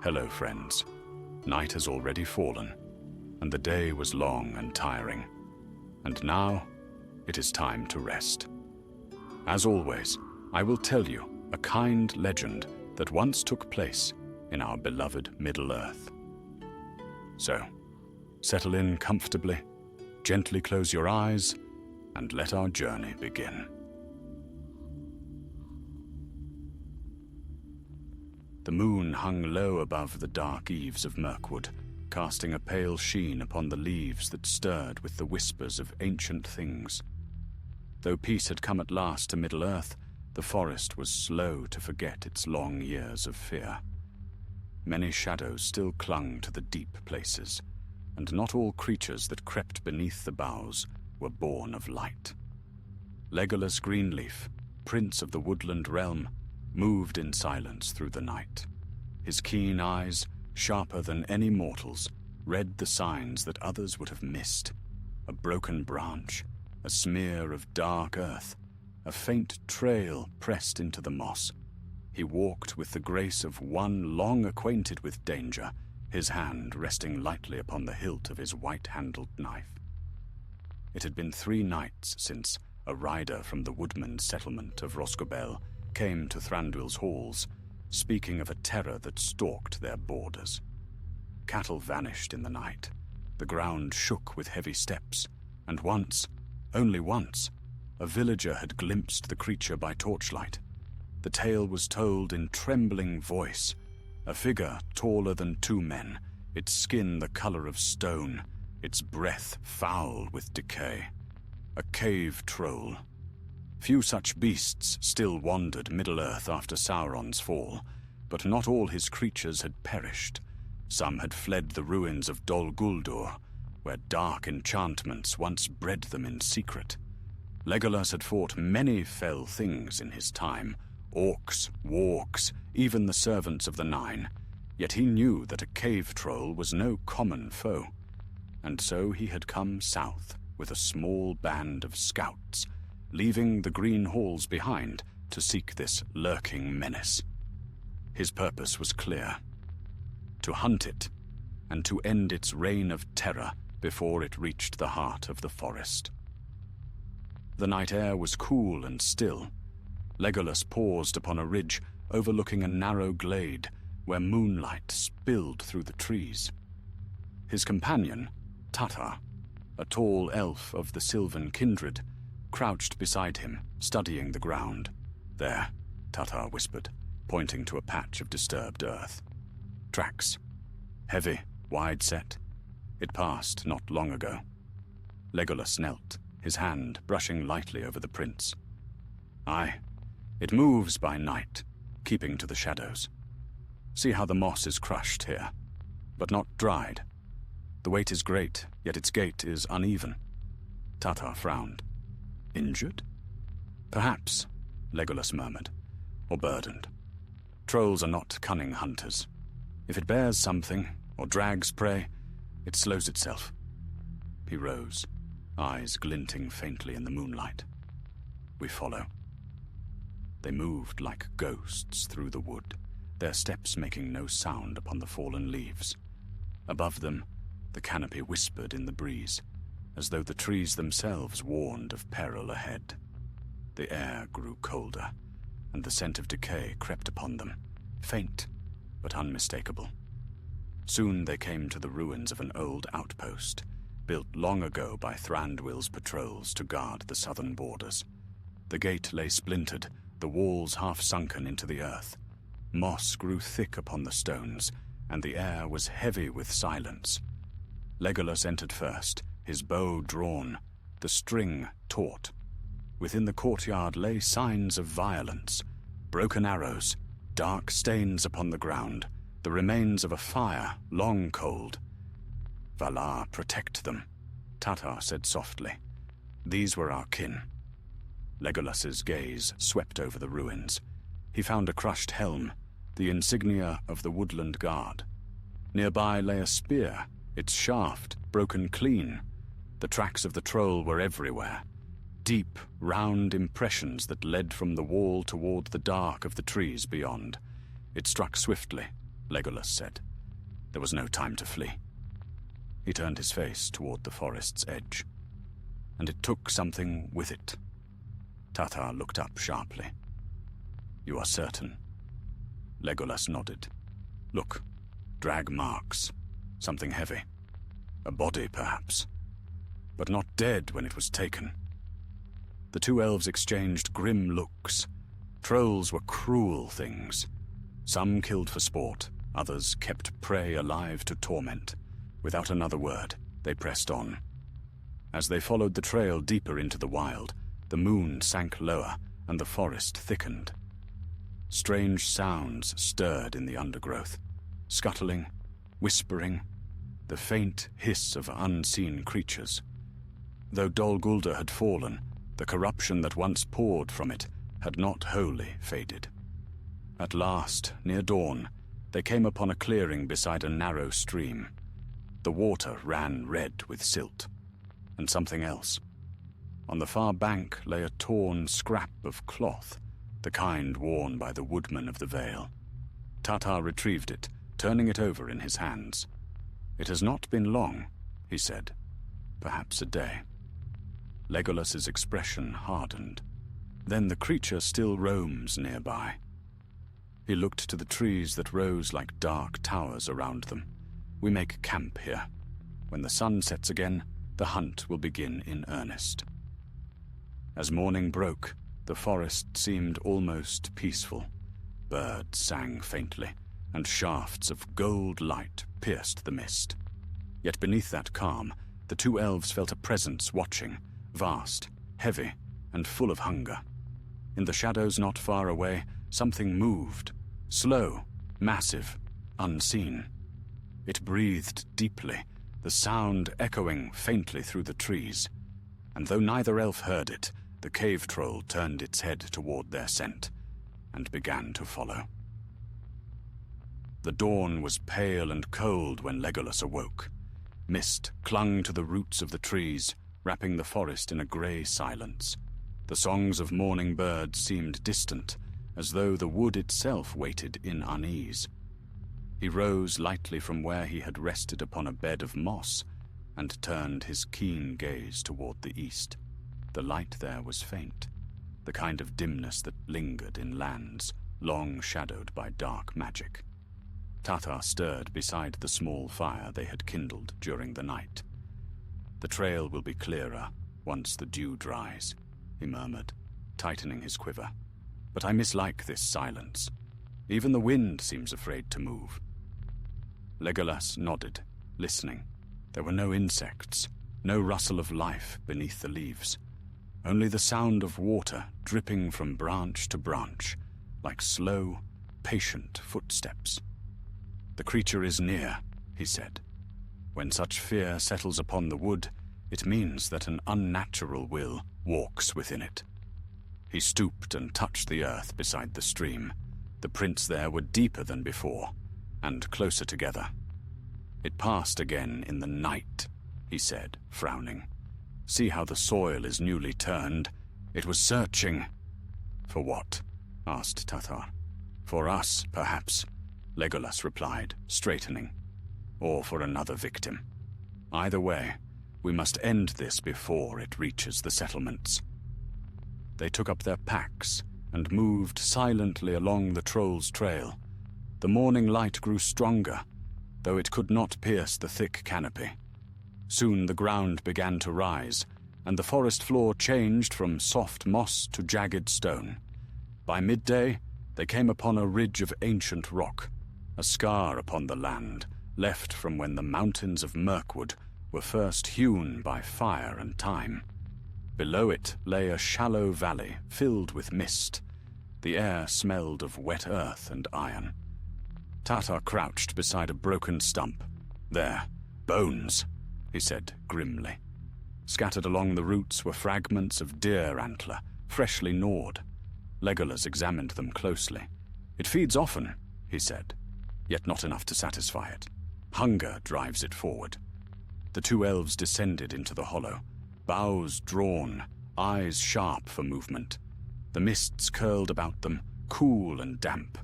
Hello, friends. Night has already fallen, and the day was long and tiring. And now, it is time to rest. As always, I will tell you a kind legend that once took place in our beloved Middle-earth. So, settle in comfortably, gently close your eyes, and let our journey begin. The moon hung low above the dark eaves of Mirkwood, casting a pale sheen upon the leaves that stirred with the whispers of ancient things. Though peace had come at last to Middle-earth, the forest was slow to forget its long years of fear. Many shadows still clung to the deep places, and not all creatures that crept beneath the boughs were born of light. Legolas Greenleaf, prince of the woodland realm, moved in silence through the night. His keen eyes, sharper than any mortal's, read the signs that others would have missed. A broken branch, a smear of dark earth, a faint trail pressed into the moss. He walked with the grace of one long acquainted with danger, his hand resting lightly upon the hilt of his white-handled knife. It had been 3 nights since a rider from the woodmen's settlement of Roscobel came to Thranduil's halls, speaking of a terror that stalked their borders. Cattle vanished in the night. The ground shook with heavy steps, and once, only once, a villager had glimpsed the creature by torchlight. The tale was told in trembling voice, a figure taller than 2 men, its skin the color of stone, its breath foul with decay. A cave troll. Few such beasts still wandered Middle-earth after Sauron's fall, but not all his creatures had perished. Some had fled the ruins of Dol Guldur, where dark enchantments once bred them in secret. Legolas had fought many fell things in his time, orcs, wargs, even the servants of the Nine, yet he knew that a cave troll was no common foe. And so he had come south with a small band of scouts, leaving the green halls behind to seek this lurking menace. His purpose was clear: to hunt it, and to end its reign of terror before it reached the heart of the forest. The night air was cool and still. Legolas paused upon a ridge overlooking a narrow glade where moonlight spilled through the trees. His companion, Tatar, a tall elf of the Sylvan kindred, crouched beside him, studying the ground. "There," Tatar whispered, pointing to a patch of disturbed earth. "Tracks. Heavy, wide set. It passed not long ago." Legolas knelt, his hand brushing lightly over the prints. "Aye, it moves by night, keeping to the shadows. See how the moss is crushed here, but not dried. The weight is great, yet its gait is uneven." Tatar frowned. "Injured?" "Perhaps," Legolas murmured, "or burdened. Trolls are not cunning hunters. If it bears something, or drags prey, it slows itself." He rose, eyes glinting faintly in the moonlight. "We follow." They moved like ghosts through the wood, their steps making no sound upon the fallen leaves. Above them, the canopy whispered in the breeze, as though the trees themselves warned of peril ahead. The air grew colder, and the scent of decay crept upon them, faint but unmistakable. Soon they came to the ruins of an old outpost, built long ago by Thranduil's patrols to guard the southern borders. The gate lay splintered, the walls half sunken into the earth. Moss grew thick upon the stones, and the air was heavy with silence. Legolas entered first, his bow drawn, the string taut. Within the courtyard lay signs of violence: broken arrows, dark stains upon the ground, the remains of a fire long cold. "Valar protect them," Tatar said softly. "These were our kin." Legolas's gaze swept over the ruins. He found a crushed helm, the insignia of the woodland guard. Nearby lay a spear, its shaft broken clean. The tracks of the troll were everywhere. Deep, round impressions that led from the wall toward the dark of the trees beyond. It struck swiftly, Legolas said. There was no time to flee. He turned his face toward the forest's edge, and it took something with it. Tatar looked up sharply. You are certain? Legolas nodded. Look, drag marks. Something heavy. A body, perhaps. But not dead when it was taken. The two elves exchanged grim looks. Trolls were cruel things. Some killed for sport, others kept prey alive to torment. Without another word, they pressed on. As they followed the trail deeper into the wild, the moon sank lower and the forest thickened. Strange sounds stirred in the undergrowth, scuttling, whispering, the faint hiss of unseen creatures. Though Dol Guldur had fallen, the corruption that once poured from it had not wholly faded. At last, near dawn, they came upon a clearing beside a narrow stream. The water ran red with silt, and something else. On the far bank lay a torn scrap of cloth, the kind worn by the woodman of the Vale. Tatar retrieved it, turning it over in his hands. It has not been long, he said. Perhaps a day. Legolas's expression hardened. Then the creature still roams nearby. He looked to the trees that rose like dark towers around them. We make camp here. When the sun sets again, the hunt will begin in earnest. As morning broke, the forest seemed almost peaceful. Birds sang faintly, and shafts of gold light pierced the mist. Yet beneath that calm, the two elves felt a presence watching, vast, heavy, and full of hunger. In the shadows not far away, something moved, slow, massive, unseen. It breathed deeply, the sound echoing faintly through the trees. And though neither elf heard it, the cave troll turned its head toward their scent and began to follow. The dawn was pale and cold when Legolas awoke. Mist clung to the roots of the trees, wrapping the forest in a grey silence. The songs of morning birds seemed distant, as though the wood itself waited in unease. He rose lightly from where he had rested upon a bed of moss and turned his keen gaze toward the east. The light there was faint, the kind of dimness that lingered in lands long shadowed by dark magic. Tatar stirred beside the small fire they had kindled during the night. The trail will be clearer once the dew dries, he murmured, tightening his quiver. But I mislike this silence. Even the wind seems afraid to move. Legolas nodded, listening. There were no insects, no rustle of life beneath the leaves. Only the sound of water dripping from branch to branch, like slow, patient footsteps. The creature is near, he said. When such fear settles upon the wood, it means that an unnatural will walks within it. He stooped and touched the earth beside the stream. The prints there were deeper than before, and closer together. It passed again in the night, he said, frowning. See how the soil is newly turned. It was searching. For what? Asked Tatar. For us, perhaps, Legolas replied, straightening. Or for another victim. Either way, we must end this before it reaches the settlements. They took up their packs and moved silently along the troll's trail. The morning light grew stronger, though it could not pierce the thick canopy. Soon the ground began to rise, and the forest floor changed from soft moss to jagged stone. By midday, they came upon a ridge of ancient rock, a scar upon the land, left from when the mountains of Mirkwood were first hewn by fire and time. Below it lay a shallow valley filled with mist. The air smelled of wet earth and iron. Tatar crouched beside a broken stump. There, bones, he said grimly. Scattered along the roots were fragments of deer antler, freshly gnawed. Legolas examined them closely. It feeds often, he said, yet not enough to satisfy it. Hunger drives it forward. The two elves descended into the hollow, bows drawn, eyes sharp for movement. The mists curled about them, cool and damp.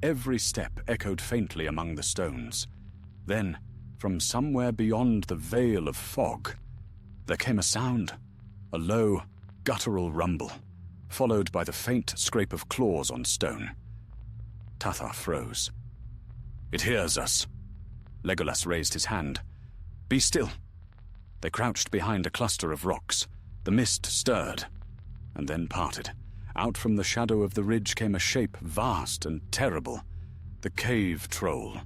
Every step echoed faintly among the stones. Then, from somewhere beyond the veil of fog, there came a sound, a low, guttural rumble, followed by the faint scrape of claws on stone. Tathar froze. "It hears us." Legolas raised his hand. "Be still." They crouched behind a cluster of rocks. The mist stirred, and then parted. Out from the shadow of the ridge came a shape vast and terrible. The cave troll.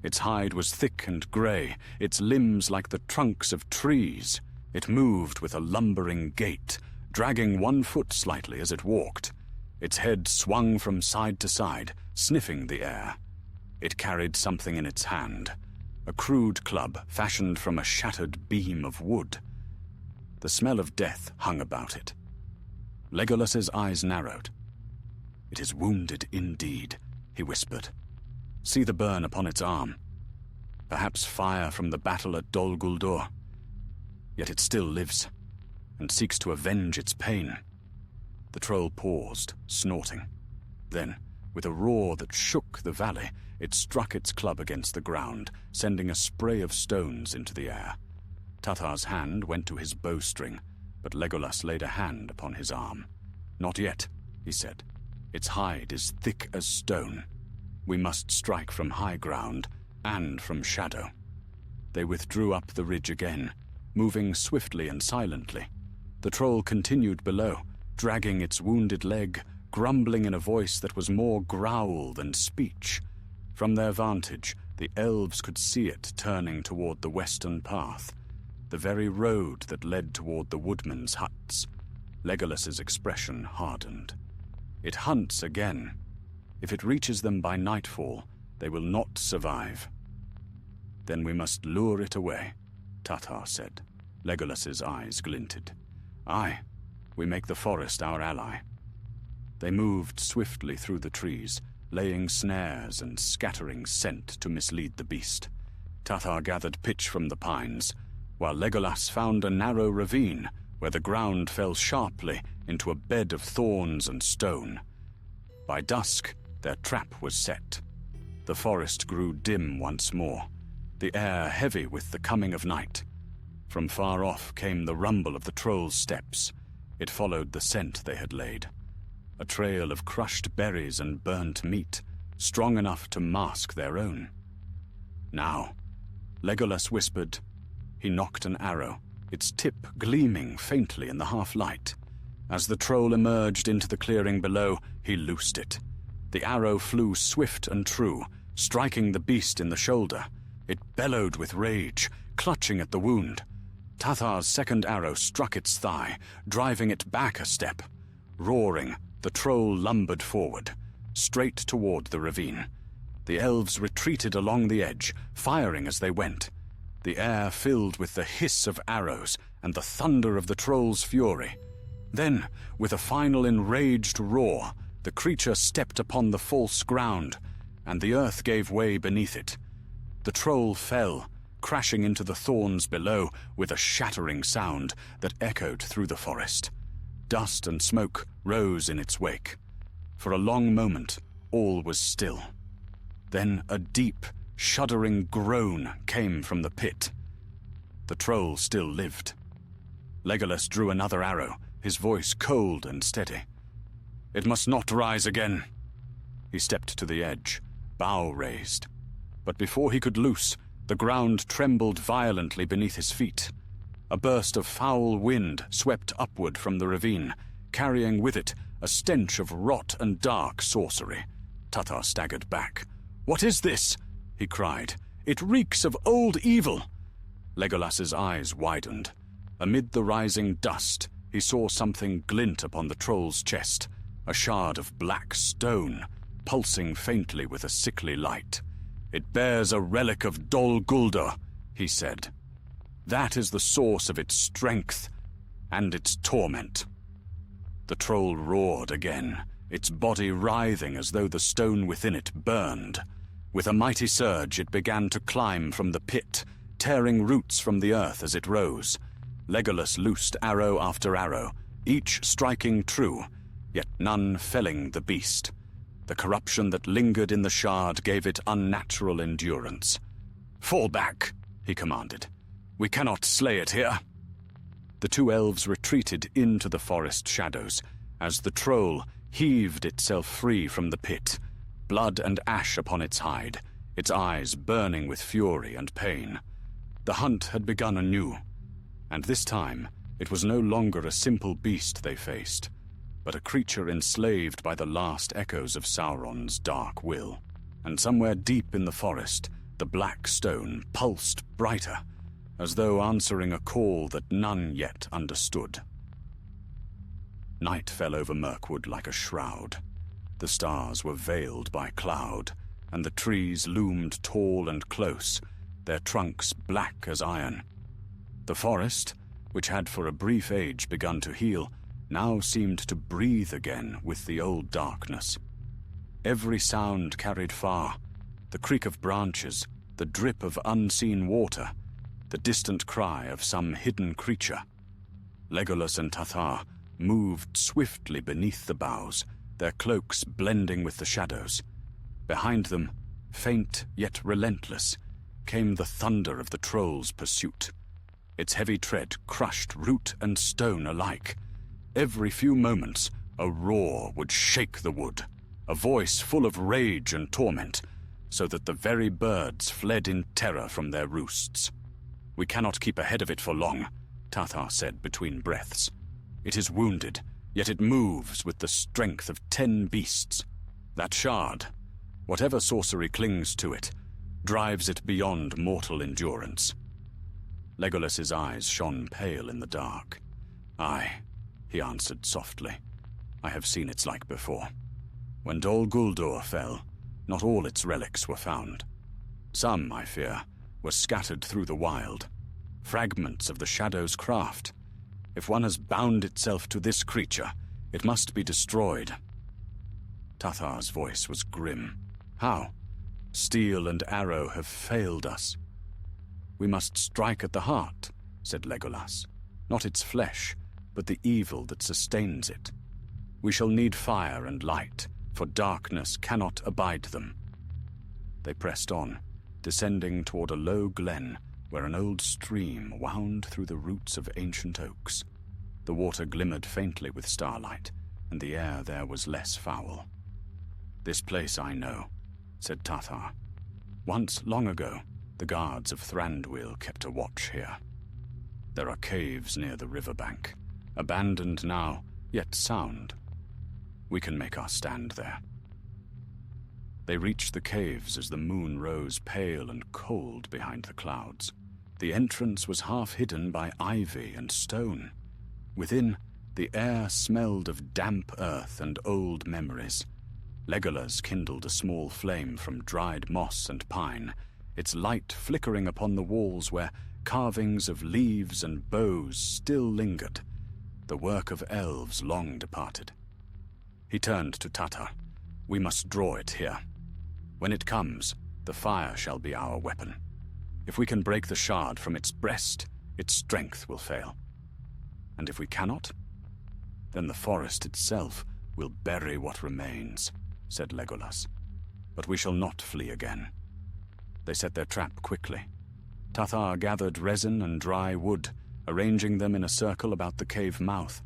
Its hide was thick and grey, its limbs like the trunks of trees. It moved with a lumbering gait, dragging one foot slightly as it walked. Its head swung from side to side, sniffing the air. It carried something in its hand, a crude club fashioned from a shattered beam of wood. The smell of death hung about it. Legolas's eyes narrowed. "It is wounded indeed," he whispered. "See the burn upon its arm. Perhaps fire from the battle at Dol Guldur. Yet it still lives, and seeks to avenge its pain." The troll paused, snorting. Then, with a roar that shook the valley, it struck its club against the ground, sending a spray of stones into the air. Tathar's hand went to his bowstring, but Legolas laid a hand upon his arm. "Not yet," he said. "Its hide is thick as stone. We must strike from high ground and from shadow." They withdrew up the ridge again, moving swiftly and silently. The troll continued below, dragging its wounded leg, grumbling in a voice that was more growl than speech. From their vantage, the elves could see it turning toward the western path, the very road that led toward the woodmen's huts. Legolas's expression hardened. "It hunts again. If it reaches them by nightfall, they will not survive." "Then we must lure it away," Tathar said. Legolas's eyes glinted. "Aye, we make the forest our ally." They moved swiftly through the trees, laying snares and scattering scent to mislead the beast. Tathar gathered pitch from the pines, while Legolas found a narrow ravine where the ground fell sharply into a bed of thorns and stone. By dusk, their trap was set. The forest grew dim once more, the air heavy with the coming of night. From far off came the rumble of the troll's steps. It followed the scent they had laid. A trail of crushed berries and burnt meat, strong enough to mask their own. "Now," Legolas whispered. He knocked an arrow, its tip gleaming faintly in the half-light. As the troll emerged into the clearing below, he loosed it. The arrow flew swift and true, striking the beast in the shoulder. It bellowed with rage, clutching at the wound. Tathar's second arrow struck its thigh, driving it back a step. Roaring, the troll lumbered forward, straight toward the ravine. The elves retreated along the edge, firing as they went. The air filled with the hiss of arrows and the thunder of the troll's fury. Then, with a final enraged roar, the creature stepped upon the false ground, and the earth gave way beneath it. The troll fell, crashing into the thorns below with a shattering sound that echoed through the forest. Dust and smoke rose in its wake. For a long moment, all was still. Then a deep, shuddering groan came from the pit. The troll still lived. Legolas drew another arrow, his voice cold and steady. "It must not rise again." He stepped to the edge, bow raised. But before he could loose, the ground trembled violently beneath his feet. A burst of foul wind swept upward from the ravine, carrying with it a stench of rot and dark sorcery. Tathar staggered back. "What is this?" he cried. "It reeks of old evil." Legolas's eyes widened. Amid the rising dust, he saw something glint upon the troll's chest, a shard of black stone, pulsing faintly with a sickly light. "It bears a relic of Dol Guldur," he said. "That is the source of its strength and its torment." The troll roared again, its body writhing as though the stone within it burned. With a mighty surge, it began to climb from the pit, tearing roots from the earth as it rose. Legolas loosed arrow after arrow, each striking true, yet none felling the beast. The corruption that lingered in the shard gave it unnatural endurance. "Fall back," he commanded. "We cannot slay it here." The two elves retreated into the forest shadows as the troll heaved itself free from the pit, blood and ash upon its hide, its eyes burning with fury and pain. The hunt had begun anew, and this time it was no longer a simple beast they faced, but a creature enslaved by the last echoes of Sauron's dark will. And somewhere deep in the forest, the black stone pulsed brighter, as though answering a call that none yet understood. Night fell over Mirkwood like a shroud. The stars were veiled by cloud, and the trees loomed tall and close, their trunks black as iron. The forest, which had for a brief age begun to heal, now seemed to breathe again with the old darkness. Every sound carried far, the creak of branches, the drip of unseen water, the distant cry of some hidden creature. Legolas and Tathar moved swiftly beneath the boughs, their cloaks blending with the shadows. Behind them, faint yet relentless, came the thunder of the troll's pursuit. Its heavy tread crushed root and stone alike. Every few moments, a roar would shake the wood, a voice full of rage and torment, so that the very birds fled in terror from their roosts. "We cannot keep ahead of it for long," Tathar said between breaths. "It is wounded, yet it moves with the strength of 10 beasts. That shard, whatever sorcery clings to it, drives it beyond mortal endurance." Legolas's eyes shone pale in the dark. "Aye," he answered softly. "I have seen its like before. When Dol Guldur fell, not all its relics were found. Some, I fear, were scattered through the wild, fragments of the Shadow's craft. If one has bound itself to this creature, it must be destroyed." Tathar's voice was grim. "How? Steel and arrow have failed us." "We must strike at the heart," said Legolas. "Not its flesh, but the evil that sustains it. We shall need fire and light, for darkness cannot abide them." They pressed on, descending toward a low glen where an old stream wound through the roots of ancient oaks. The water glimmered faintly with starlight, and the air there was less foul. "This place I know," said Tathar. "Once, long ago, the guards of Thranduil kept a watch here. There are caves near the riverbank, abandoned now, yet sound. We can make our stand there." They reached the caves as the moon rose pale and cold behind the clouds. The entrance was half hidden by ivy and stone. Within, the air smelled of damp earth and old memories. Legolas kindled a small flame from dried moss and pine, its light flickering upon the walls where carvings of leaves and boughs still lingered, the work of elves long departed. He turned to Tathar. "We must draw it here. When it comes, the fire shall be our weapon. If we can break the shard from its breast, its strength will fail. And if we cannot, then the forest itself will bury what remains," said Legolas. "But we shall not flee again." They set their trap quickly. Tathar gathered resin and dry wood, arranging them in a circle about the cave mouth.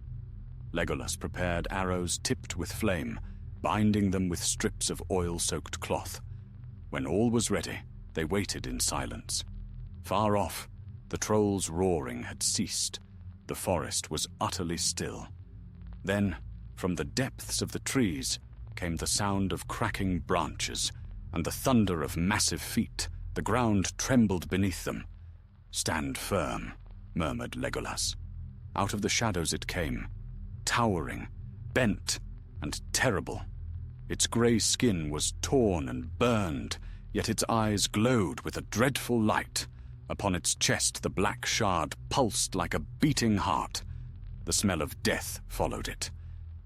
Legolas prepared arrows tipped with flame, binding them with strips of oil-soaked cloth. When all was ready, they waited in silence. Far off, the troll's roaring had ceased. The forest was utterly still. Then, from the depths of the trees, came the sound of cracking branches and the thunder of massive feet. The ground trembled beneath them. "Stand firm," murmured Legolas. Out of the shadows it came, towering, bent, and terrible. Its grey skin was torn and burned, yet its eyes glowed with a dreadful light. Upon its chest the black shard pulsed like a beating heart. The smell of death followed it.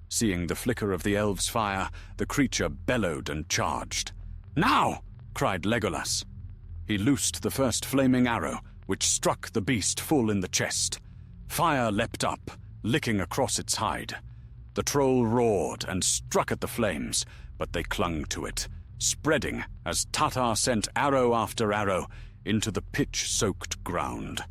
Seeing the flicker of the elves' fire, the creature bellowed and charged. "Now!" cried Legolas. He loosed the first flaming arrow, which struck the beast full in the chest. Fire leapt up, licking across its hide. The troll roared and struck at the flames, but they clung to it, spreading as Tatar sent arrow after arrow into the pitch-soaked ground.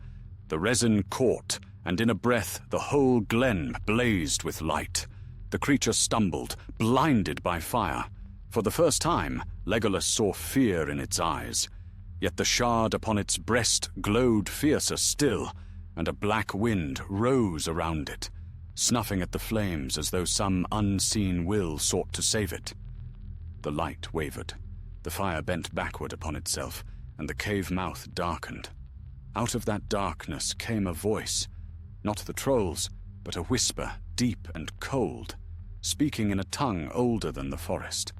The resin caught, and in a breath the whole glen blazed with light. The creature stumbled, blinded by fire. For the first time, Legolas saw fear in its eyes. Yet the shard upon its breast glowed fiercer still, and a black wind rose around it, snuffing at the flames as though some unseen will sought to save it. The light wavered. The fire bent backward upon itself, and the cave mouth darkened. Out of that darkness came a voice, not the troll's, but a whisper, deep and cold, speaking in a tongue older than the forest.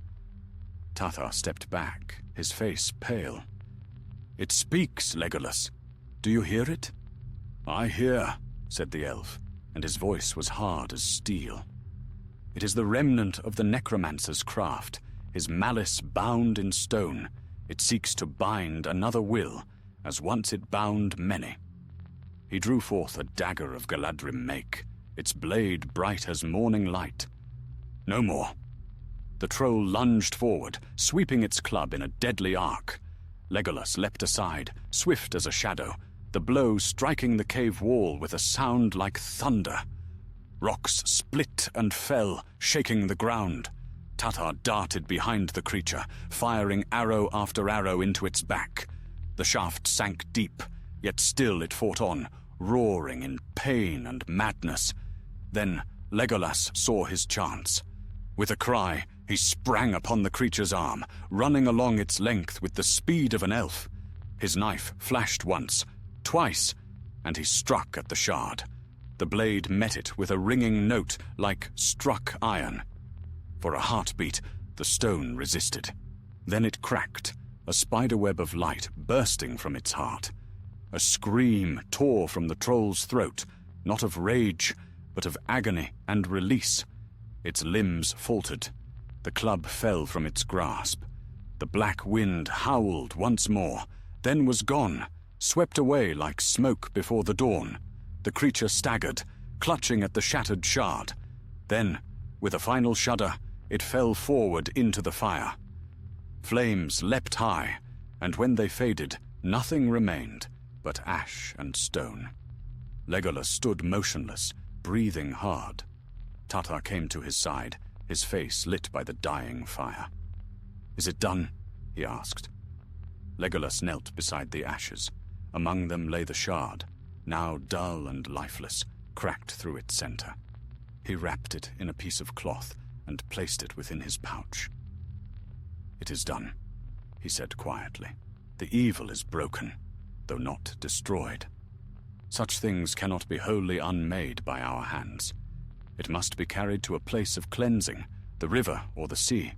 Tatar stepped back, his face pale. "It speaks, Legolas. Do you hear it?" "I hear," said the elf, and his voice was hard as steel. "It is the remnant of the necromancer's craft, his malice bound in stone. It seeks to bind another will, as once it bound many." He drew forth a dagger of Galadrim make, its blade bright as morning light. "No more." The troll lunged forward, sweeping its club in a deadly arc. Legolas leapt aside, swift as a shadow, the blow striking the cave wall with a sound like thunder. Rocks split and fell, shaking the ground. Tatar darted behind the creature, firing arrow after arrow into its back. The shaft sank deep, yet still it fought on, roaring in pain and madness. Then Legolas saw his chance. With a cry, he sprang upon the creature's arm, running along its length with the speed of an elf. His knife flashed once, twice, and he struck at the shard. The blade met it with a ringing note like struck iron. For a heartbeat, the stone resisted. Then it cracked, a spiderweb of light bursting from its heart. A scream tore from the troll's throat, not of rage, but of agony and release. Its limbs faltered. The club fell from its grasp. The black wind howled once more, then was gone, swept away like smoke before the dawn. The creature staggered, clutching at the shattered shard. Then, with a final shudder, it fell forward into the fire. Flames leapt high, and when they faded, nothing remained but ash and stone. Legolas stood motionless, breathing hard. Tatar came to his side, his face lit by the dying fire. "Is it done?" he asked. Legolas knelt beside the ashes. Among them lay the shard, now dull and lifeless, cracked through its center. He wrapped it in a piece of cloth and placed it within his pouch. "It is done," he said quietly. "The evil is broken, though not destroyed. Such things cannot be wholly unmade by our hands. It must be carried to a place of cleansing, the river or the sea."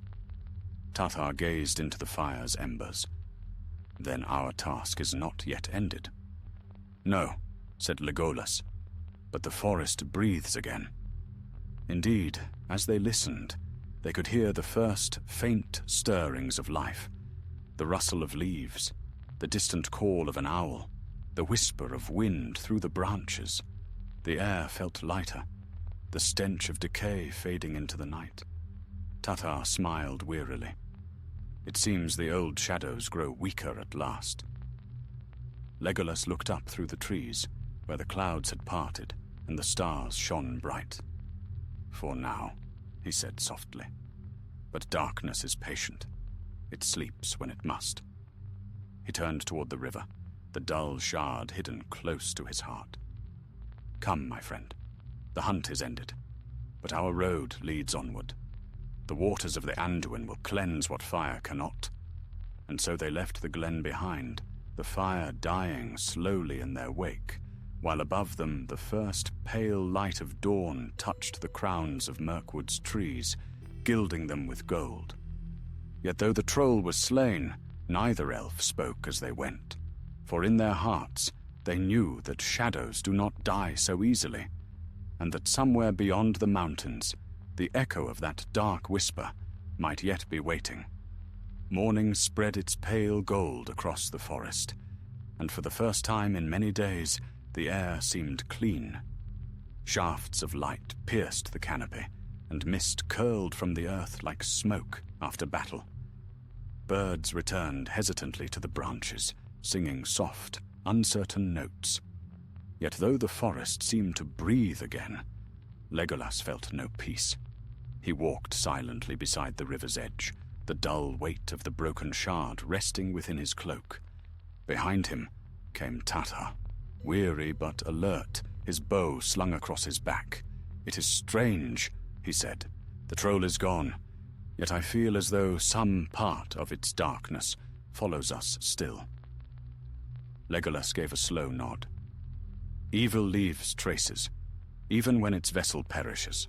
Tatar gazed into the fire's embers. "Then our task is not yet ended." "No," said Legolas, "but the forest breathes again." Indeed, as they listened, they could hear the first faint stirrings of life, the rustle of leaves, the distant call of an owl, the whisper of wind through the branches. The air felt lighter, the stench of decay fading into the night. Tatar smiled wearily. It seems the old shadows grow weaker at last. Legolas looked up through the trees, where the clouds had parted and the stars shone bright. "For now," he said softly. "But darkness is patient. It sleeps when it must." He turned toward the river, the dull shard hidden close to his heart. "Come, my friend. The hunt is ended, but our road leads onward. The waters of the Anduin will cleanse what fire cannot." And so they left the glen behind, the fire dying slowly in their wake, while above them the first pale light of dawn touched the crowns of Mirkwood's trees, gilding them with gold. Yet though the troll was slain, neither elf spoke as they went, for in their hearts they knew that shadows do not die so easily, and that somewhere beyond the mountains, the echo of that dark whisper might yet be waiting. Morning spread its pale gold across the forest, and for the first time in many days, the air seemed clean. Shafts of light pierced the canopy, and mist curled from the earth like smoke after battle. Birds returned hesitantly to the branches, singing soft, uncertain notes. Yet though the forest seemed to breathe again, Legolas felt no peace. He walked silently beside the river's edge, the dull weight of the broken shard resting within his cloak. Behind him came Tatar, weary but alert, his bow slung across his back. "It is strange," he said. "The troll is gone, yet I feel as though some part of its darkness follows us still." Legolas gave a slow nod. "Evil leaves traces, even when its vessel perishes.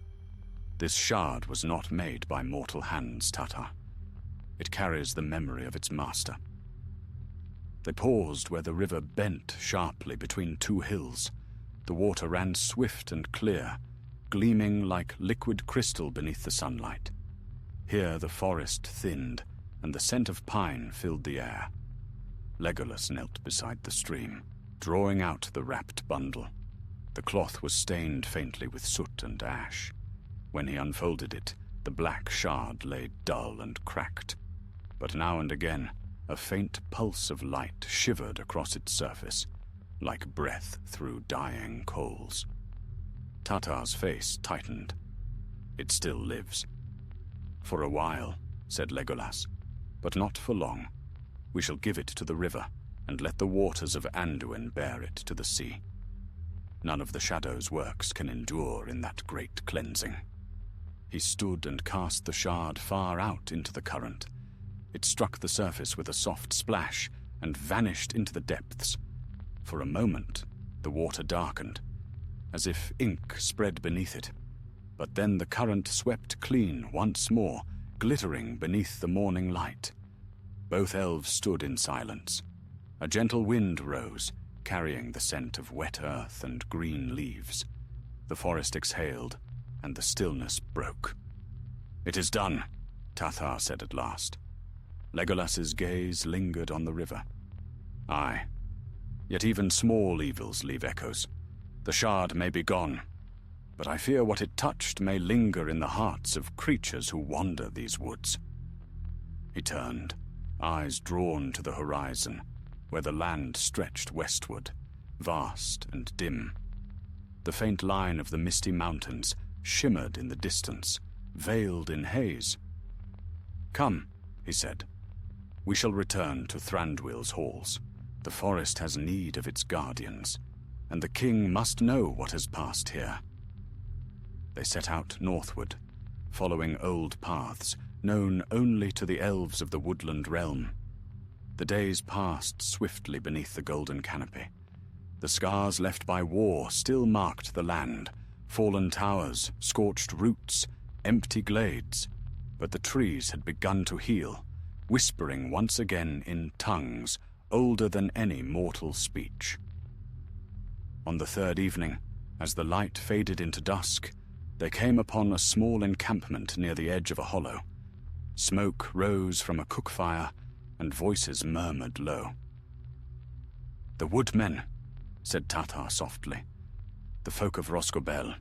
This shard was not made by mortal hands, Tatar. It carries the memory of its master." They paused where the river bent sharply between two hills. The water ran swift and clear, gleaming like liquid crystal beneath the sunlight. Here the forest thinned, and the scent of pine filled the air. Legolas knelt beside the stream, drawing out the wrapped bundle. The cloth was stained faintly with soot and ash. When he unfolded it, the black shard lay dull and cracked, but now and again a faint pulse of light shivered across its surface, like breath through dying coals. Tatar's face tightened. "It still lives." "For a while," said Legolas, "but not for long. We shall give it to the river, and let the waters of Anduin bear it to the sea. None of the Shadow's works can endure in that great cleansing." He stood and cast the shard far out into the current. It struck the surface with a soft splash and vanished into the depths. For a moment, the water darkened, as if ink spread beneath it. But then the current swept clean once more, glittering beneath the morning light. Both elves stood in silence. A gentle wind rose, carrying the scent of wet earth and green leaves. The forest exhaled, and the stillness broke. "It is done," Tatar said at last. Legolas's gaze lingered on the river. "Aye, yet even small evils leave echoes. The shard may be gone, but I fear what it touched may linger in the hearts of creatures who wander these woods." He turned, eyes drawn to the horizon, where the land stretched westward, vast and dim. The faint line of the misty mountains shimmered in the distance, veiled in haze. "Come," he said. "We shall return to Thranduil's halls. The forest has need of its guardians, and the king must know what has passed here." They set out northward, following old paths known only to the elves of the woodland realm. The days passed swiftly beneath the golden canopy. The scars left by war still marked the land, fallen towers, scorched roots, empty glades, but the trees had begun to heal, whispering once again in tongues older than any mortal speech. On the third evening, as the light faded into dusk, they came upon a small encampment near the edge of a hollow. Smoke rose from a cook fire, and voices murmured low. "The woodmen," said Tatar softly. "The folk of Rosgobel.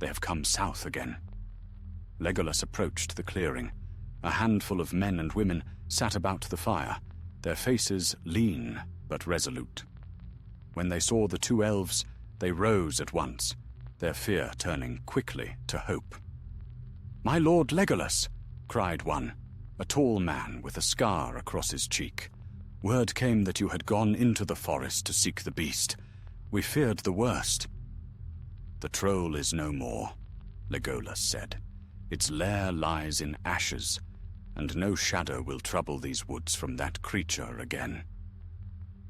They have come south again." Legolas approached the clearing. A handful of men and women sat about the fire, their faces lean but resolute. When they saw the two elves, they rose at once, their fear turning quickly to hope. "My lord Legolas!" cried one, a tall man with a scar across his cheek. "Word came that you had gone into the forest to seek the beast. We feared the worst." "The troll is no more," Legolas said. "Its lair lies in ashes, and no shadow will trouble these woods from that creature again."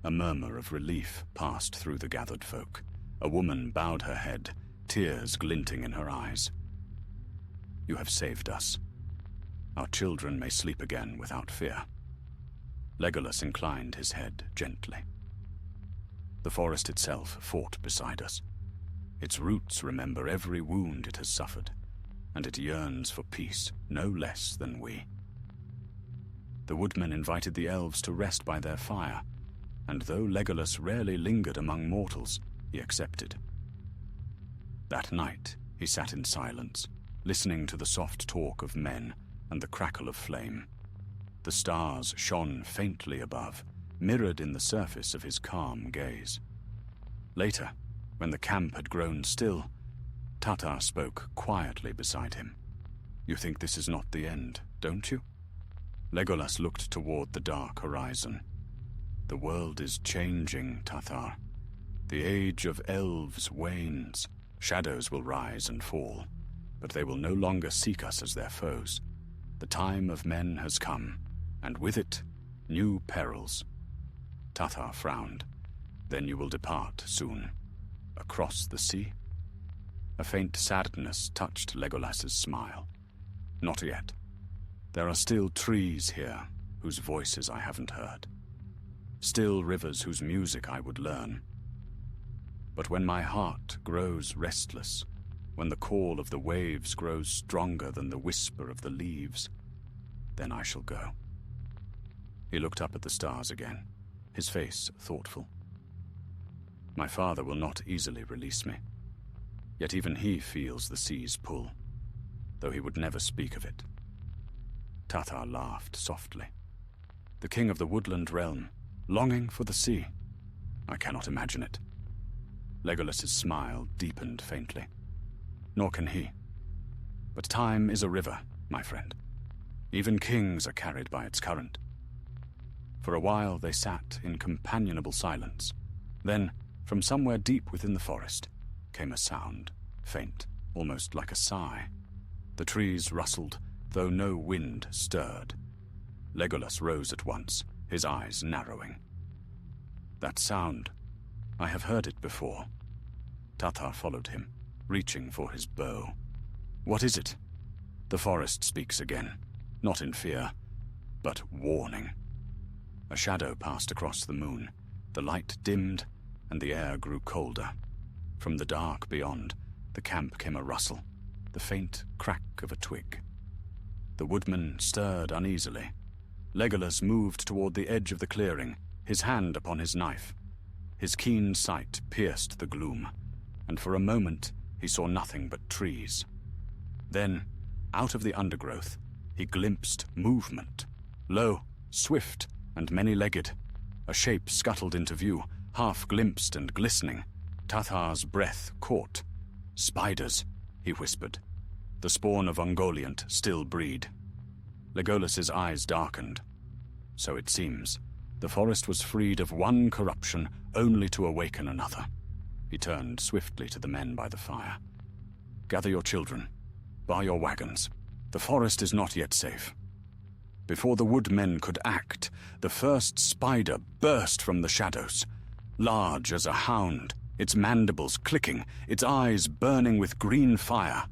A murmur of relief passed through the gathered folk. A woman bowed her head, tears glinting in her eyes. "You have saved us. Our children may sleep again without fear." Legolas inclined his head gently. "The forest itself fought beside us. Its roots remember every wound it has suffered, and it yearns for peace no less than we." The woodmen invited the elves to rest by their fire, and though Legolas rarely lingered among mortals, he accepted. That night he sat in silence, listening to the soft talk of men and the crackle of flame. The stars shone faintly above, mirrored in the surface of his calm gaze. Later, when the camp had grown still, Tatar spoke quietly beside him. "You think this is not the end, don't you?" Legolas looked toward the dark horizon. "The world is changing, Tatar. The age of elves wanes. Shadows will rise and fall, but they will no longer seek us as their foes. The time of men has come, and with it, new perils." Tatar frowned. "Then you will depart soon. Across the sea?" A faint sadness touched Legolas's smile. "Not yet. There are still trees here whose voices I haven't heard. Still rivers whose music I would learn. But when my heart grows restless, when the call of the waves grows stronger than the whisper of the leaves, then I shall go." He looked up at the stars again, his face thoughtful. "My father will not easily release me. Yet even he feels the sea's pull, though he would never speak of it." Tatar laughed softly. "The king of the woodland realm, longing for the sea. I cannot imagine it." Legolas's smile deepened faintly. "Nor can he. But time is a river, my friend. Even kings are carried by its current." For a while they sat in companionable silence. Then, from somewhere deep within the forest, came a sound, faint, almost like a sigh. The trees rustled, though no wind stirred. Legolas rose at once, his eyes narrowing. "That sound, I have heard it before." Tatar followed him, reaching for his bow. "What is it?" The forest speaks again, not in fear, but warning. A shadow passed across the moon. The light dimmed, and the air grew colder. From the dark beyond, the camp came a rustle, the faint crack of a twig. The woodman stirred uneasily. Legolas moved toward the edge of the clearing, his hand upon his knife. His keen sight pierced the gloom, and for a moment he saw nothing but trees. Then, out of the undergrowth, he glimpsed movement. Low, swift, and many-legged. A shape scuttled into view, half-glimpsed and glistening. Tatar's breath caught. "Spiders," he whispered. "The spawn of Ungoliant still breed." Legolas's eyes darkened. So it seems. The forest was freed of one corruption, only to awaken another. He turned swiftly to the men by the fire. "Gather your children. Bar your wagons. The forest is not yet safe." Before the woodmen could act, the first spider burst from the shadows. Large as a hound, its mandibles clicking, its eyes burning with green fire.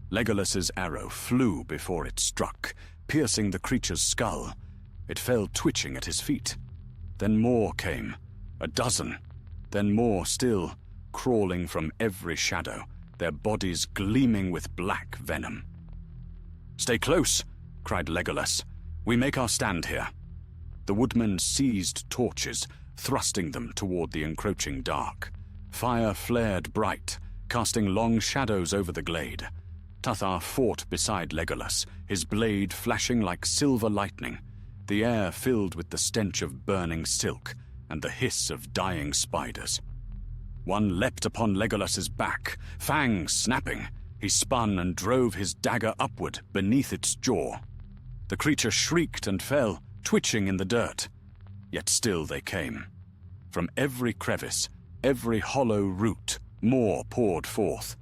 Legolas's arrow flew before it struck, piercing the creature's skull. It fell twitching at his feet. Then more came, a dozen. Then more still, crawling from every shadow, their bodies gleaming with black venom. "Stay close!" cried Legolas. "We make our stand here." The woodmen seized torches, thrusting them toward the encroaching dark. Fire flared bright, casting long shadows over the glade. Tatar fought beside Legolas, his blade flashing like silver lightning. The air filled with the stench of burning silk and the hiss of dying spiders. One leapt upon Legolas's back, fangs snapping. He spun and drove his dagger upward beneath its jaw. The creature shrieked and fell, twitching in the dirt. Yet still they came. From every crevice, every hollow root, more poured forth.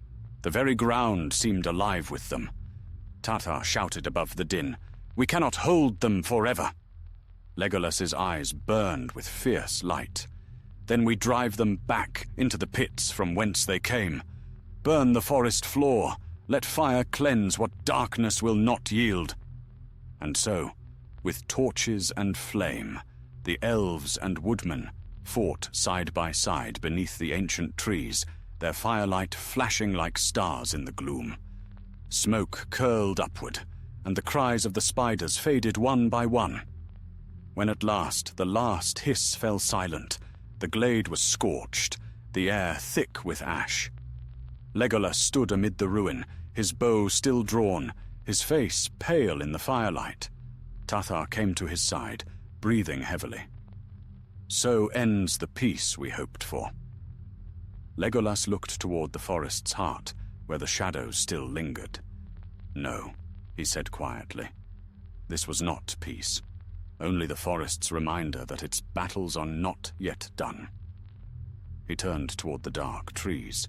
The very ground seemed alive with them. Tatar shouted above the din, "We cannot hold them forever." Legolas's eyes burned with fierce light. "Then we drive them back into the pits from whence they came. Burn the forest floor, let fire cleanse what darkness will not yield." And so, with torches and flame, the elves and woodmen fought side by side beneath the ancient trees, their firelight flashing like stars in the gloom. Smoke curled upward, and the cries of the spiders faded one by one. When at last the last hiss fell silent, the glade was scorched, the air thick with ash. Legolas stood amid the ruin, his bow still drawn, his face pale in the firelight. Tathar came to his side, breathing heavily. So ends the peace we hoped for. Legolas looked toward the forest's heart, where the shadows still lingered. No, he said quietly. This was not peace, only the forest's reminder that its battles are not yet done. He turned toward the dark trees.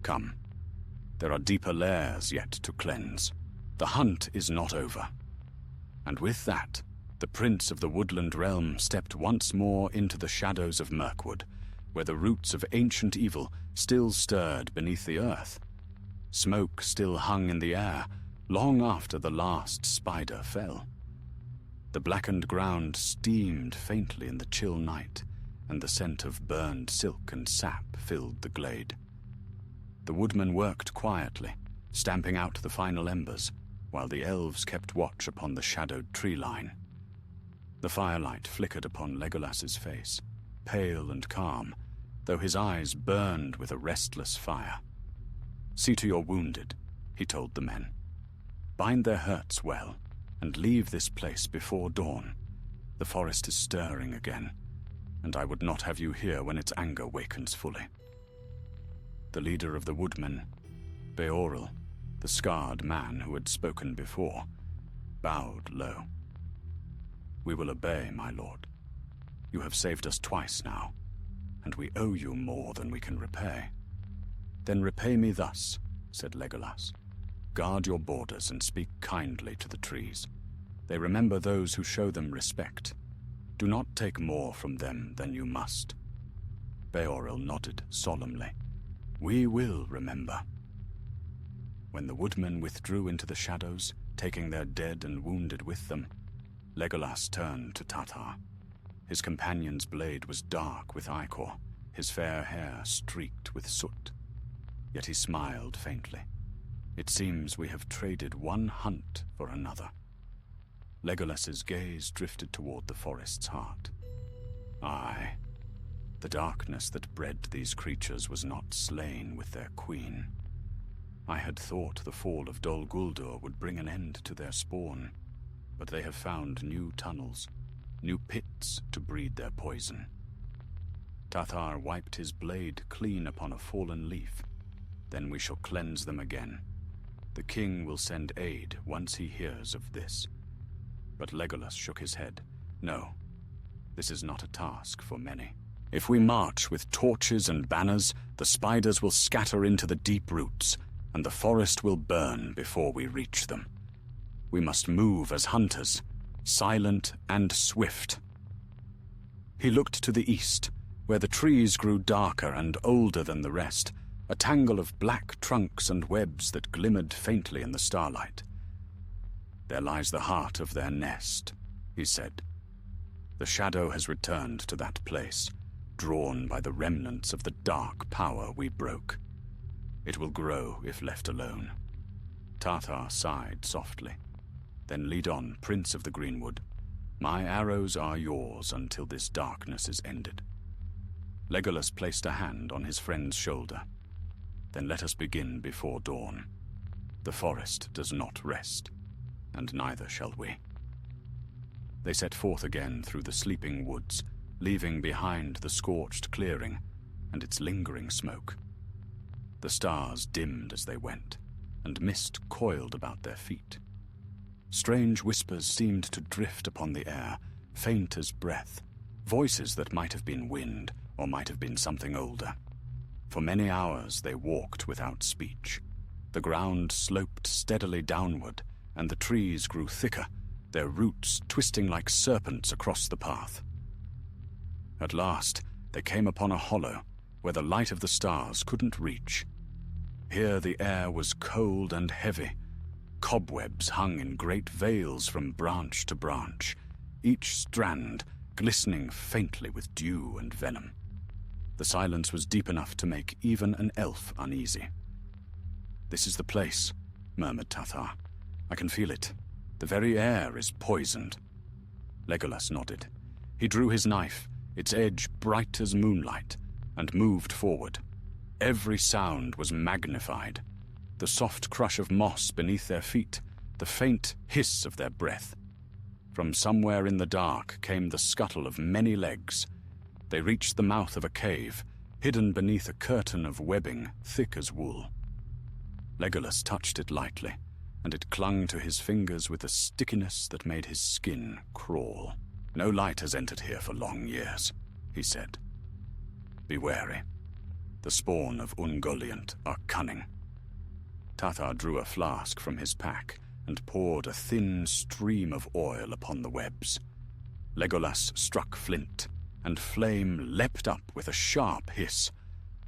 Come. There are deeper layers yet to cleanse. The hunt is not over. And with that, the prince of the woodland realm stepped once more into the shadows of Mirkwood, where the roots of ancient evil still stirred beneath the earth. Smoke still hung in the air, long after the last spider fell. The blackened ground steamed faintly in the chill night, and the scent of burned silk and sap filled the glade. The woodmen worked quietly, stamping out the final embers, while the elves kept watch upon the shadowed tree line. The firelight flickered upon Legolas's face, pale and calm, though his eyes burned with a restless fire. "See to your wounded," he told the men. "Bind their hurts well, and leave this place before dawn. The forest is stirring again, and I would not have you here when its anger wakens fully." The leader of the woodmen, Beorhil, the scarred man who had spoken before, bowed low. "We will obey, my lord. You have saved us twice now, and we owe you more than we can repay." "Then repay me thus," said Legolas. "Guard your borders and speak kindly to the trees. They remember those who show them respect. Do not take more from them than you must." Beorhil nodded solemnly. "We will remember." When the woodmen withdrew into the shadows, taking their dead and wounded with them, Legolas turned to Tathar. His companion's blade was dark with ichor, his fair hair streaked with soot. Yet he smiled faintly. "It seems we have traded one hunt for another." Legolas's gaze drifted toward the forest's heart. Aye, the darkness that bred these creatures was not slain with their queen. I had thought the fall of Dol Guldur would bring an end to their spawn, but they have found new tunnels, new pits to breed their poison. Tathar wiped his blade clean upon a fallen leaf. Then we shall cleanse them again. The king will send aid once he hears of this. But Legolas shook his head. No, this is not a task for many. If we march with torches and banners, the spiders will scatter into the deep roots, and the forest will burn before we reach them. We must move as hunters, silent and swift. He looked to the east, where the trees grew darker and older than the rest, a tangle of black trunks and webs that glimmered faintly in the starlight. "There lies the heart of their nest," he said. "The shadow has returned to that place, drawn by the remnants of the dark power we broke. It will grow if left alone." Tathar sighed softly. "Then lead on, Prince of the Greenwood. My arrows are yours until this darkness is ended." Legolas placed a hand on his friend's shoulder. "Then let us begin before dawn. The forest does not rest, and neither shall we." They set forth again through the sleeping woods, leaving behind the scorched clearing and its lingering smoke. The stars dimmed as they went, and mist coiled about their feet. Strange whispers seemed to drift upon the air, faint as breath, voices that might have been wind or might have been something older. For many hours they walked without speech. The ground sloped steadily downward, and the trees grew thicker, their roots twisting like serpents across the path. At last, they came upon a hollow where the light of the stars couldn't reach. Here the air was cold and heavy. Cobwebs hung in great veils from branch to branch, each strand glistening faintly with dew and venom. The silence was deep enough to make even an elf uneasy. "This is the place," murmured Tathar. "I can feel it. The very air is poisoned." Legolas nodded. He drew his knife, its edge bright as moonlight, and moved forward. Every sound was magnified. the soft crush of moss beneath their feet, the faint hiss of their breath. From somewhere in the dark came the scuttle of many legs. They reached the mouth of a cave, hidden beneath a curtain of webbing thick as wool. Legolas touched it lightly, and it clung to his fingers with a stickiness that made his skin crawl. "No light has entered here for long years," he said. "Be wary. The spawn of Ungoliant are cunning." Tathar drew a flask from his pack and poured a thin stream of oil upon the webs. Legolas struck flint, and flame leapt up with a sharp hiss.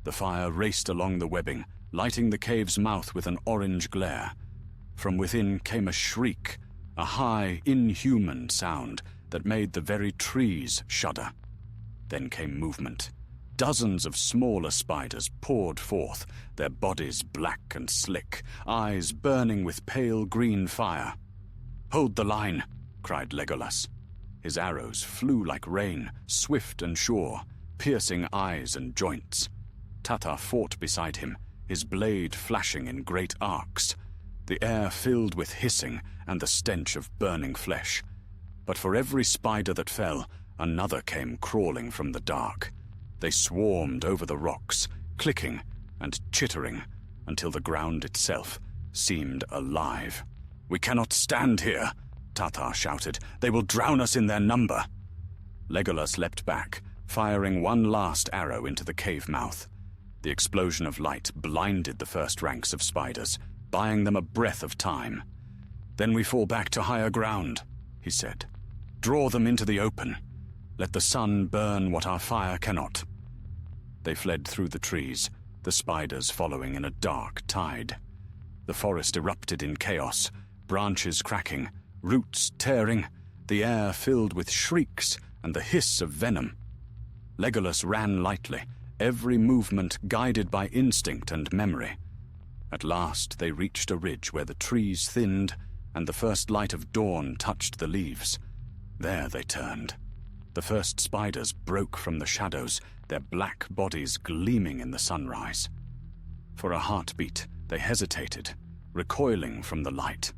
The fire raced along the webbing, lighting the cave's mouth with an orange glare. From within came a shriek, a high, inhuman sound that made the very trees shudder. Then came movement. Dozens of smaller spiders poured forth, their bodies black and slick, eyes burning with pale green fire. "Hold the line!" cried Legolas. His arrows flew like rain, swift and sure, piercing eyes and joints. Tathar fought beside him, his blade flashing in great arcs. The air filled with hissing and the stench of burning flesh. But for every spider that fell, another came crawling from the dark. They swarmed over the rocks, clicking and chittering, until the ground itself seemed alive. "We cannot stand here," Tathar shouted. "They will drown us in their number." Legolas leapt back, firing one last arrow into the cave mouth. The explosion of light blinded the first ranks of spiders, buying them a breath of time. "Then we fall back to higher ground," he said. "Draw them into the open. Let the sun burn what our fire cannot." They fled through the trees, the spiders following in a dark tide. The forest erupted in chaos, branches cracking, roots tearing, the air filled with shrieks and the hiss of venom. Legolas ran lightly, every movement guided by instinct and memory. At last they reached a ridge where the trees thinned and the first light of dawn touched the leaves. There they turned. The first spiders broke from the shadows, their black bodies gleaming in the sunrise. For a heartbeat, they hesitated, recoiling from the light.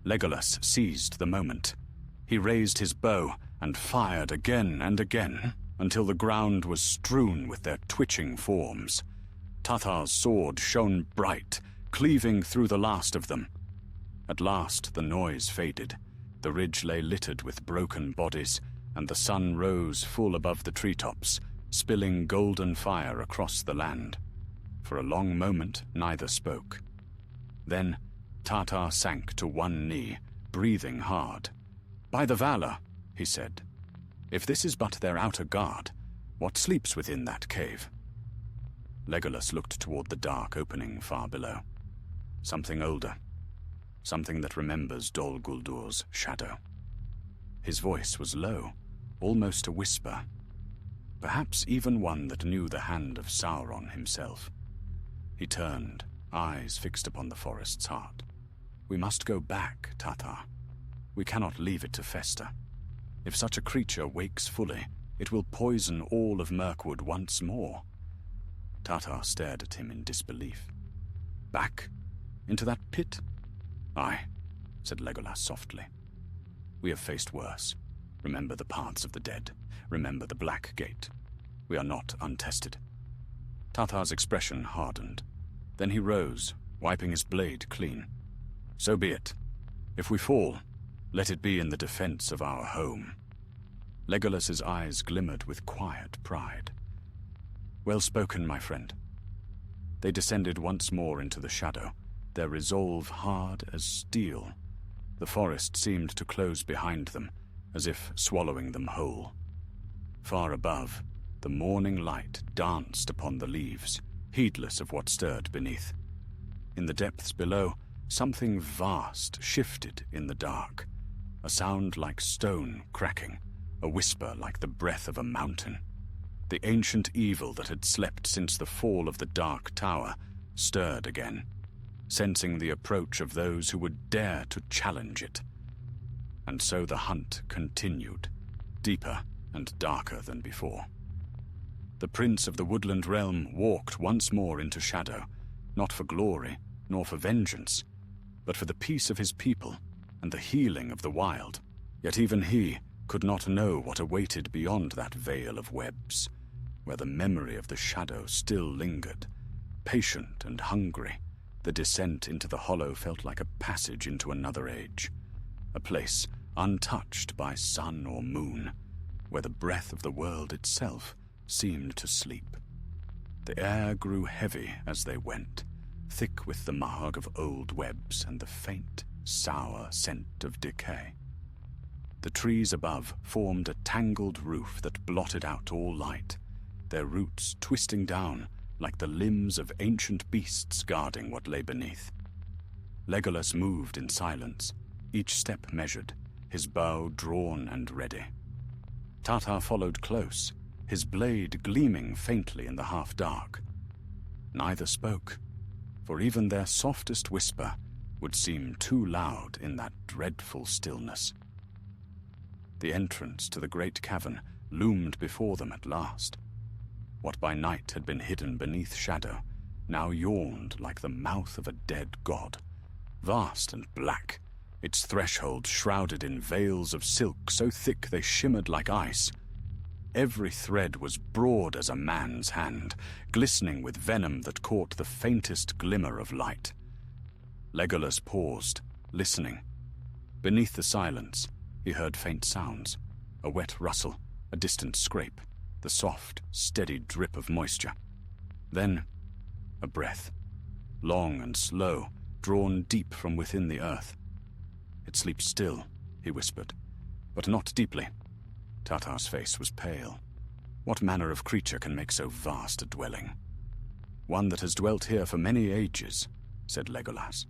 Legolas seized the moment. He raised his bow and fired again and again, until the ground was strewn with their twitching forms. Tathar's sword shone bright, cleaving through the last of them. At last the noise faded. The ridge lay littered with broken bodies, and the sun rose full above the treetops, spilling golden fire across the land. For a long moment neither spoke. Then Tathar sank to one knee, breathing hard. "By the valor," he said. "If this is but their outer guard, what sleeps within that cave?" Legolas looked toward the dark opening far below. Something older. Something that remembers Dol Guldur's shadow. His voice was low, almost a whisper. Perhaps even one that knew the hand of Sauron himself. He turned, eyes fixed upon the forest's heart. "We must go back, Tathar. We cannot leave it to fester. If such a creature wakes fully, it will poison all of Mirkwood once more." Tathar stared at him in disbelief. "Back? Into that pit?" "Aye," said Legolas softly. "We have faced worse. Remember the paths of the dead. Remember the Black Gate. We are not untested." Tathar's expression hardened. Then he rose, wiping his blade clean. "So be it. If we fall, let it be in the defense of our home." Legolas's eyes glimmered with quiet pride. "Well spoken, my friend." They descended once more into the shadow, their resolve hard as steel. The forest seemed to close behind them, as if swallowing them whole. Far above, the morning light danced upon the leaves, heedless of what stirred beneath. In the depths below, something vast shifted in the dark, a sound like stone cracking, a whisper like the breath of a mountain. The ancient evil that had slept since the fall of the Dark Tower stirred again, sensing the approach of those who would dare to challenge it. And so the hunt continued, deeper and darker than before. The prince of the woodland realm walked once more into shadow, not for glory, nor for vengeance, but for the peace of his people and the healing of the wild. Yet even he could not know what awaited beyond that veil of webs, where the memory of the shadow still lingered. Patient and hungry, the descent into the hollow felt like a passage into another age, a place untouched by sun or moon, where the breath of the world itself seemed to sleep. The air grew heavy as they went, thick with the mahog of old webs and the faint, sour scent of decay. The trees above formed a tangled roof that blotted out all light, their roots twisting down like the limbs of ancient beasts guarding what lay beneath. Legolas moved in silence, each step measured, his bow drawn and ready. Tatar followed close, his blade gleaming faintly in the half-dark. Neither spoke, for even their softest whisper would seem too loud in that dreadful stillness. The entrance to the great cavern loomed before them at last. What by night had been hidden beneath shadow now yawned like the mouth of a dead god, vast and black, its threshold shrouded in veils of silk so thick they shimmered like ice. Every thread was broad as a man's hand, glistening with venom that caught the faintest glimmer of light. Legolas paused, listening. Beneath the silence, he heard faint sounds, a wet rustle, a distant scrape, the soft, steady drip of moisture. Then, a breath, long and slow, drawn deep from within the earth. "It sleeps still," he whispered, "but not deeply." Tatar's face was pale. What manner of creature can make so vast a dwelling? "One that has dwelt here for many ages," said Legolas.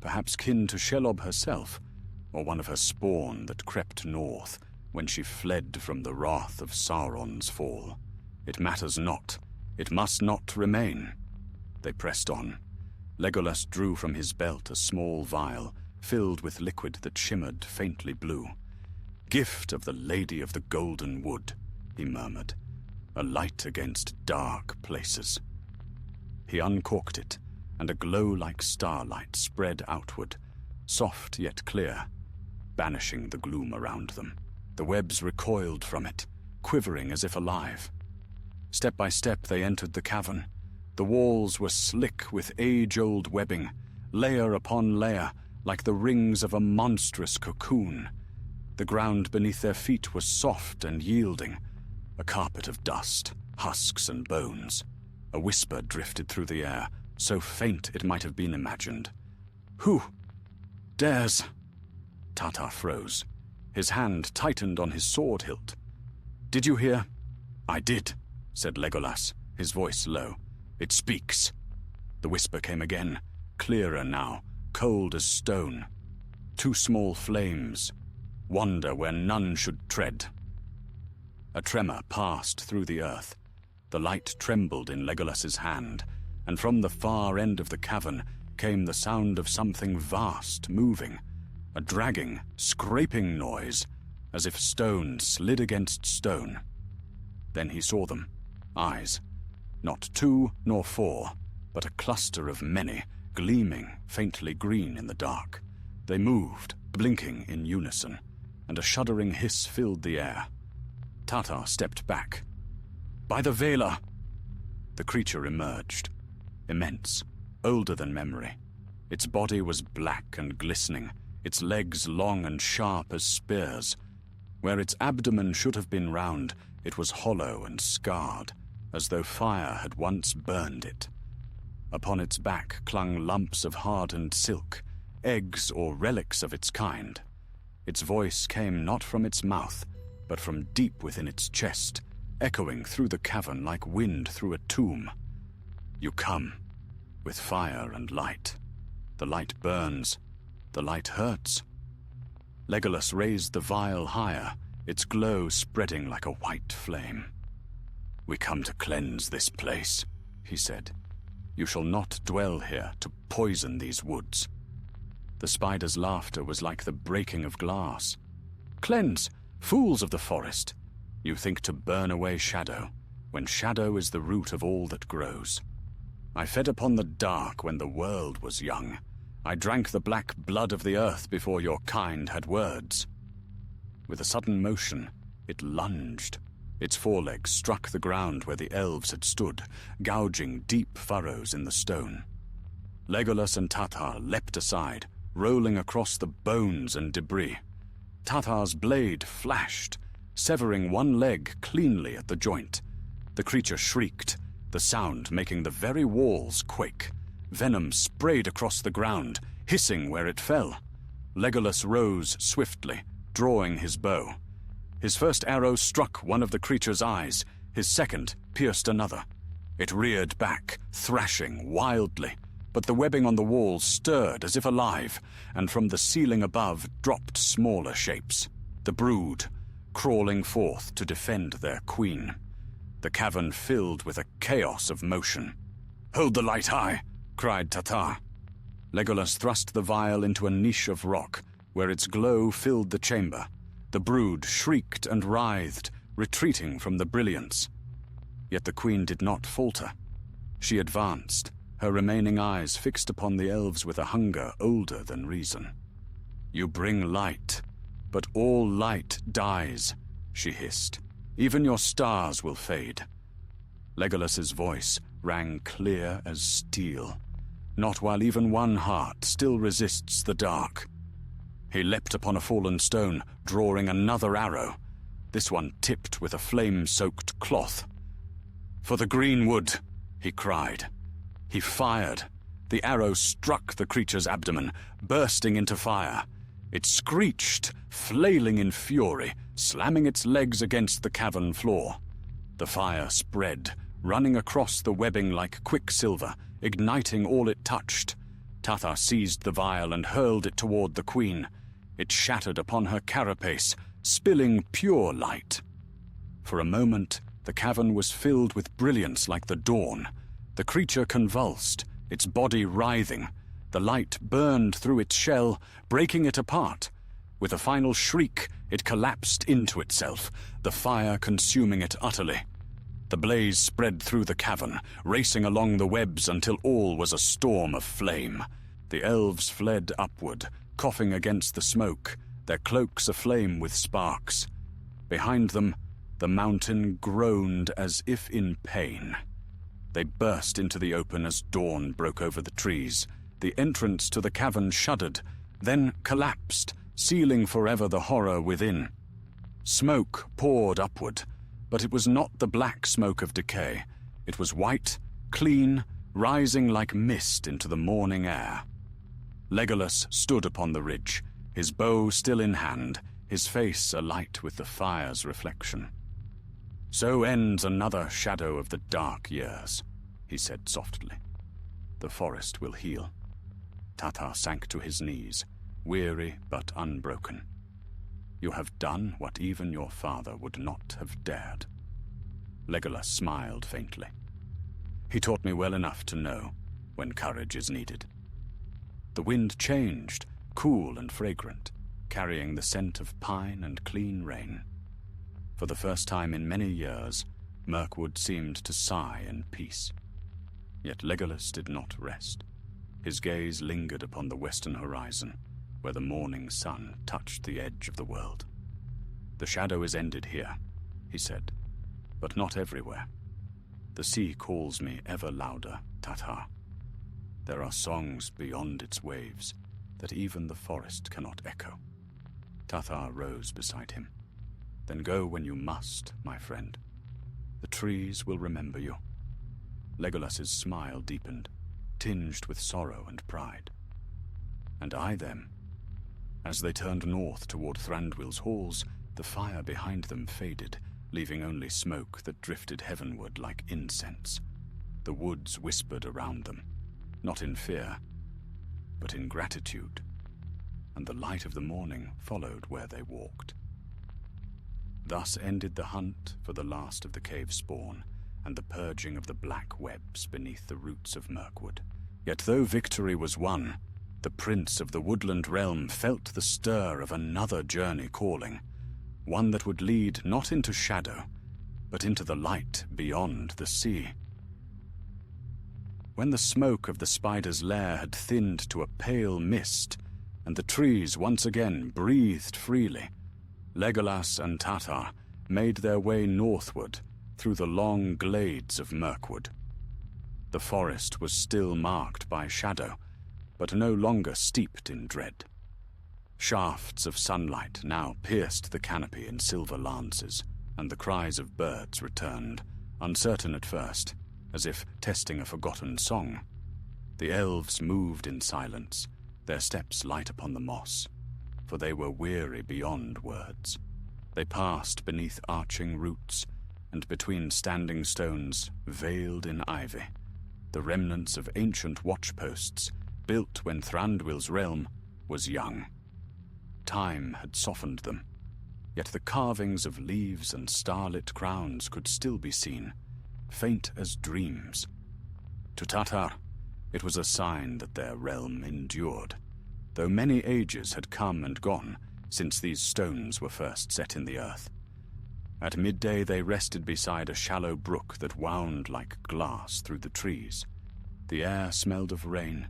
"Perhaps kin to Shelob herself, or one of her spawn that crept north when she fled from the wrath of Sauron's fall. It matters not. It must not remain." They pressed on. Legolas drew from his belt a small vial filled with liquid that shimmered faintly blue. "Gift of the Lady of the Golden Wood," he murmured. "A light against dark places." He uncorked it, and a glow like starlight spread outward, soft yet clear, banishing the gloom around them. The webs recoiled from it, quivering as if alive. Step by step they entered the cavern. The walls were slick with age-old webbing, layer upon layer, like the rings of a monstrous cocoon. The ground beneath their feet was soft and yielding, a carpet of dust, husks and bones. A whisper drifted through the air, so faint it might have been imagined. "Who dares?" Tatar froze. His hand tightened on his sword hilt. "Did you hear?" "I did," said Legolas, his voice low. "It speaks." The whisper came again, clearer now, cold as stone. "Two small flames wander where none should tread." A tremor passed through the earth. The light trembled in Legolas's hand, and from the far end of the cavern came the sound of something vast moving, a dragging, scraping noise, as if stone slid against stone. Then he saw them, eyes, not two nor four, but a cluster of many, gleaming faintly green in the dark. They moved, blinking in unison, and a shuddering hiss filled the air. Tatar stepped back. "By the Vela!" The creature emerged, immense, older than memory. Its body was black and glistening, its legs long and sharp as spears. Where its abdomen should have been round, it was hollow and scarred, as though fire had once burned it. Upon its back clung lumps of hardened silk, eggs or relics of its kind. Its voice came not from its mouth, but from deep within its chest, echoing through the cavern like wind through a tomb. "You come, with fire and light. The light burns, the light hurts." Legolas raised the vial higher, its glow spreading like a white flame. "We come to cleanse this place," he said. "You shall not dwell here to poison these woods." The spider's laughter was like the breaking of glass. "Cleanse, fools of the forest! You think to burn away shadow, when shadow is the root of all that grows." I fed upon the dark when the world was young. I drank the black blood of the earth before your kind had words." With a sudden motion, it lunged. Its forelegs struck the ground where the elves had stood, gouging deep furrows in the stone. Legolas and Tatar leapt aside, rolling across the bones and debris. Tatar's blade flashed, severing one leg cleanly at the joint. The creature shrieked, the sound making the very walls quake. Venom sprayed across the ground, hissing where it fell. Legolas rose swiftly, drawing his bow. His first arrow struck one of the creature's eyes, his second pierced another. It reared back, thrashing wildly, but the webbing on the walls stirred as if alive, and from the ceiling above dropped smaller shapes. The brood, crawling forth to defend their queen. The cavern filled with a chaos of motion. "Hold the light high!" cried Tatar. Legolas thrust the vial into a niche of rock, where its glow filled the chamber. The brood shrieked and writhed, retreating from the brilliance. Yet the queen did not falter. She advanced, her remaining eyes fixed upon the elves with a hunger older than reason. "You bring light, but all light dies," she hissed. "Even your stars will fade." Legolas's voice rang clear as steel, not while even one heart still resists the dark. He leapt upon a fallen stone, drawing another arrow, this one tipped with a flame-soaked cloth. "For the greenwood!" he cried. He fired. The arrow struck the creature's abdomen, bursting into fire. It screeched, flailing in fury, slamming its legs against the cavern floor. The fire spread, running across the webbing like quicksilver, igniting all it touched. Tatar seized the vial and hurled it toward the queen. It shattered upon her carapace, spilling pure light. For a moment, the cavern was filled with brilliance like the dawn. The creature convulsed, its body writhing. The light burned through its shell, breaking it apart. With a final shriek, it collapsed into itself, the fire consuming it utterly. The blaze spread through the cavern, racing along the webs until all was a storm of flame. The elves fled upward, coughing against the smoke, their cloaks aflame with sparks. Behind them, the mountain groaned as if in pain. They burst into the open as dawn broke over the trees. The entrance to the cavern shuddered, then collapsed, sealing forever the horror within. Smoke poured upward, but it was not the black smoke of decay. It was white, clean, rising like mist into the morning air. Legolas stood upon the ridge, his bow still in hand, his face alight with the fire's reflection. "So ends another shadow of the dark years," he said softly. "The forest will heal." Tatar sank to his knees, weary but unbroken. "You have done what even your father would not have dared." Legolas smiled faintly. "He taught me well enough to know when courage is needed." The wind changed, cool and fragrant, carrying the scent of pine and clean rain. For the first time in many years, Mirkwood seemed to sigh in peace. Yet Legolas did not rest. His gaze lingered upon the western horizon, where the morning sun touched the edge of the world. "The shadow is ended here," he said, "but not everywhere. The sea calls me ever louder, Tatar. There are songs beyond its waves that even the forest cannot echo." Tatar rose beside him. "Then go when you must, my friend. The trees will remember you." Legolas's smile deepened, tinged with sorrow and pride. "And I them." As they turned north toward Thranduil's halls, the fire behind them faded, leaving only smoke that drifted heavenward like incense. The woods whispered around them, not in fear, but in gratitude, and the light of the morning followed where they walked. Thus ended the hunt for the last of the cave spawn, and the purging of the black webs beneath the roots of Mirkwood. Yet though victory was won, the prince of the woodland realm felt the stir of another journey calling, one that would lead not into shadow, but into the light beyond the sea. when the smoke of the spider's lair had thinned to a pale mist, and the trees once again breathed freely, Legolas and Tatar made their way northward through the long glades of Mirkwood. The forest was still marked by shadow, but no longer steeped in dread. Shafts of sunlight now pierced the canopy in silver lances, and the cries of birds returned, uncertain at first, as if testing a forgotten song. The elves moved in silence, their steps light upon the moss, for they were weary beyond words. They passed beneath arching roots, and between standing stones veiled in ivy, the remnants of ancient watchposts built when Thranduil's realm was young. Time had softened them, yet the carvings of leaves and starlit crowns could still be seen, faint as dreams. To Tatar, it was a sign that their realm endured, though many ages had come and gone since these stones were first set in the earth. At midday they rested beside a shallow brook that wound like glass through the trees. The air smelled of rain,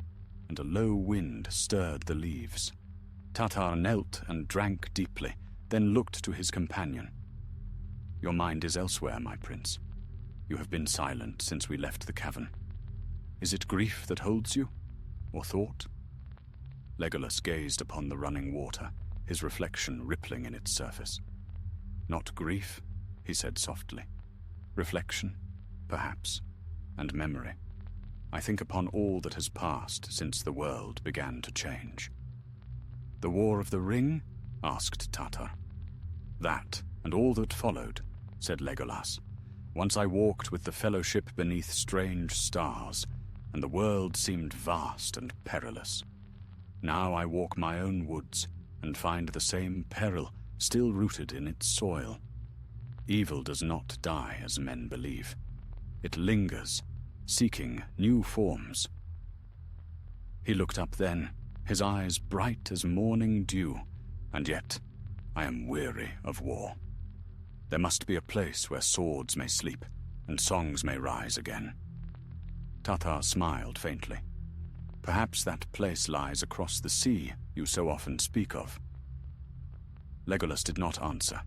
and a low wind stirred the leaves. Tatar knelt and drank deeply, then looked to his companion. "Your mind is elsewhere, my prince. You have been silent since we left the cavern. Is it grief that holds you, or thought?" Legolas gazed upon the running water, his reflection rippling in its surface. "Not grief," he said softly. "Reflection, perhaps, and memory. I think upon all that has passed since the world began to change." "The War of the Ring?" asked Tatar. "That, and all that followed," said Legolas. "Once I walked with the Fellowship beneath strange stars, and the world seemed vast and perilous. Now I walk my own woods, and find the same peril still rooted in its soil. Evil does not die as men believe. It lingers, seeking new forms." He looked up then, his eyes bright as morning dew, "And yet I am weary of war. There must be a place where swords may sleep, and songs may rise again." Tatar smiled faintly. "Perhaps that place lies across the sea you so often speak of." Legolas did not answer.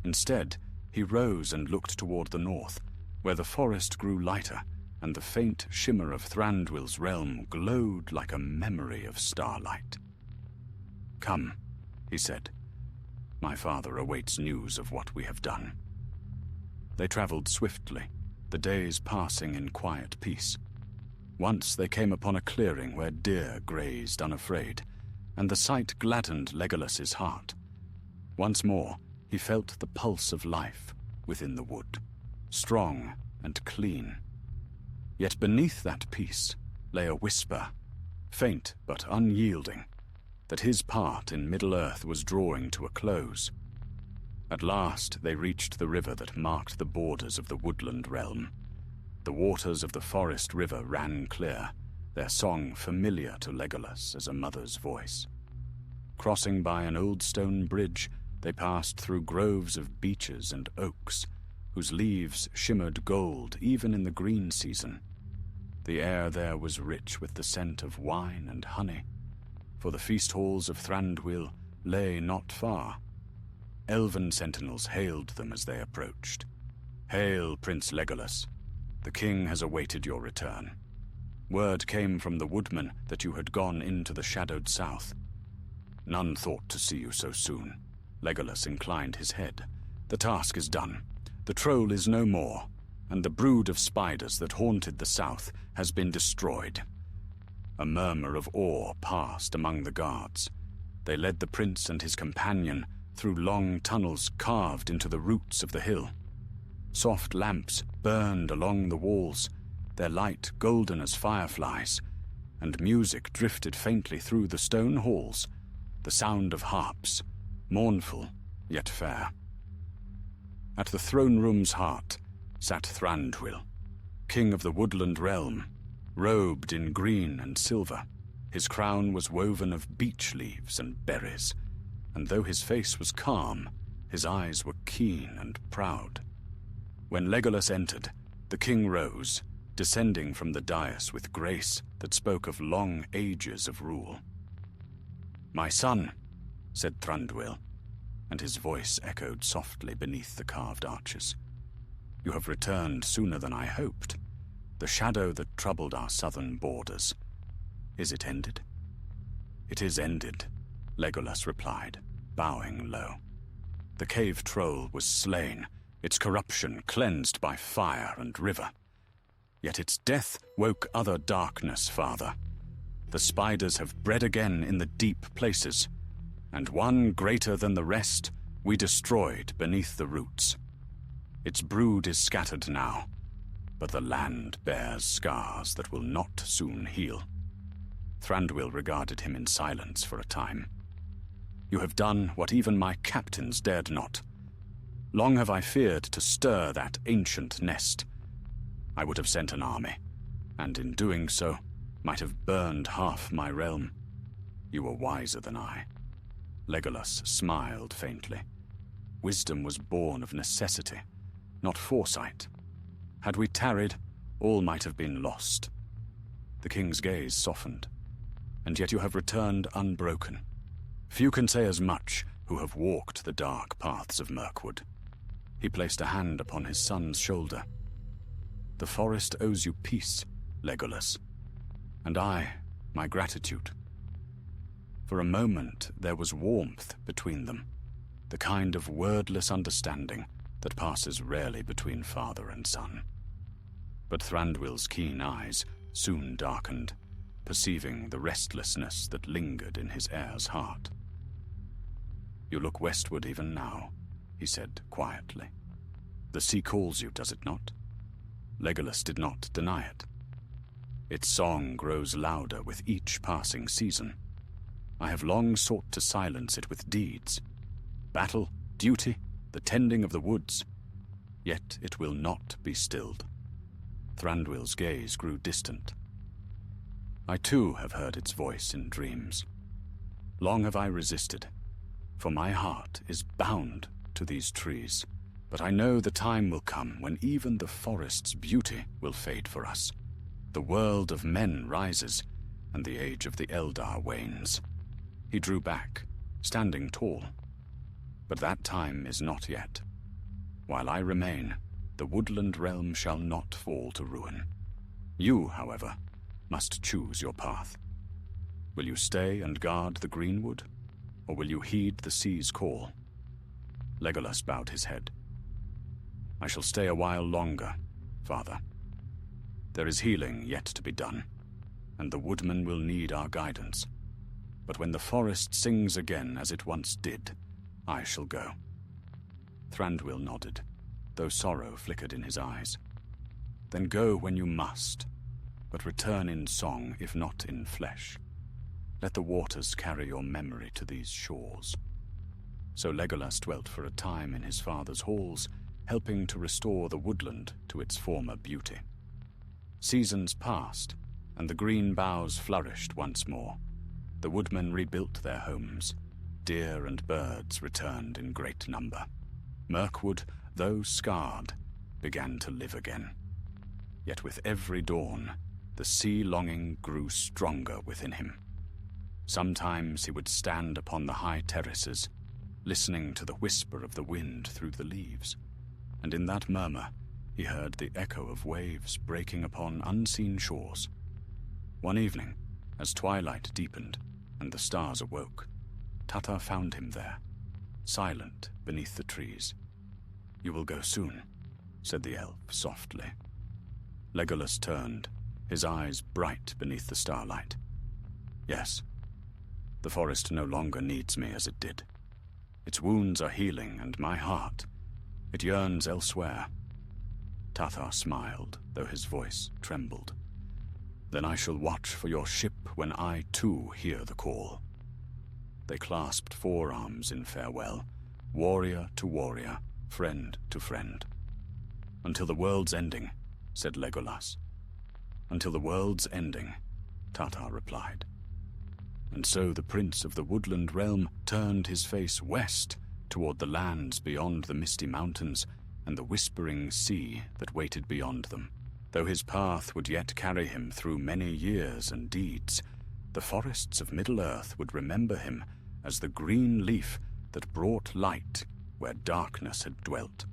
Instead, he rose and looked toward the north, where the forest grew lighter, and the faint shimmer of Thranduil's realm glowed like a memory of starlight. "Come," he said. "My father awaits news of what we have done." They traveled swiftly, the days passing in quiet peace. Once they came upon a clearing where deer grazed unafraid, and the sight gladdened Legolas's heart. Once more, he felt the pulse of life within the wood, strong and clean. Yet beneath that peace lay a whisper, faint but unyielding, that his part in Middle-earth was drawing to a close. At last they reached the river that marked the borders of the woodland realm. The waters of the forest river ran clear, their song familiar to Legolas as a mother's voice. Crossing by an old stone bridge, they passed through groves of beeches and oaks, whose leaves shimmered gold even in the green season. The air there was rich with the scent of wine and honey, for the feast halls of Thranduil lay not far. Elven sentinels hailed them as they approached. "Hail, Prince Legolas. The king has awaited your return. Word came from the woodman that you had gone into the shadowed south. None thought to see you so soon." Legolas inclined his head. "The task is done. The troll is no more, and the brood of spiders that haunted the south has been destroyed." A murmur of awe passed among the guards. They led the prince and his companion through long tunnels carved into the roots of the hill. Soft lamps burned along the walls, their light golden as fireflies, and music drifted faintly through the stone halls, the sound of harps, mournful yet fair. At the throne room's heart sat Thranduil, king of the woodland realm, robed in green and silver. His crown was woven of beech leaves and berries, and though his face was calm, his eyes were keen and proud. When Legolas entered, the king rose, descending from the dais with grace that spoke of long ages of rule. "My son," said Thranduil, and his voice echoed softly beneath the carved arches. "You have returned sooner than I hoped. The shadow that troubled our southern borders. Is it ended?" "It is ended," Legolas replied, bowing low. "The cave troll was slain, its corruption cleansed by fire and river. Yet its death woke other darkness, father. The spiders have bred again in the deep places, and one greater than the rest we destroyed beneath the roots. Its brood is scattered now, but the land bears scars that will not soon heal." Thranduil regarded him in silence for a time. "You have done what even my captains dared not. Long have I feared to stir that ancient nest. I would have sent an army, and in doing so, might have burned half my realm. You were wiser than I." Legolas smiled faintly. Wisdom was born of necessity, not foresight. Had we tarried, all might have been lost. The king's gaze softened. "And yet you have returned unbroken. Few can say as much who have walked the dark paths of Mirkwood." He placed a hand upon his son's shoulder. "The forest owes you peace, Legolas, and I, my gratitude." For a moment there was warmth between them, the kind of wordless understanding that passes rarely between father and son. But Thranduil's keen eyes soon darkened, perceiving the restlessness that lingered in his heir's heart. "You look westward even now," he said quietly. "The sea calls you, does it not?" Legolas did not deny it. "Its song grows louder with each passing season. I have long sought to silence it with deeds. Battle, duty, the tending of the woods. Yet it will not be stilled." Thranduil's gaze grew distant. "I too have heard its voice in dreams. Long have I resisted, for my heart is bound to these trees. But I know the time will come when even the forest's beauty will fade for us. The world of men rises, and the age of the Eldar wanes." He drew back, standing tall. "But that time is not yet. While I remain, the woodland realm shall not fall to ruin. You, however, must choose your path. Will you stay and guard the greenwood, or will you heed the sea's call?" Legolas bowed his head. "I shall stay a while longer, father. There is healing yet to be done, and the woodmen will need our guidance. But when the forest sings again as it once did, I shall go." Thranduil nodded, though sorrow flickered in his eyes. "Then go when you must, but return in song if not in flesh. Let the waters carry your memory to these shores." So Legolas dwelt for a time in his father's halls, helping to restore the woodland to its former beauty. Seasons passed, and the green boughs flourished once more. The woodmen rebuilt their homes. Deer and birds returned in great number. Mirkwood, though scarred, began to live again. Yet with every dawn, the sea longing grew stronger within him. Sometimes he would stand upon the high terraces, listening to the whisper of the wind through the leaves, and in that murmur he heard the echo of waves breaking upon unseen shores. One evening, as twilight deepened and the stars awoke, Tata found him there, silent beneath the trees. "You will go soon," said the elf softly. Legolas turned, his eyes bright beneath the starlight. "Yes. The forest no longer needs me as it did. Its wounds are healing, and my heart, it yearns elsewhere." Tata smiled, though his voice trembled. "Then I shall watch for your ship when I too hear the call." They clasped forearms in farewell, warrior to warrior, friend to friend. "Until the world's ending," said Legolas. "Until the world's ending," Tata replied. And so the prince of the woodland realm turned his face west toward the lands beyond the misty mountains and the whispering sea that waited beyond them. Though his path would yet carry him through many years and deeds, the forests of Middle-earth would remember him as the green leaf that brought light where darkness had dwelt,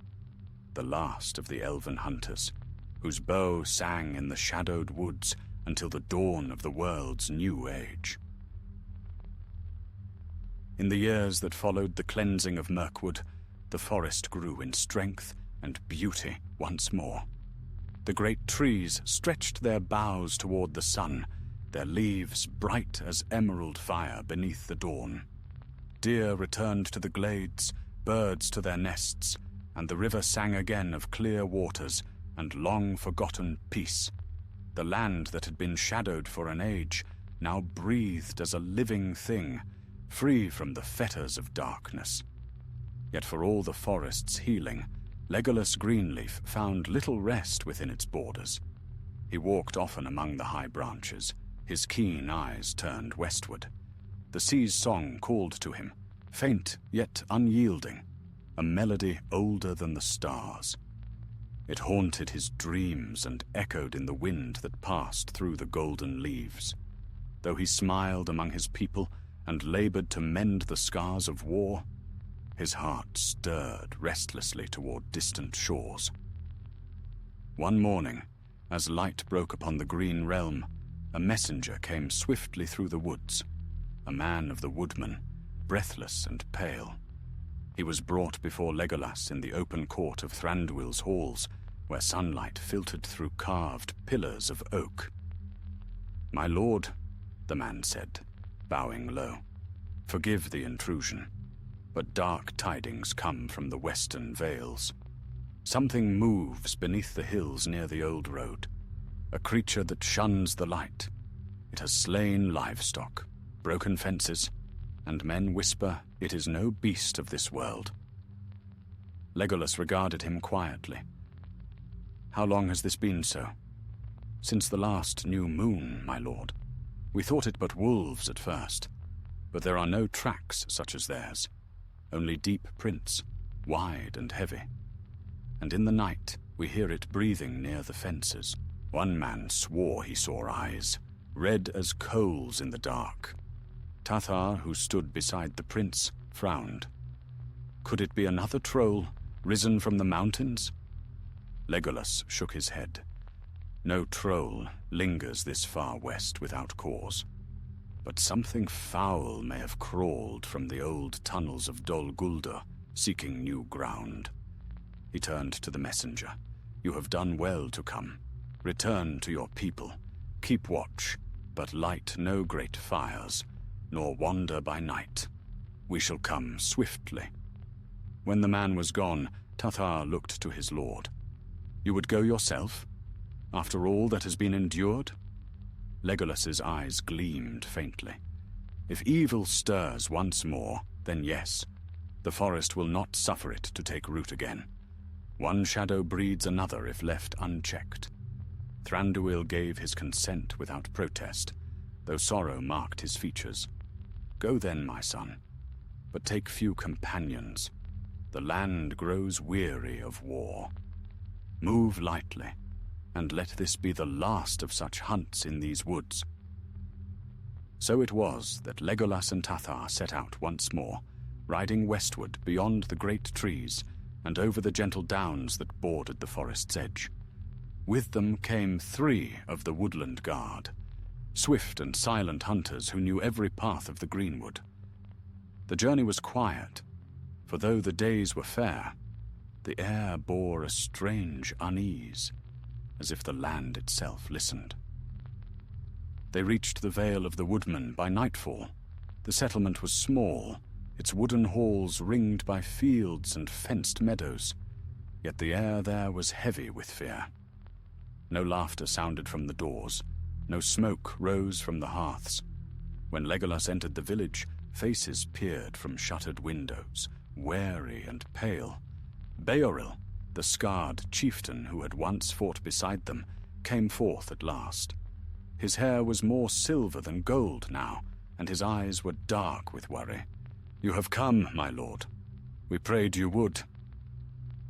the last of the elven hunters, whose bow sang in the shadowed woods until the dawn of the world's new age. In the years that followed the cleansing of Mirkwood, the forest grew in strength and beauty once more. The great trees stretched their boughs toward the sun, their leaves bright as emerald fire beneath the dawn. Deer returned to the glades, birds to their nests, and the river sang again of clear waters and long-forgotten peace. The land that had been shadowed for an age now breathed as a living thing, free from the fetters of darkness. Yet for all the forest's healing, Legolas Greenleaf found little rest within its borders. He walked often among the high branches, his keen eyes turned westward. The sea's song called to him, faint yet unyielding, a melody older than the stars. It haunted his dreams and echoed in the wind that passed through the golden leaves. Though he smiled among his people and labored to mend the scars of war, his heart stirred restlessly toward distant shores. One morning, as light broke upon the green realm, a messenger came swiftly through the woods, a man of the woodmen, breathless and pale. He was brought before Legolas in the open court of Thranduil's halls, where sunlight filtered through carved pillars of oak. "My lord," the man said, bowing low, "forgive the intrusion, but dark tidings come from the western vales. Something moves beneath the hills near the old road, a creature that shuns the light. It has slain livestock, broken fences, and men whisper it is no beast of this world." Legolas regarded him quietly. "How long has this been so?" "Since the last new moon, my lord. We thought it but wolves at first, but there are no tracks such as theirs, only deep prints, wide and heavy. And in the night we hear it breathing near the fences." One man swore he saw eyes, red as coals in the dark. Tathar, who stood beside the prince, frowned. Could it be another troll, risen from the mountains? Legolas shook his head. No troll lingers this far west without cause. But something foul may have crawled from the old tunnels of Dol Guldur, seeking new ground. He turned to the messenger. "You have done well to come. Return to your people. Keep watch, but light no great fires, nor wander by night. We shall come swiftly." When the man was gone, Tathar looked to his lord. "You would go yourself? After all that has been endured?" Legolas's eyes gleamed faintly. "If evil stirs once more, then yes. The forest will not suffer it to take root again. One shadow breeds another if left unchecked." Thranduil gave his consent without protest, though sorrow marked his features. "Go then, my son, but take few companions. The land grows weary of war. Move lightly, and let this be the last of such hunts in these woods." So it was that Legolas and Tathar set out once more, riding westward beyond the great trees and over the gentle downs that bordered the forest's edge. With them came 3 of the woodland guard, swift and silent hunters who knew every path of the greenwood. The journey was quiet, for though the days were fair, the air bore a strange unease, as if the land itself listened. They reached the Vale of the Woodmen by nightfall. The settlement was small, its wooden halls ringed by fields and fenced meadows, yet the air there was heavy with fear. No laughter sounded from the doors, no smoke rose from the hearths. When Legolas entered the village, faces peered from shuttered windows, wary and pale. Beoril, the scarred chieftain who had once fought beside them, came forth at last. His hair was more silver than gold now, and his eyes were dark with worry. "You have come, my lord. We prayed you would."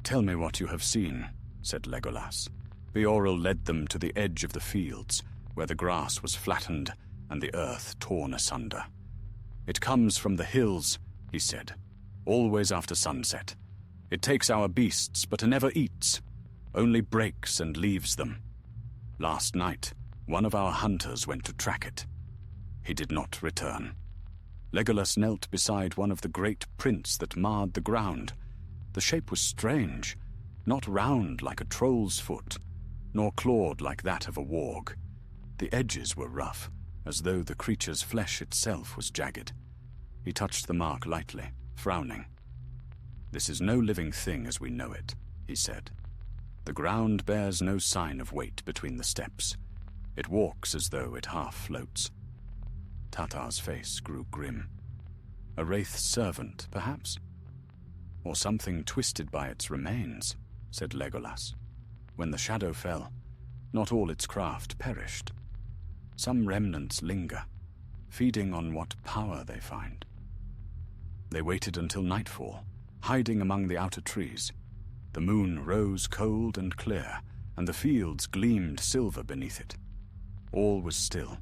"Tell me what you have seen," said Legolas. Beoril led them to the edge of the fields, where the grass was flattened and the earth torn asunder. "It comes from the hills," he said, "always after sunset. It takes our beasts, but never eats, only breaks and leaves them. Last night, one of our hunters went to track it. He did not return." Legolas knelt beside one of the great prints that marred the ground. The shape was strange, not round like a troll's foot, nor clawed like that of a warg. The edges were rough, as though the creature's flesh itself was jagged. He touched the mark lightly, frowning. "This is no living thing as we know it," he said. "The ground bears no sign of weight between the steps. It walks as though it half floats." Tatar's face grew grim. "A wraith's servant, perhaps? Or something twisted by its remains," said Legolas. "When the shadow fell, not all its craft perished. Some remnants linger, feeding on what power they find." They waited until nightfall, hiding among the outer trees. The moon rose cold and clear, and the fields gleamed silver beneath it. All was still.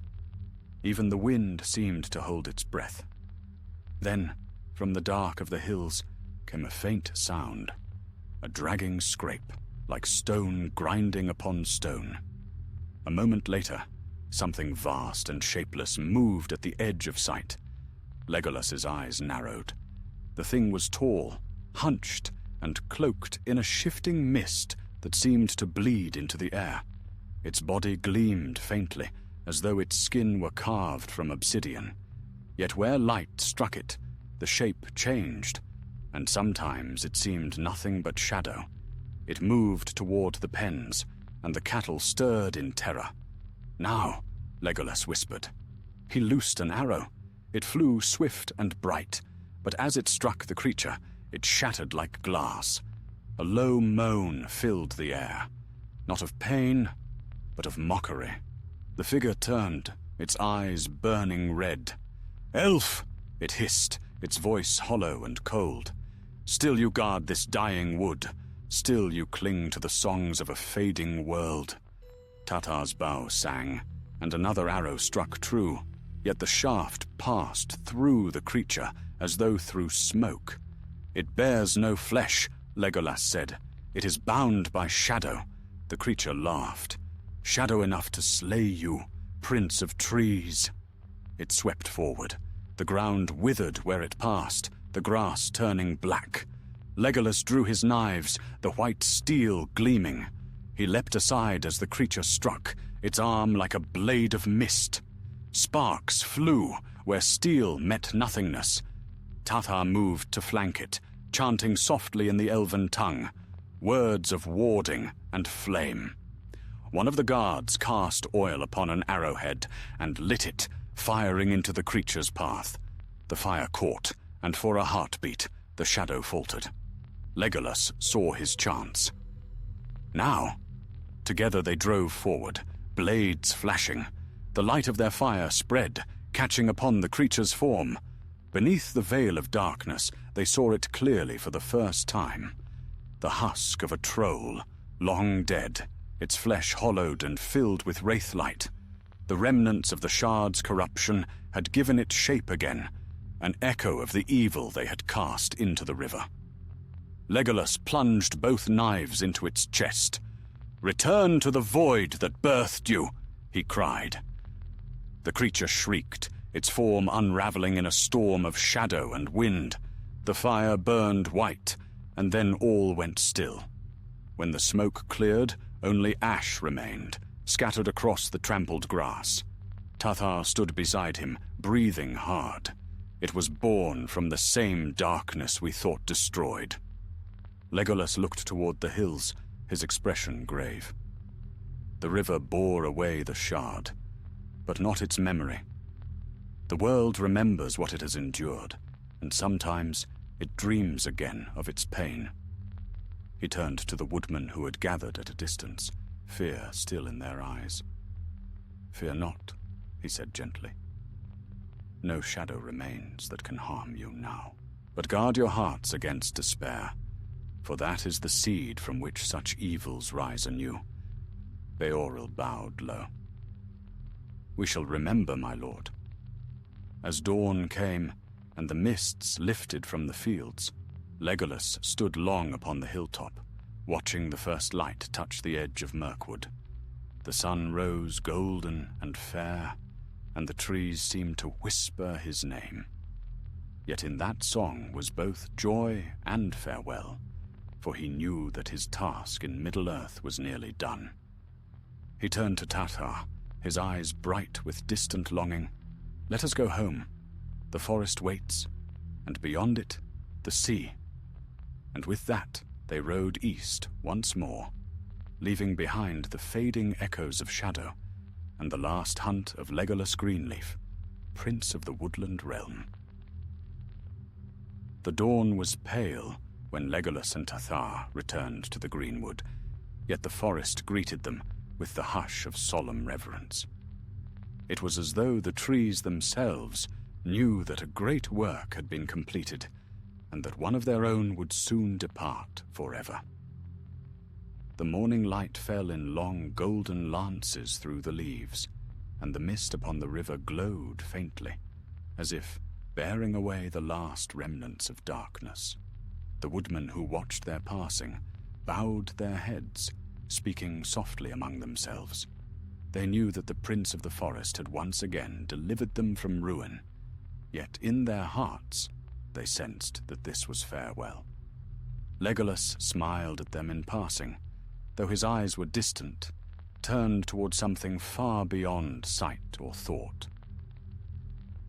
Even the wind seemed to hold its breath. Then, from the dark of the hills, came a faint sound, a dragging scrape, like stone grinding upon stone. A moment later, something vast and shapeless moved at the edge of sight. Legolas's eyes narrowed. The thing was tall, hunched, and cloaked in a shifting mist that seemed to bleed into the air. Its body gleamed faintly, as though its skin were carved from obsidian. Yet where light struck it, the shape changed, and sometimes it seemed nothing but shadow. It moved toward the pens, and the cattle stirred in terror. "Now," Legolas whispered. He loosed an arrow. It flew swift and bright, but as it struck the creature, it shattered like glass. A low moan filled the air, not of pain, but of mockery. The figure turned, its eyes burning red. "Elf!" it hissed, its voice hollow and cold. "Still you guard this dying wood. Still you cling to the songs of a fading world." Tatar's bow sang, and another arrow struck true, yet the shaft passed through the creature as though through smoke. "It bears no flesh," Legolas said. "It is bound by shadow." The creature laughed. "Shadow enough to slay you, prince of trees." It swept forward. The ground withered where it passed, the grass turning black. Legolas drew his knives, the white steel gleaming. He leapt aside as the creature struck, its arm like a blade of mist. Sparks flew where steel met nothingness. Tatar moved to flank it, chanting softly in the elven tongue, words of warding and flame. One of the guards cast oil upon an arrowhead and lit it, firing into the creature's path. The fire caught, and for a heartbeat, the shadow faltered. Legolas saw his chance. Now, together they drove forward, blades flashing. The light of their fire spread, catching upon the creature's form. Beneath the veil of darkness, they saw it clearly for the first time. The husk of a troll, long dead, its flesh hollowed and filled with wraith-light. The remnants of the shard's corruption had given it shape again, an echo of the evil they had cast into the river. Legolas plunged both knives into its chest. "Return to the void that birthed you," he cried. The creature shrieked, its form unraveling in a storm of shadow and wind. The fire burned white, and then all went still. When the smoke cleared, only ash remained, scattered across the trampled grass. Tatar stood beside him, breathing hard. It was born from the same darkness we thought destroyed. Legolas looked toward the hills, his expression grave. The river bore away the shard, but not its memory. The world remembers what it has endured, and sometimes it dreams again of its pain. He turned to the woodmen who had gathered at a distance, fear still in their eyes. "Fear not," he said gently. "No shadow remains that can harm you now. But guard your hearts against despair, for that is the seed from which such evils rise anew. Beoril bowed low. "We shall remember, my lord." As dawn came, and the mists lifted from the fields, Legolas stood long upon the hilltop, watching the first light touch the edge of Mirkwood. The sun rose golden and fair, and the trees seemed to whisper his name. Yet in that song was both joy and farewell, for he knew that his task in Middle-earth was nearly done. He turned to Tatar, his eyes bright with distant longing. "Let us go home. The forest waits, and beyond it, the sea." And with that, they rode east once more, leaving behind the fading echoes of shadow and the last hunt of Legolas Greenleaf, Prince of the Woodland Realm. The dawn was pale when Legolas and Tathar returned to the greenwood, yet the forest greeted them with the hush of solemn reverence. It was as though the trees themselves knew that a great work had been completed, and that one of their own would soon depart forever. The morning light fell in long golden lances through the leaves, and the mist upon the river glowed faintly, as if bearing away the last remnants of darkness. The woodmen who watched their passing bowed their heads, speaking softly among themselves. They knew that the Prince of the Forest had once again delivered them from ruin, yet in their hearts they sensed that this was farewell. Legolas smiled at them in passing, though his eyes were distant, turned toward something far beyond sight or thought.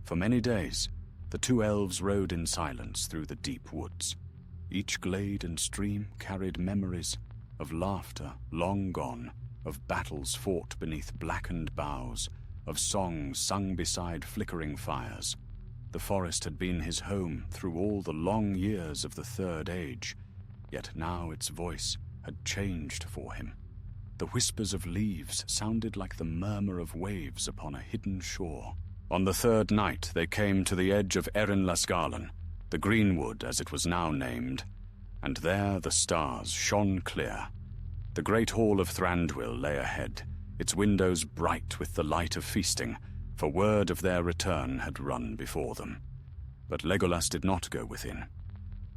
For many days, the two elves rode in silence through the deep woods. Each glade and stream carried memories of laughter long gone, of battles fought beneath blackened boughs, of songs sung beside flickering fires. The forest had been his home through all the long years of the Third Age, yet now its voice had changed for him. The whispers of leaves sounded like the murmur of waves upon a hidden shore. On the third night they came to the edge of Erin Lasgarlan, the Greenwood as it was now named, and there the stars shone clear. The great hall of Thranduil lay ahead, its windows bright with the light of feasting, for word of their return had run before them. But Legolas did not go within.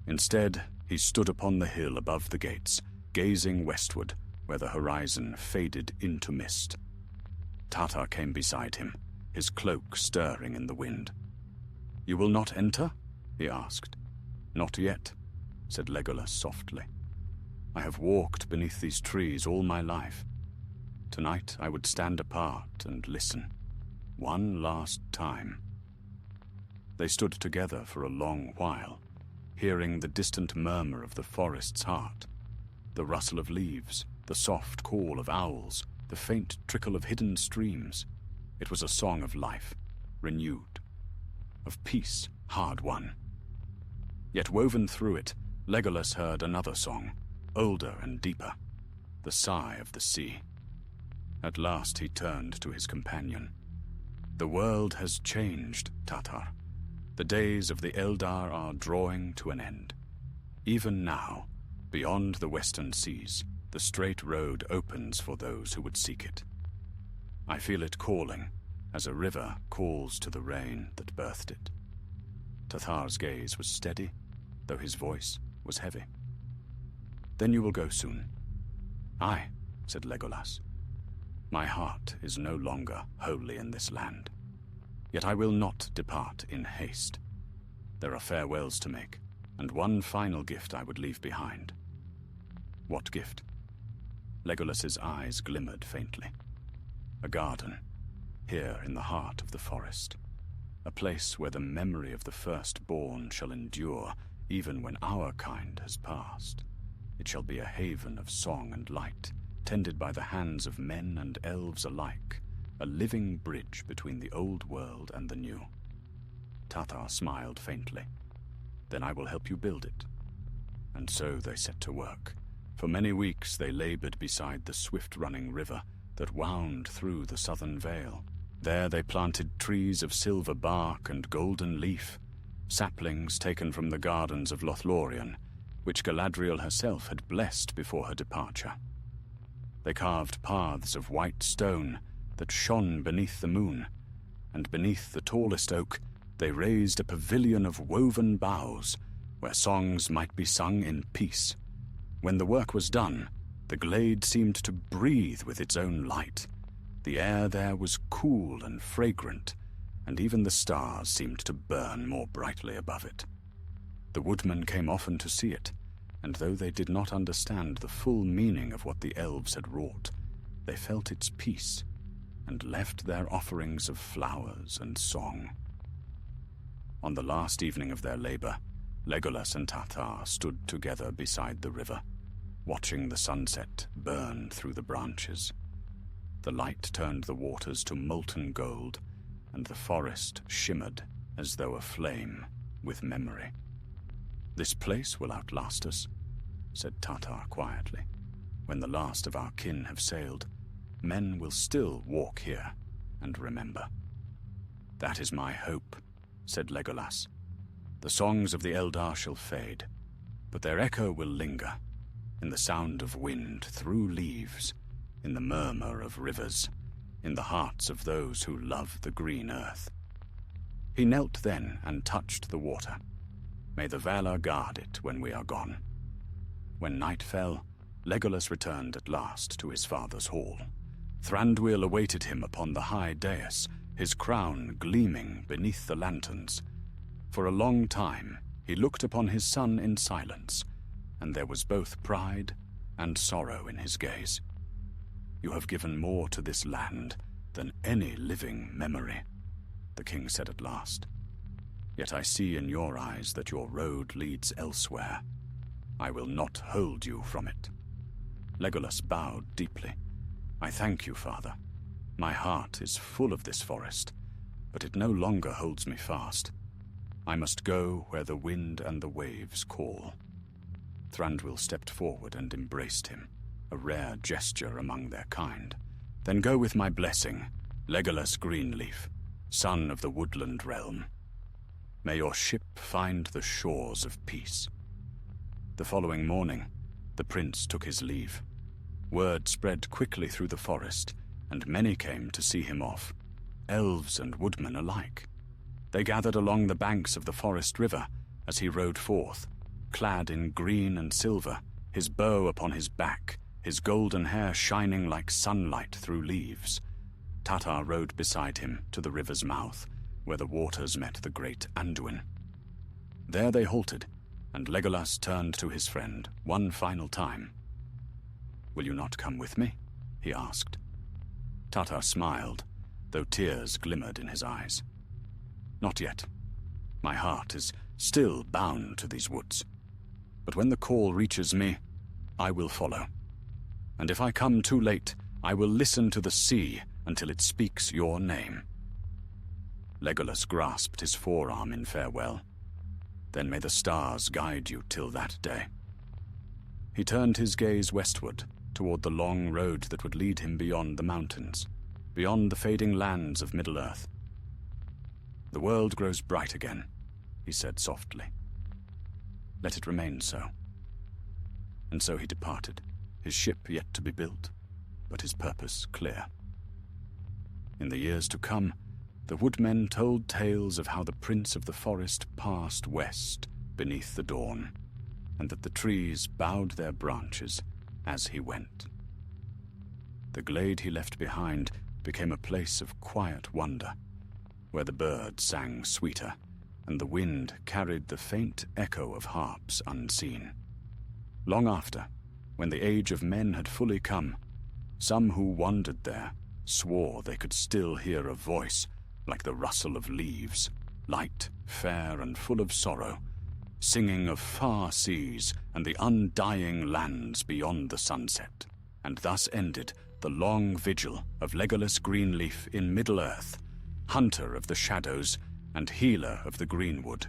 Instead, he stood upon the hill above the gates, gazing westward, where the horizon faded into mist. Tatar came beside him, his cloak stirring in the wind. "You will not enter?" he asked. "Not yet," said Legolas softly. "I have walked beneath these trees all my life. Tonight I would stand apart and listen, one last time." They stood together for a long while, hearing the distant murmur of the forest's heart, the rustle of leaves, the soft call of owls, the faint trickle of hidden streams. It was a song of life, renewed, of peace, hard won. Yet woven through it, Legolas heard another song, older and deeper, the sigh of the sea. At last he turned to his companion. "The world has changed, Tatar. The days of the Eldar are drawing to an end. Even now, beyond the western seas, the straight road opens for those who would seek it. I feel it calling, as a river calls to the rain that birthed it." Tathar's gaze was steady, though his voice was heavy. "Then you will go soon." "Aye," said Legolas. "My heart is no longer wholly in this land. Yet I will not depart in haste. There are farewells to make, and one final gift I would leave behind." "What gift?" Legolas's eyes glimmered faintly. "A garden, here in the heart of the forest. A place where the memory of the firstborn shall endure, even when our kind has passed. It shall be a haven of song and light, tended by the hands of men and elves alike, a living bridge between the old world and the new." Tatar smiled faintly. "Then I will help you build it." And so they set to work. For many weeks they labored beside the swift-running river that wound through the southern vale. There they planted trees of silver bark and golden leaf, saplings taken from the gardens of Lothlorien, which Galadriel herself had blessed before her departure. They carved paths of white stone that shone beneath the moon, and beneath the tallest oak they raised a pavilion of woven boughs, where songs might be sung in peace. When the work was done, the glade seemed to breathe with its own light. The air there was cool and fragrant, and even the stars seemed to burn more brightly above it. The woodmen came often to see it, and though they did not understand the full meaning of what the elves had wrought, they felt its peace, and left their offerings of flowers and song. On the last evening of their labor, Legolas and Tathar stood together beside the river, watching the sunset burn through the branches. The light turned the waters to molten gold, and the forest shimmered as though aflame with memory. "This place will outlast us," said Tathar quietly. "When the last of our kin have sailed, men will still walk here and remember." "That is my hope," said Legolas. "The songs of the Eldar shall fade, but their echo will linger, in the sound of wind through leaves, in the murmur of rivers, in the hearts of those who love the green earth." He knelt then and touched the water. "May the Valar guard it when we are gone." When night fell, Legolas returned at last to his father's hall. Thranduil awaited him upon the high dais, his crown gleaming beneath the lanterns. For a long time he looked upon his son in silence, and there was both pride and sorrow in his gaze. "You have given more to this land than any living memory," the king said at last. "Yet I see in your eyes that your road leads elsewhere. I will not hold you from it." Legolas bowed deeply. "I thank you, father. My heart is full of this forest, but it no longer holds me fast. I must go where the wind and the waves call." Thranduil stepped forward and embraced him, a rare gesture among their kind. "Then go with my blessing, Legolas Greenleaf, son of the woodland realm. May your ship find the shores of peace." The following morning, the prince took his leave. Word spread quickly through the forest, and many came to see him off, elves and woodmen alike. They gathered along the banks of the forest river as he rode forth, clad in green and silver, his bow upon his back, his golden hair shining like sunlight through leaves. Tathar rode beside him to the river's mouth, where the waters met the great Anduin. There they halted, and Legolas turned to his friend one final time. "Will you not come with me?" he asked. Tathar smiled, though tears glimmered in his eyes. "Not yet. My heart is still bound to these woods. But when the call reaches me, I will follow. And if I come too late, I will listen to the sea until it speaks your name." Legolas grasped his forearm in farewell. "Then may the stars guide you till that day." He turned his gaze westward, toward the long road that would lead him beyond the mountains, beyond the fading lands of Middle-earth. "The world grows bright again," he said softly. "Let it remain so." And so he departed, his ship yet to be built, but his purpose clear. In the years to come, the woodmen told tales of how the prince of the forest passed west beneath the dawn, and that the trees bowed their branches as he went. The glade he left behind became a place of quiet wonder, where the birds sang sweeter, and the wind carried the faint echo of harps unseen. Long after, when the age of men had fully come, some who wandered there swore they could still hear a voice like the rustle of leaves, light, fair, and full of sorrow, singing of far seas and the undying lands beyond the sunset. And thus ended the long vigil of Legolas Greenleaf in Middle-earth, hunter of the shadows and healer of the greenwood,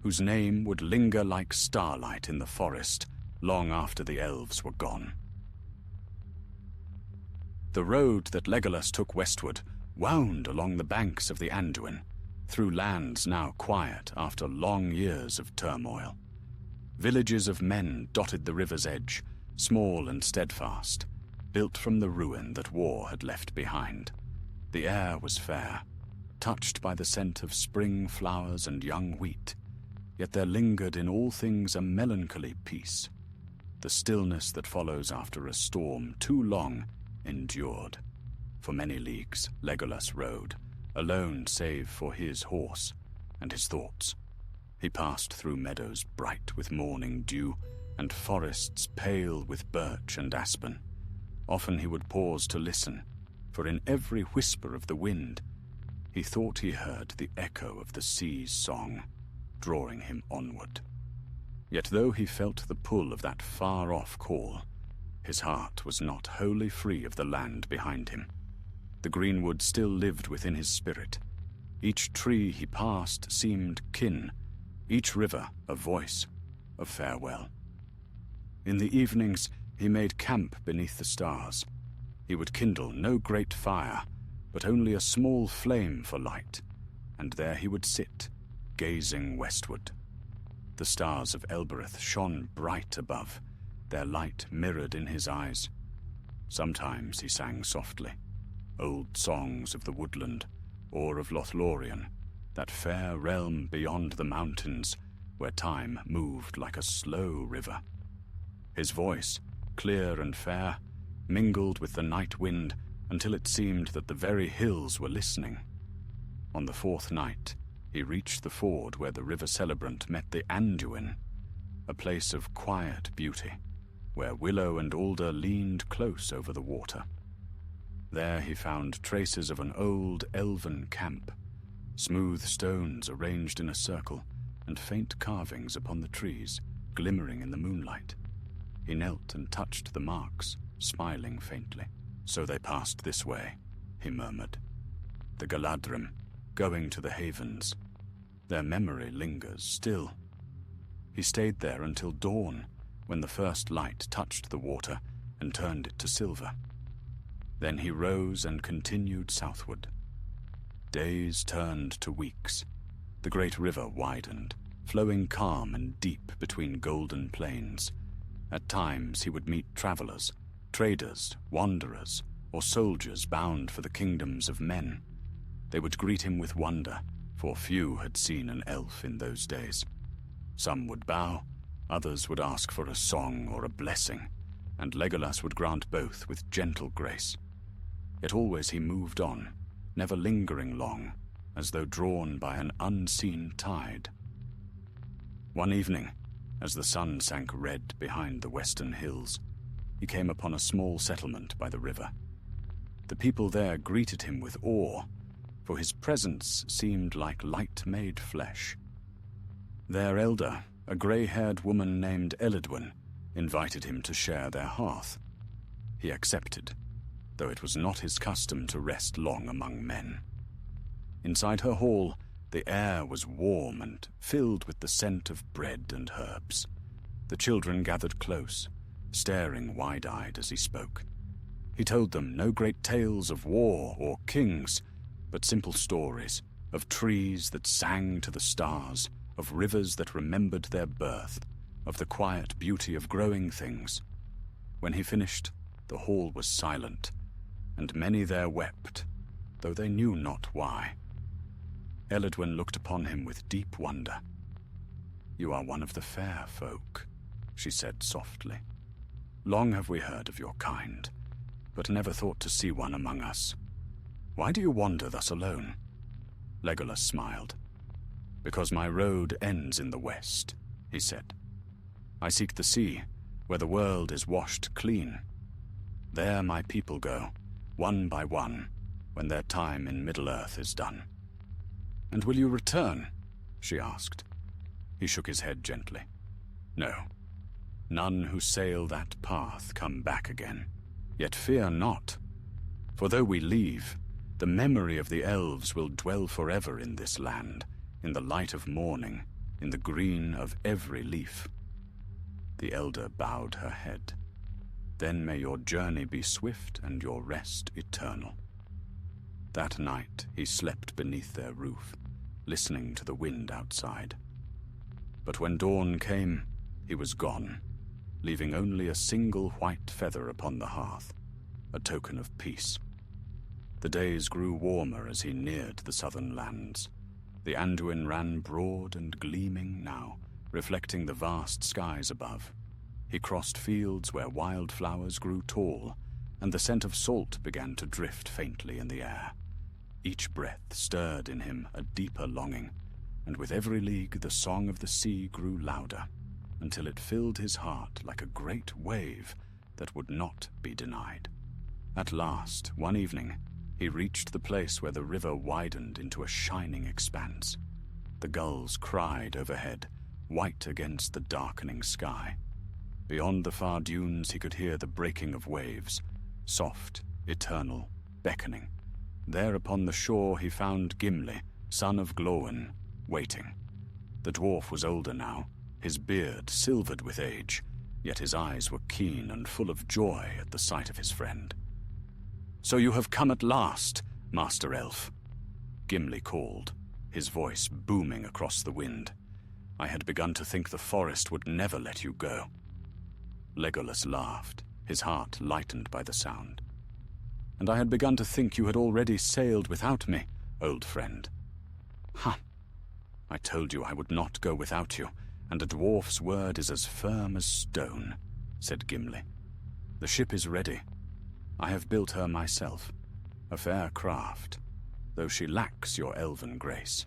whose name would linger like starlight in the forest long after the elves were gone. The road that Legolas took westward wound along the banks of the Anduin, through lands now quiet after long years of turmoil. Villages of men dotted the river's edge, small and steadfast, built from the ruin that war had left behind. The air was fair, touched by the scent of spring flowers and young wheat, yet there lingered in all things a melancholy peace. The stillness that follows after a storm too long endured. For many leagues Legolas rode, alone save for his horse and his thoughts. He passed through meadows bright with morning dew, and forests pale with birch and aspen. Often he would pause to listen, for in every whisper of the wind he thought he heard the echo of the sea's song, drawing him onward. Yet though he felt the pull of that far-off call, his heart was not wholly free of the land behind him. The greenwood still lived within his spirit. Each tree he passed seemed kin, each river a voice of farewell. In the evenings he made camp beneath the stars. He would kindle no great fire, but only a small flame for light, and there he would sit, gazing westward. The stars of Elbereth shone bright above, their light mirrored in his eyes. Sometimes he sang softly, old songs of the woodland, or of Lothlorien, that fair realm beyond the mountains, where time moved like a slow river. His voice, clear and fair, mingled with the night wind until it seemed that the very hills were listening. On the fourth night, he reached the ford where the river celebrant met the Anduin, a place of quiet beauty, where willow and alder leaned close over the water. There he found traces of an old elven camp, smooth stones arranged in a circle, and faint carvings upon the trees, glimmering in the moonlight. He knelt and touched the marks, smiling faintly. "So they passed this way," he murmured. "The Galadrim, going to the havens. Their memory lingers still." He stayed there until dawn, when the first light touched the water and turned it to silver. Then he rose and continued southward. Days turned to weeks. The great river widened, flowing calm and deep between golden plains. At times he would meet travelers, traders, wanderers, or soldiers bound for the kingdoms of men. They would greet him with wonder, for few had seen an elf in those days. Some would bow, others would ask for a song or a blessing, and Legolas would grant both with gentle grace. Yet always he moved on, never lingering long, as though drawn by an unseen tide. One evening, as the sun sank red behind the western hills, he came upon a small settlement by the river. The people there greeted him with awe, for his presence seemed like light-made flesh. Their elder, a grey-haired woman named Eledwin, invited him to share their hearth. He accepted, though it was not his custom to rest long among men. Inside her hall, the air was warm and filled with the scent of bread and herbs. The children gathered close, staring wide-eyed as he spoke. He told them no great tales of war or kings, but simple stories of trees that sang to the stars, of rivers that remembered their birth, of the quiet beauty of growing things. When he finished, the hall was silent, and many there wept, though they knew not why. Eledwin looked upon him with deep wonder. "You are one of the fair folk," she said softly. "Long have we heard of your kind, but never thought to see one among us. Why do you wander thus alone?" Legolas smiled. "Because my road ends in the west," he said. "I seek the sea, where the world is washed clean. There my people go, one by one, when their time in Middle-earth is done." "And will you return?" she asked. He shook his head gently. "No. None who sail that path come back again. Yet fear not, for though we leave, the memory of the elves will dwell forever in this land, in the light of morning, in the green of every leaf." The elder bowed her head. "Then may your journey be swift and your rest eternal." That night he slept beneath their roof, listening to the wind outside. But when dawn came, he was gone, leaving only a single white feather upon the hearth. a token of peace. The days grew warmer as he neared the southern lands. The Anduin ran broad and gleaming now, reflecting the vast skies above. He crossed fields where wildflowers grew tall, and the scent of salt began to drift faintly in the air. Each breath stirred in him a deeper longing, and with every league the song of the sea grew louder, until it filled his heart like a great wave that would not be denied. At last, one evening, he reached the place where the river widened into a shining expanse. The gulls cried overhead, white against the darkening sky. Beyond the far dunes he could hear the breaking of waves, soft, eternal, beckoning. There upon the shore he found Gimli, son of Glóin, waiting. The dwarf was older now, his beard silvered with age, yet his eyes were keen and full of joy at the sight of his friend. "So you have come at last, Master Elf," Gimli called, his voice booming across the wind. "I had begun to think the forest would never let you go." Legolas laughed, his heart lightened by the sound. "And I had begun to think you had already sailed without me, old friend." "Ha! I told you I would not go without you, and a dwarf's word is as firm as stone," said Gimli. "The ship is ready. I have built her myself, a fair craft, though she lacks your elven grace."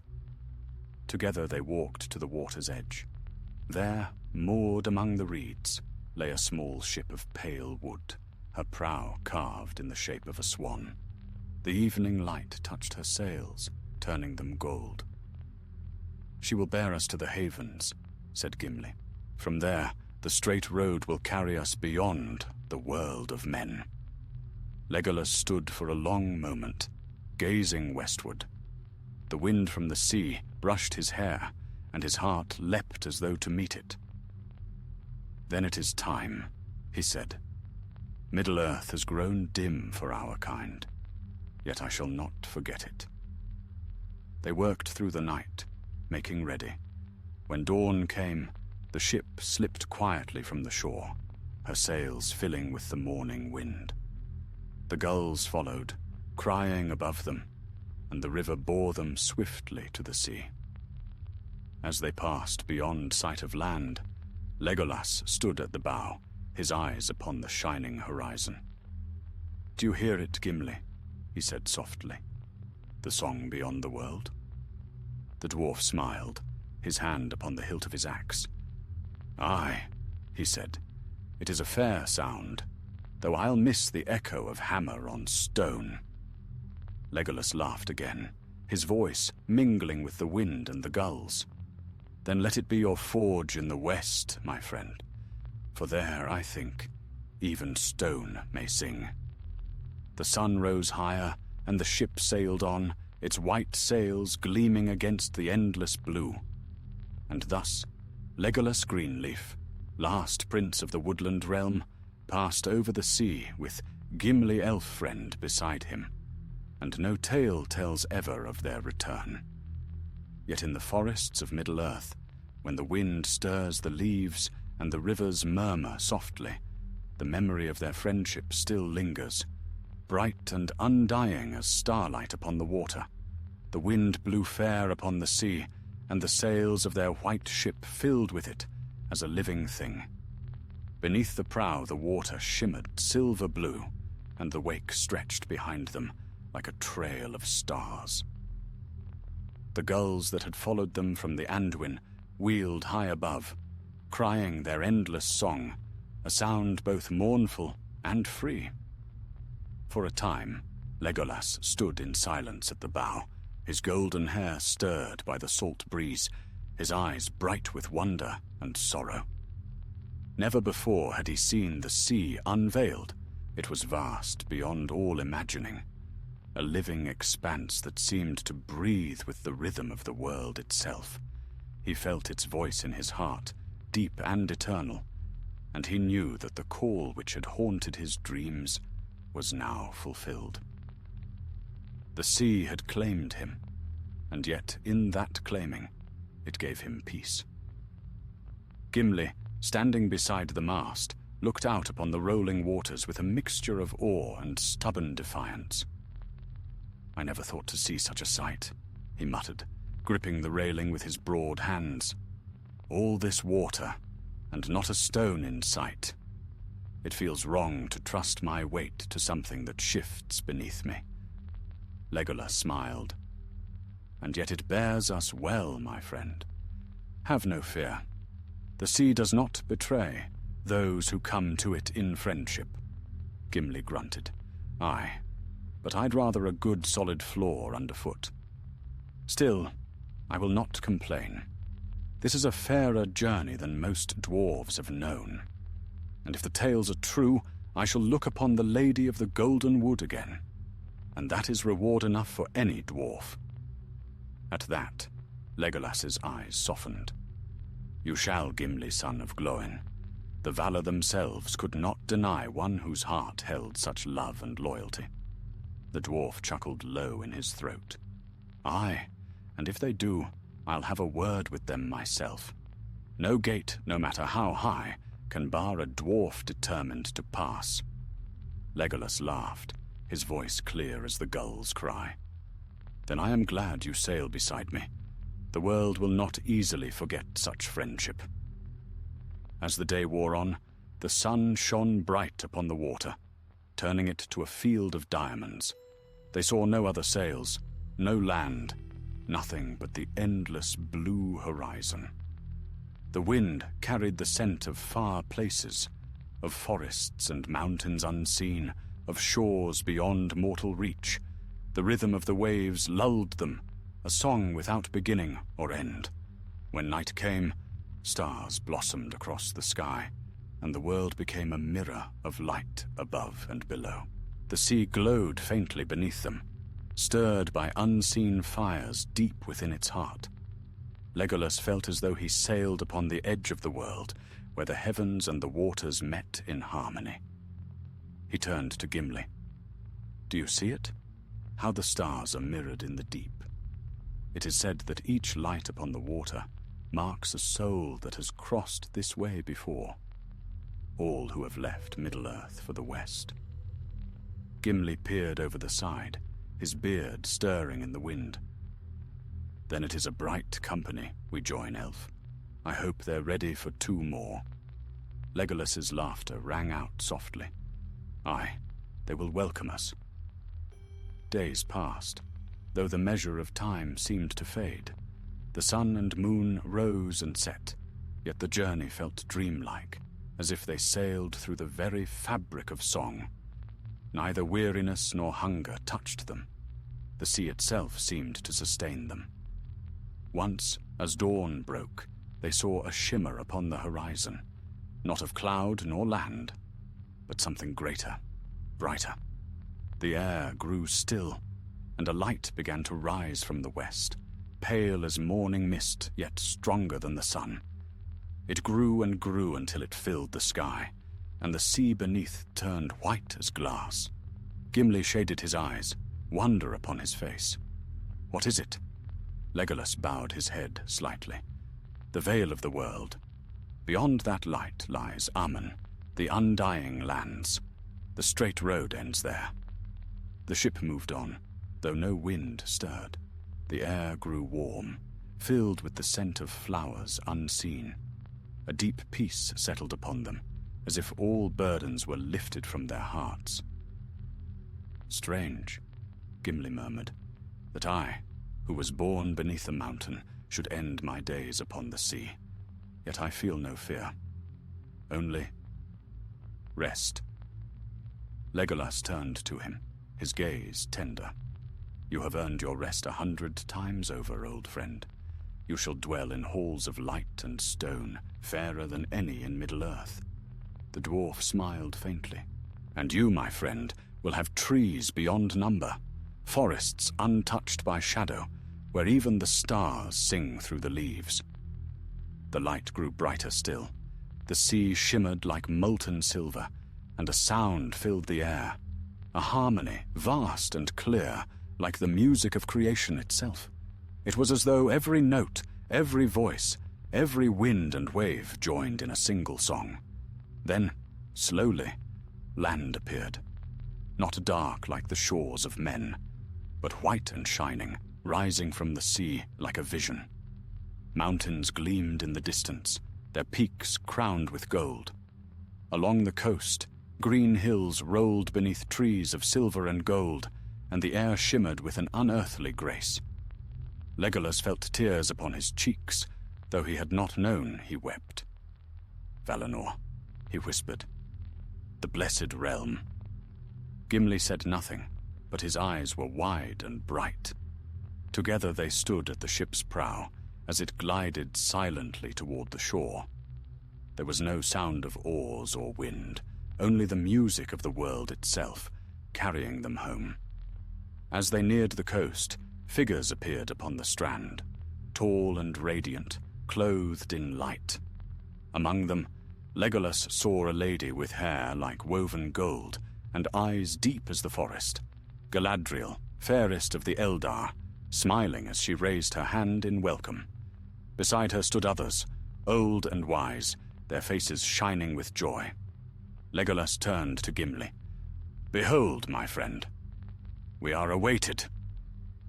Together they walked to the water's edge. There, moored among the reeds, lay a small ship of pale wood, her prow carved in the shape of a swan. The evening light touched her sails, turning them gold. "She will bear us to the havens," said Gimli. "From there, the straight road will carry us beyond the world of men." Legolas stood for a long moment, gazing westward. The wind from the sea brushed his hair, and his heart leapt as though to meet it. "Then it is time," he said. "Middle-earth has grown dim for our kind, yet I shall not forget it." They worked through the night, making ready. When dawn came, the ship slipped quietly from the shore, her sails filling with the morning wind. The gulls followed, crying above them, and the river bore them swiftly to the sea. As they passed beyond sight of land, Legolas stood at the bow, his eyes upon the shining horizon. "Do you hear it, Gimli?" he said softly. "The song beyond the world?" The dwarf smiled, his hand upon the hilt of his axe. "Aye," he said, "it is a fair sound, though I'll miss the echo of hammer on stone." Legolas laughed again, his voice mingling with the wind and the gulls. "Then let it be your forge in the west, my friend, for there, I think, even stone may sing." The sun rose higher, and the ship sailed on, its white sails gleaming against the endless blue. And thus, Legolas Greenleaf, last prince of the woodland realm, passed over the sea with Gimli Elf-friend beside him, and no tale tells ever of their return. Yet in the forests of Middle-earth, when the wind stirs the leaves and the rivers murmur softly, the memory of their friendship still lingers, bright and undying as starlight upon the water. The wind blew fair upon the sea, and the sails of their white ship filled with it as a living thing. Beneath the prow the water shimmered silver blue, and the wake stretched behind them like a trail of stars. The gulls that had followed them from the Anduin wheeled high above, crying their endless song, a sound both mournful and free. For a time, Legolas stood in silence at the bow, his golden hair stirred by the salt breeze, his eyes bright with wonder and sorrow. Never before had he seen the sea unveiled. It was vast beyond all imagining, a living expanse that seemed to breathe with the rhythm of the world itself. He felt its voice in his heart, deep and eternal, and he knew that the call which had haunted his dreams was now fulfilled. The sea had claimed him, and yet in that claiming, it gave him peace. Gimli, standing beside the mast, looked out upon the rolling waters with a mixture of awe and stubborn defiance. "I never thought to see such a sight," he muttered, gripping the railing with his broad hands. "All this water, and not a stone in sight. It feels wrong to trust my weight to something that shifts beneath me." Legolas smiled. "And yet it bears us well, my friend. Have no fear. The sea does not betray those who come to it in friendship." Gimli grunted. "Aye, but I'd rather a good solid floor underfoot. Still, I will not complain. This is a fairer journey than most dwarves have known. And if the tales are true, I shall look upon the Lady of the Golden Wood again. And that is reward enough for any dwarf." At that, Legolas's eyes softened. "You shall, Gimli, son of Glóin. The Valar themselves could not deny one whose heart held such love and loyalty." The dwarf chuckled low in his throat. "Aye, and if they do, I'll have a word with them myself. No gate, no matter how high, can bar a dwarf determined to pass." Legolas laughed, his voice clear as the gull's cry. "Then I am glad you sail beside me. The world will not easily forget such friendship." As the day wore on, the sun shone bright upon the water, turning it to a field of diamonds. They saw no other sails, no land, nothing but the endless blue horizon. The wind carried the scent of far places, of forests and mountains unseen, of shores beyond mortal reach. The rhythm of the waves lulled them, a song without beginning or end. When night came, stars blossomed across the sky, and the world became a mirror of light above and below. The sea glowed faintly beneath them, stirred by unseen fires deep within its heart. Legolas felt as though he sailed upon the edge of the world, where the heavens and the waters met in harmony. He turned to Gimli. "Do you see it? How the stars are mirrored in the deep. It is said that each light upon the water marks a soul that has crossed this way before, all who have left Middle-earth for the west." Gimli peered over the side, his beard stirring in the wind. "Then it is a bright company we join, elf. I hope they're ready for 2 more. Legolas's laughter rang out softly. "Aye, they will welcome us." Days passed, though the measure of time seemed to fade. The sun and moon rose and set, yet the journey felt dreamlike, as if they sailed through the very fabric of song. Neither weariness nor hunger touched them. The sea itself seemed to sustain them. Once, as dawn broke, they saw a shimmer upon the horizon, not of cloud nor land, but something greater, brighter. The air grew still, and a light began to rise from the west, pale as morning mist, yet stronger than the sun. It grew and grew until it filled the sky, and the sea beneath turned white as glass. Gimli shaded his eyes, wonder upon his face. "What is it?" Legolas bowed his head slightly. "The veil of the world. Beyond that light lies Aman, the undying lands. The straight road ends there." The ship moved on, though no wind stirred. The air grew warm, filled with the scent of flowers unseen. A deep peace settled upon them, as if all burdens were lifted from their hearts. "Strange," Gimli murmured, "that I, who was born beneath a mountain, should end my days upon the sea. Yet I feel no fear. Only rest." Legolas turned to him, his gaze tender. "You have earned your rest 100 times over, old friend. You shall dwell in halls of light and stone, fairer than any in Middle-earth." The dwarf smiled faintly. "And you, my friend, will have trees beyond number, forests untouched by shadow, where even the stars sing through the leaves." The light grew brighter still. The sea shimmered like molten silver, and a sound filled the air. A harmony, vast and clear, like the music of creation itself. It was as though every note, every voice, every wind and wave joined in a single song. Then, Slowly, land appeared. Not dark like the shores of men, but white and shining, rising from the sea like a vision. Mountains gleamed in the distance, their peaks crowned with gold. Along the coast, green hills rolled beneath trees of silver and gold, and the air shimmered with an unearthly grace. Legolas felt tears upon his cheeks, though he had not known he wept. "Valinor," he whispered. "The blessed realm." Gimli said nothing, but his eyes were wide and bright. Together they stood at the ship's prow, as it glided silently toward the shore. There was no sound of oars or wind, only the music of the world itself, carrying them home. As they neared the coast, figures appeared upon the strand, tall and radiant, clothed in light. Among them, Legolas saw a lady with hair like woven gold and eyes deep as the forest, Galadriel, fairest of the Eldar, smiling as she raised her hand in welcome. Beside her stood others, old and wise, their faces shining with joy. Legolas turned to Gimli. "Behold, my friend, we are awaited."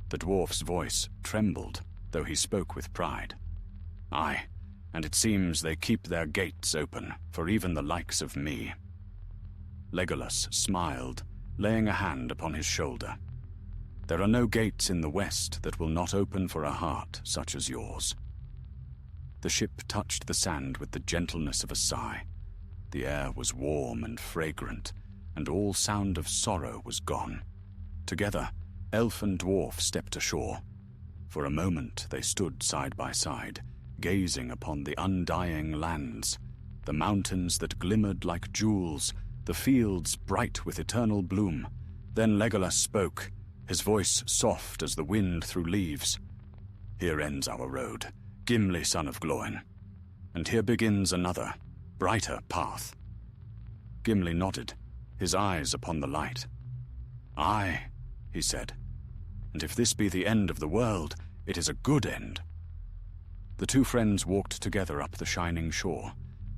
The dwarf's voice trembled, though he spoke with pride. "Aye, and it seems they keep their gates open for even the likes of me." Legolas smiled, laying a hand upon his shoulder. "There are no gates in the west that will not open for a heart such as yours." The ship touched the sand with the gentleness of a sigh. The air was warm and fragrant, and all sound of sorrow was gone. Together, elf and dwarf stepped ashore. For a moment they stood side by side, gazing upon the undying lands, the mountains that glimmered like jewels, the fields bright with eternal bloom. Then Legolas spoke, his voice soft as the wind through leaves. "Here ends our road, Gimli son of Gloin, and here begins another, brighter path." Gimli nodded, his eyes upon the light. "Aye," he said, "and if this be the end of the world, it is a good end." The two friends walked together up the shining shore,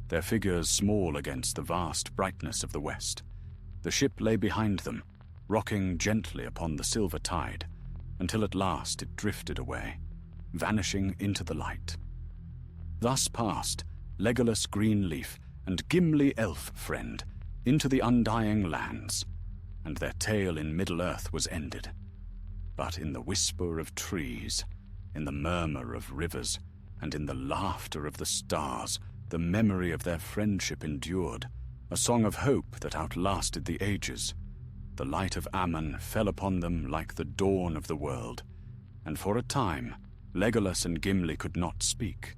their figures small against the vast brightness of the west. The ship lay behind them, rocking gently upon the silver tide, until at last it drifted away, vanishing into the light. Thus passed Legolas Greenleaf and Gimli Elf Friend into the undying lands, and their tale in Middle-earth was ended. But in the whisper of trees, in the murmur of rivers, and in the laughter of the stars, the memory of their friendship endured, a song of hope that outlasted the ages. The light of Aman fell upon them like the dawn of the world, and for a time Legolas and Gimli could not speak.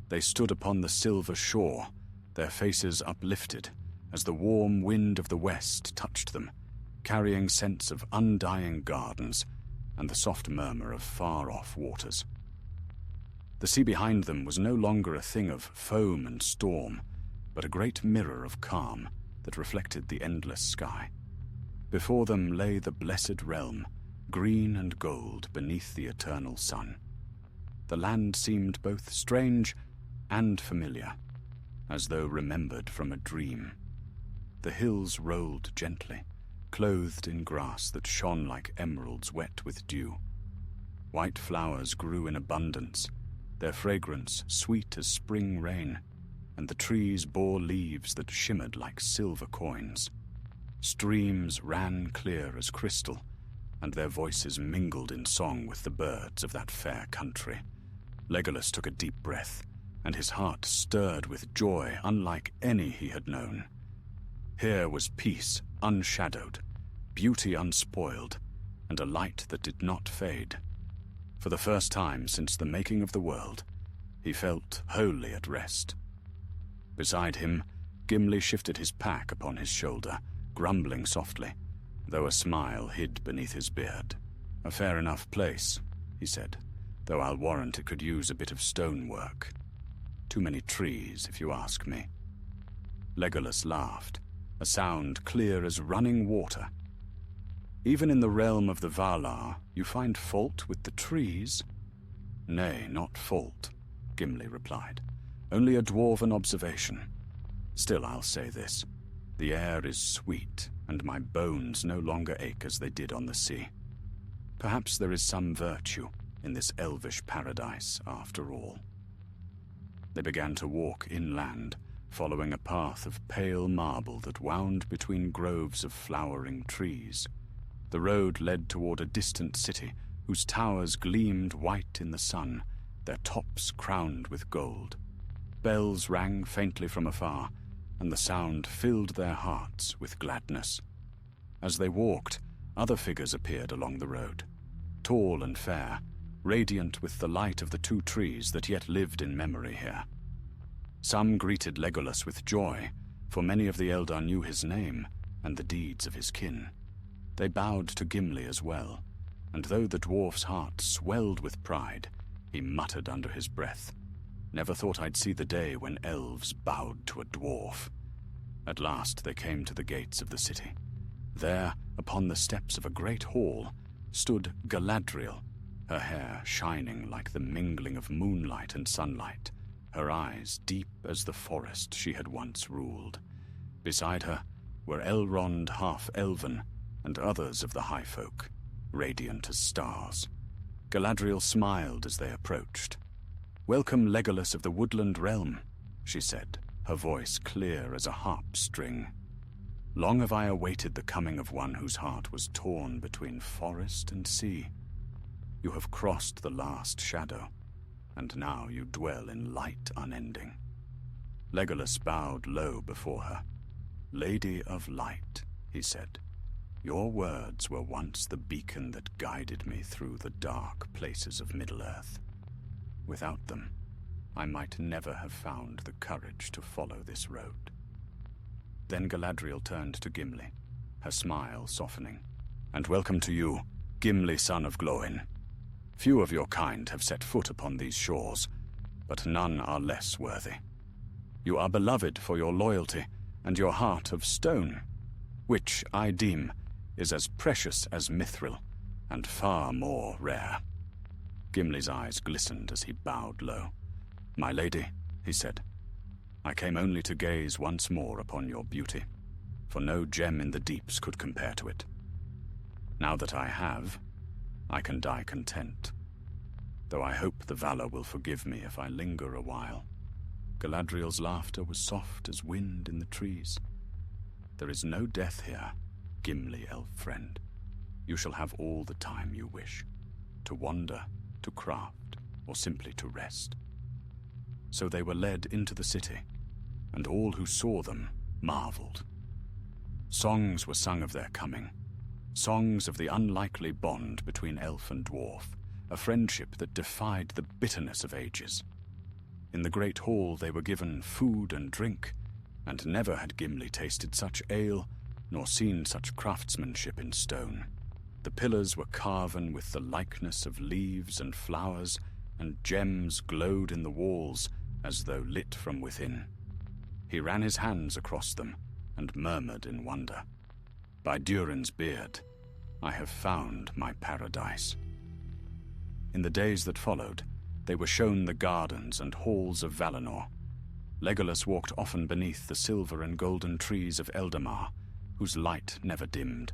They stood upon the silver shore, their faces uplifted, as the warm wind of the west touched them, carrying scents of undying gardens and the soft murmur of far-off waters. The sea behind them was no longer a thing of foam and storm, but a great mirror of calm that reflected the endless sky. Before them lay the blessed realm, green and gold beneath the eternal sun. The land seemed both strange and familiar, as though remembered from a dream. The hills rolled gently, clothed in grass that shone like emeralds wet with dew. White flowers grew in abundance, their fragrance sweet as spring rain, and the trees bore leaves that shimmered like silver coins. Streams ran clear as crystal, and their voices mingled in song with the birds of that fair country. Legolas took a deep breath, and his heart stirred with joy unlike any he had known. Here was peace unshadowed, beauty unspoiled, and a light that did not fade. For the first time since the making of the world, he felt wholly at rest. Beside him, Gimli shifted his pack upon his shoulder, grumbling softly, though a smile hid beneath his beard. "A fair enough place," he said, "though I'll warrant it could use a bit of stonework. Too many trees, if you ask me." Legolas laughed, a sound clear as running water. "Even in the realm of the Valar, you find fault with the trees?" "Nay, not fault," Gimli replied. "Only a dwarven observation. Still, I'll say this. The air is sweet, and my bones no longer ache as they did on the sea. Perhaps there is some virtue in this elvish paradise after all. They began to walk inland, following a path of pale marble that wound between groves of flowering trees. The road led toward a distant city whose towers gleamed white in the sun, their tops crowned with gold. Bells rang faintly from afar, and the sound filled their hearts with gladness. As they walked, other figures appeared along the road, tall and fair, radiant with the light of the two trees that yet lived in memory here. Some greeted Legolas with joy, for many of the Eldar knew his name and the deeds of his kin. They bowed to Gimli as well, and though the dwarf's heart swelled with pride, he muttered under his breath, "Never thought I'd see the day when elves bowed to a dwarf." At last they came to the gates of the city. There, upon the steps of a great hall, stood Galadriel, her hair shining like the mingling of moonlight and sunlight, her eyes deep as the forest she had once ruled. Beside her were Elrond half-elven and others of the High Folk, radiant as stars. Galadriel smiled as they approached. "Welcome, Legolas of the Woodland Realm," she said, her voice clear as a harp string. "Long have I awaited the coming of one whose heart was torn between forest and sea. You have crossed the last shadow, and now you dwell in light unending." Legolas bowed low before her. "Lady of Light," he said, "your words were once the beacon that guided me through the dark places of Middle-earth. Without them, I might never have found the courage to follow this road." Then Galadriel turned to Gimli, her smile softening. "And welcome to you, Gimli, son of Glóin. Few of your kind have set foot upon these shores, but none are less worthy. You are beloved for your loyalty and your heart of stone, which, I deem, is as precious as mithril and far more rare." Gimli's eyes glistened as he bowed low. "My lady," he said, "I came only to gaze once more upon your beauty, for no gem in the deeps could compare to it. Now that I have, I can die content, though I hope the Valor will forgive me if I linger a while." Galadriel's laughter was soft as wind in the trees. "There is no death here, Gimli, elf friend. You shall have all the time you wish, to wander, to craft, or simply to rest." So they were led into the city, and all who saw them marveled. Songs were sung of their coming, songs of the unlikely bond between elf and dwarf, a friendship that defied the bitterness of ages. In the great hall they were given food and drink, and never had Gimli tasted such ale, nor seen such craftsmanship in stone. The pillars were carven with the likeness of leaves and flowers, and gems glowed in the walls as though lit from within. He ran his hands across them and murmured in wonder, "By Durin's beard, I have found my paradise." In the days that followed, they were shown the gardens and halls of Valinor. Legolas walked often beneath the silver and golden trees of Eldamar, whose light never dimmed.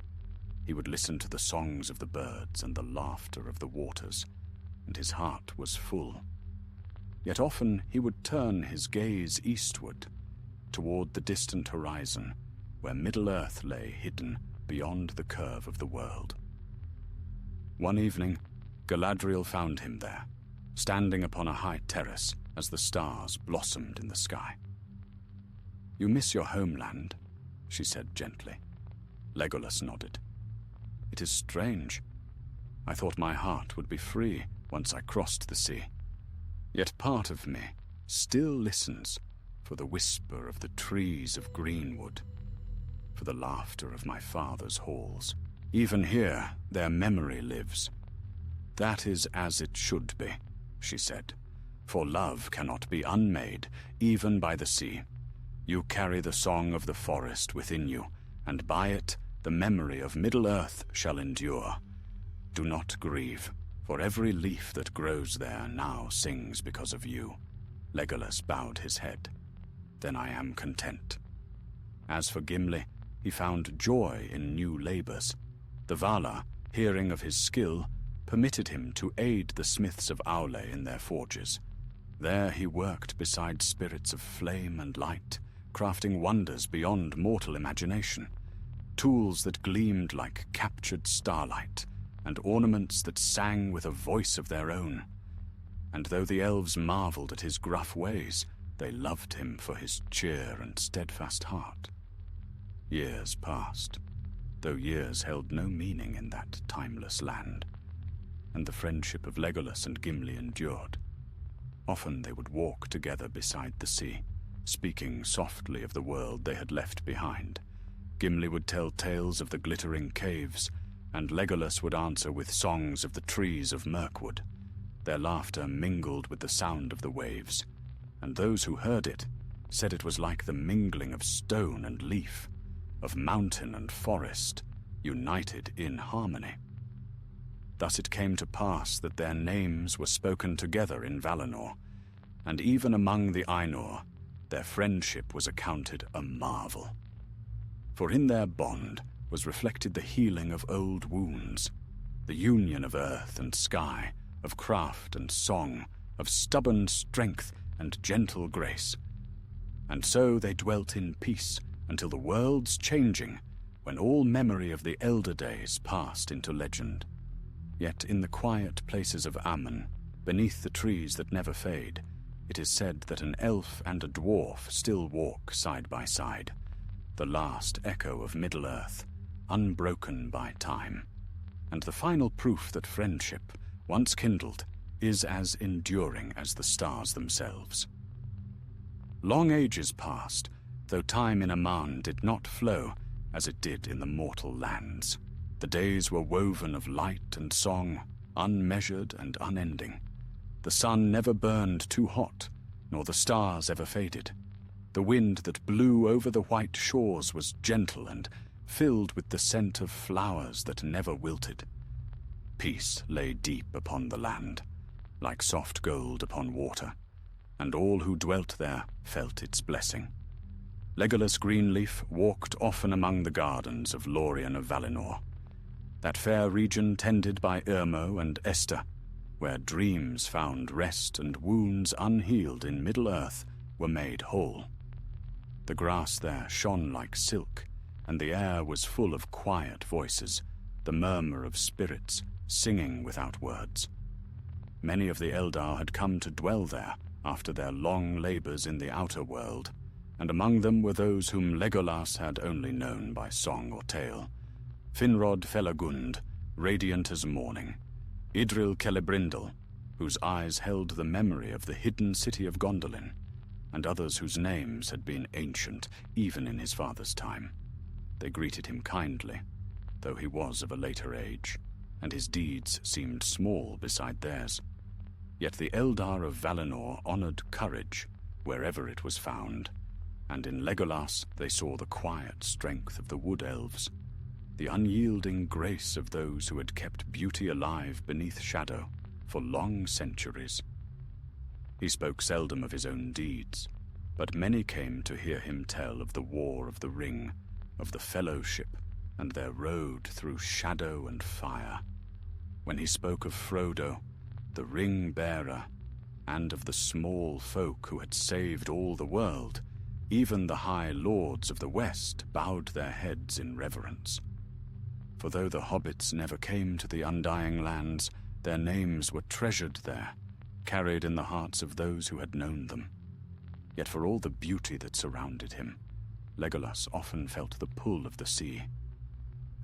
He would listen to the songs of the birds and the laughter of the waters, and his heart was full. Yet often he would turn his gaze eastward, toward the distant horizon, where Middle-earth lay hidden beyond the curve of the world. One evening, Galadriel found him there, standing upon a high terrace as the stars blossomed in the sky. "You miss your homeland," she said gently. Legolas nodded. "It is strange. I thought my heart would be free once I crossed the sea. Yet part of me still listens for the whisper of the trees of greenwood, for the laughter of my father's halls. Even here, their memory lives. That is as it should be," she said, "for love cannot be unmade, even by the sea. You carry the song of the forest within you, and by it the memory of Middle-earth shall endure. Do not grieve, for every leaf that grows there now sings because of you." Legolas bowed his head. "Then I am content." As for Gimli, he found joy in new labors. The Valar, hearing of his skill, permitted him to aid the smiths of Aule in their forges. There he worked beside spirits of flame and light, crafting wonders beyond mortal imagination, tools that gleamed like captured starlight, and ornaments that sang with a voice of their own. And though the elves marveled at his gruff ways, they loved him for his cheer and steadfast heart. Years passed, though years held no meaning in that timeless land, and the friendship of Legolas and Gimli endured. Often they would walk together beside the sea, speaking softly of the world they had left behind. Gimli would tell tales of the glittering caves, and Legolas would answer with songs of the trees of Mirkwood. Their laughter mingled with the sound of the waves, and those who heard it said it was like the mingling of stone and leaf, of mountain and forest, united in harmony. Thus it came to pass that their names were spoken together in Valinor, and even among the Ainur, their friendship was accounted a marvel. For in their bond was reflected the healing of old wounds, the union of earth and sky, of craft and song, of stubborn strength and gentle grace. And so they dwelt in peace until the world's changing, when all memory of the elder days passed into legend. Yet in the quiet places of Aman, beneath the trees that never fade, it is said that an elf and a dwarf still walk side by side, the last echo of Middle-earth, unbroken by time, and the final proof that friendship, once kindled, is as enduring as the stars themselves. Long ages passed, though time in Aman did not flow as it did in the mortal lands. The days were woven of light and song, unmeasured and unending. The sun never burned too hot, nor the stars ever faded. The wind that blew over the white shores was gentle and filled with the scent of flowers that never wilted. Peace lay deep upon the land, like soft gold upon water, and all who dwelt there felt its blessing. Legolas Greenleaf walked often among the gardens of Lorien of Valinor, that fair region tended by Irmo and Esther, where dreams found rest and wounds unhealed in Middle-earth were made whole. The grass there shone like silk, and the air was full of quiet voices, the murmur of spirits singing without words. Many of the Eldar had come to dwell there after their long labors in the outer world, and among them were those whom Legolas had only known by song or tale. Finrod Felagund, radiant as morning, Idril Celebrindel, whose eyes held the memory of the hidden city of Gondolin, and others whose names had been ancient even in his father's time. They greeted him kindly, though he was of a later age, and his deeds seemed small beside theirs. Yet the Eldar of Valinor honored courage wherever it was found, and in Legolas they saw the quiet strength of the wood elves, the unyielding grace of those who had kept beauty alive beneath shadow for long centuries. He spoke seldom of his own deeds, but many came to hear him tell of the War of the Ring, of the Fellowship, and their road through shadow and fire. When he spoke of Frodo, the Ring-bearer, and of the small folk who had saved all the world, even the high lords of the West bowed their heads in reverence. For though the hobbits never came to the Undying Lands, their names were treasured there, carried in the hearts of those who had known them. Yet for all the beauty that surrounded him, Legolas often felt the pull of the sea.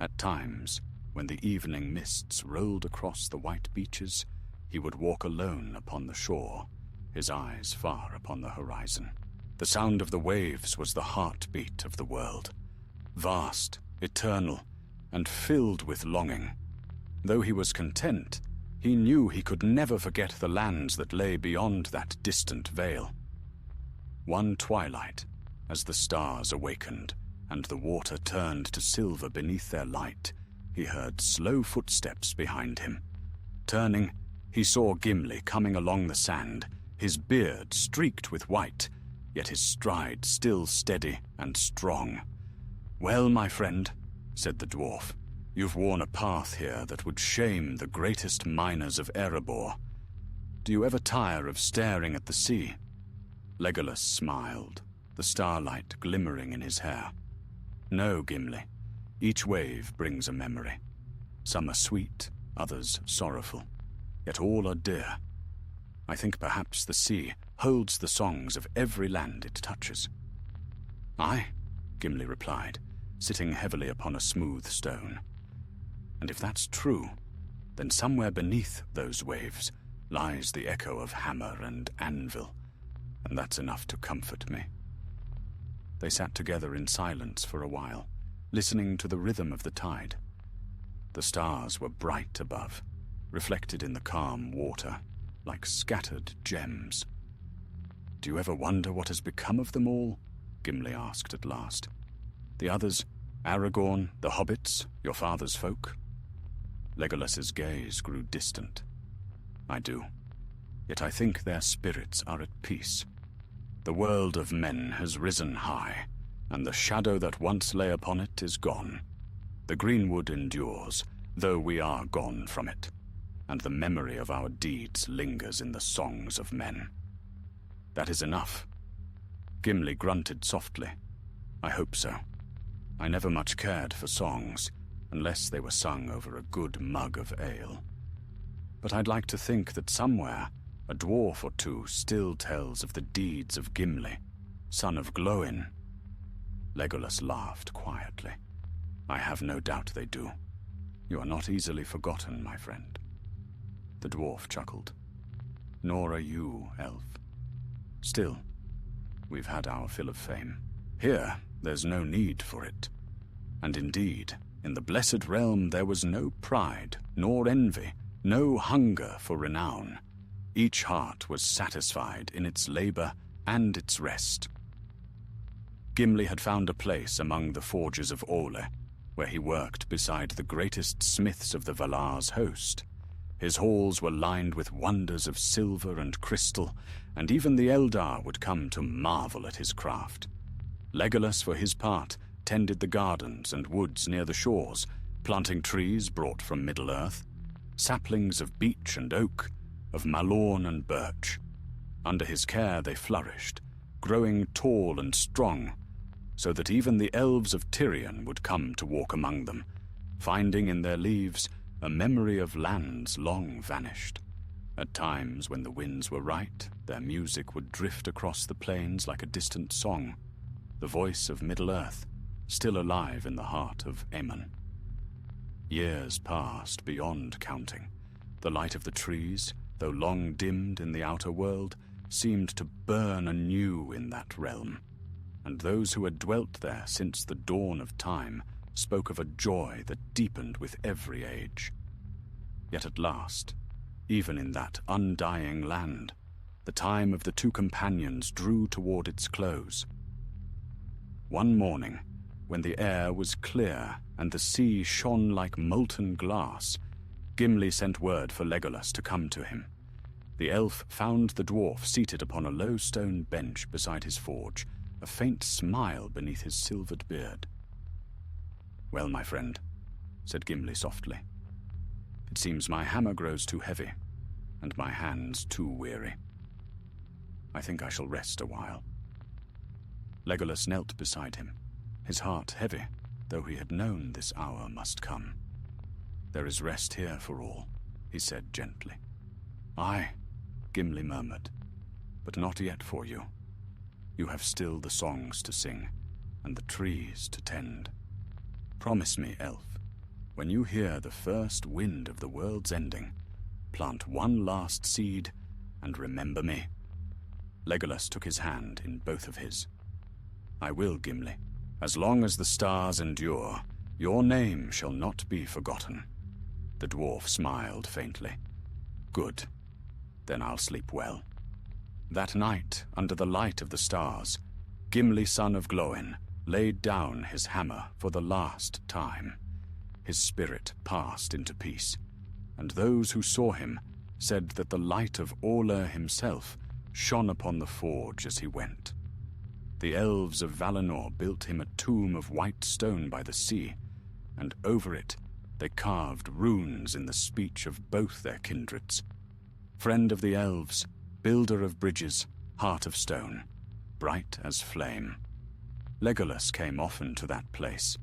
At times, when the evening mists rolled across the white beaches, he would walk alone upon the shore, his eyes far upon the horizon. The sound of the waves was the heartbeat of the world, vast, eternal, and filled with longing. Though he was content, he knew he could never forget the lands that lay beyond that distant veil. One twilight, as the stars awakened, and the water turned to silver beneath their light, he heard slow footsteps behind him. Turning, he saw Gimli coming along the sand, his beard streaked with white, yet his stride still steady and strong. "Well, my friend," said the dwarf, "you've worn a path here that would shame the greatest miners of Erebor. Do you ever tire of staring at the sea?" Legolas smiled, the starlight glimmering in his hair. "No, Gimli. Each wave brings a memory. Some are sweet, others sorrowful, yet all are dear. I think perhaps the sea holds the songs of every land it touches." "Aye," Gimli replied, sitting heavily upon a smooth stone. "And if that's true, then somewhere beneath those waves lies the echo of hammer and anvil, and that's enough to comfort me." They sat together in silence for a while, listening to the rhythm of the tide. The stars were bright above, reflected in the calm water, like scattered gems. "Do you ever wonder what has become of them all?" Gimli asked at last. "The others, Aragorn, the hobbits, your father's folk?" Legolas's gaze grew distant. "I do. Yet I think their spirits are at peace. The world of men has risen high, and the shadow that once lay upon it is gone. The greenwood endures, though we are gone from it, and the memory of our deeds lingers in the songs of men. That is enough." Gimli grunted softly. "I hope so. I never much cared for songs, unless they were sung over a good mug of ale. But I'd like to think that somewhere a dwarf or two still tells of the deeds of Gimli, son of Glóin." Legolas laughed quietly. "I have no doubt they do. You are not easily forgotten, my friend." The dwarf chuckled. "Nor are you, elf. Still, we've had our fill of fame. Here, there's no need for it. And indeed, in the blessed realm there was no pride, nor envy, no hunger for renown. Each heart was satisfied in its labor and its rest." Gimli had found a place among the forges of Ole, where he worked beside the greatest smiths of the Valar's host. His halls were lined with wonders of silver and crystal, and even the Eldar would come to marvel at his craft. Legolas, for his part, tended the gardens and woods near the shores, planting trees brought from Middle-earth, saplings of beech and oak, of malorn and birch. Under his care they flourished, growing tall and strong, so that even the elves of Tirion would come to walk among them, finding in their leaves a memory of lands long vanished. At times, when the winds were right, their music would drift across the plains like a distant song, the voice of Middle-earth, still alive in the heart of Aemon. Years passed beyond counting. The light of the trees, though long dimmed in the outer world, seemed to burn anew in that realm, and those who had dwelt there since the dawn of time spoke of a joy that deepened with every age. Yet at last, even in that undying land, the time of the two companions drew toward its close. One morning, when the air was clear and the sea shone like molten glass, Gimli sent word for Legolas to come to him. The elf found the dwarf seated upon a low stone bench beside his forge, a faint smile beneath his silvered beard. "Well, my friend," said Gimli softly, "it seems my hammer grows too heavy, and my hands too weary. I think I shall rest a while." Legolas knelt beside him, his heart heavy, though he had known this hour must come. "There is rest here for all," he said gently. "Aye," Gimli murmured, "but not yet for you. You have still the songs to sing, and the trees to tend. Promise me, elf, when you hear the first wind of the world's ending, plant one last seed and remember me." Legolas took his hand in both of his. "I will, Gimli. As long as the stars endure, your name shall not be forgotten." The dwarf smiled faintly. "Good. Then I'll sleep well." That night, under the light of the stars, Gimli, son of Glóin, laid down his hammer for the last time. His spirit passed into peace, and those who saw him said that the light of Ole himself shone upon the forge as he went. The elves of Valinor built him a tomb of white stone by the sea, and over it they carved runes in the speech of both their kindreds. Friend of the elves, builder of bridges, heart of stone, bright as flame. Legolas came often to that place,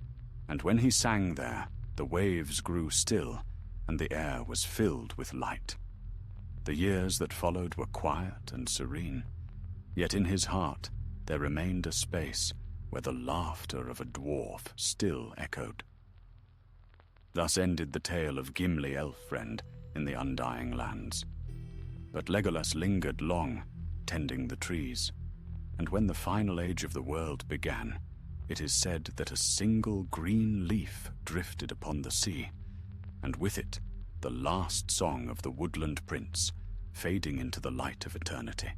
and when he sang there, the waves grew still, and the air was filled with light. The years that followed were quiet and serene, yet in his heart there remained a space where the laughter of a dwarf still echoed. Thus ended the tale of Gimli elf-friend in the Undying Lands. But Legolas lingered long, tending the trees, and when the final age of the world began, it is said that a single green leaf drifted upon the sea, and with it the last song of the woodland prince, fading into the light of eternity.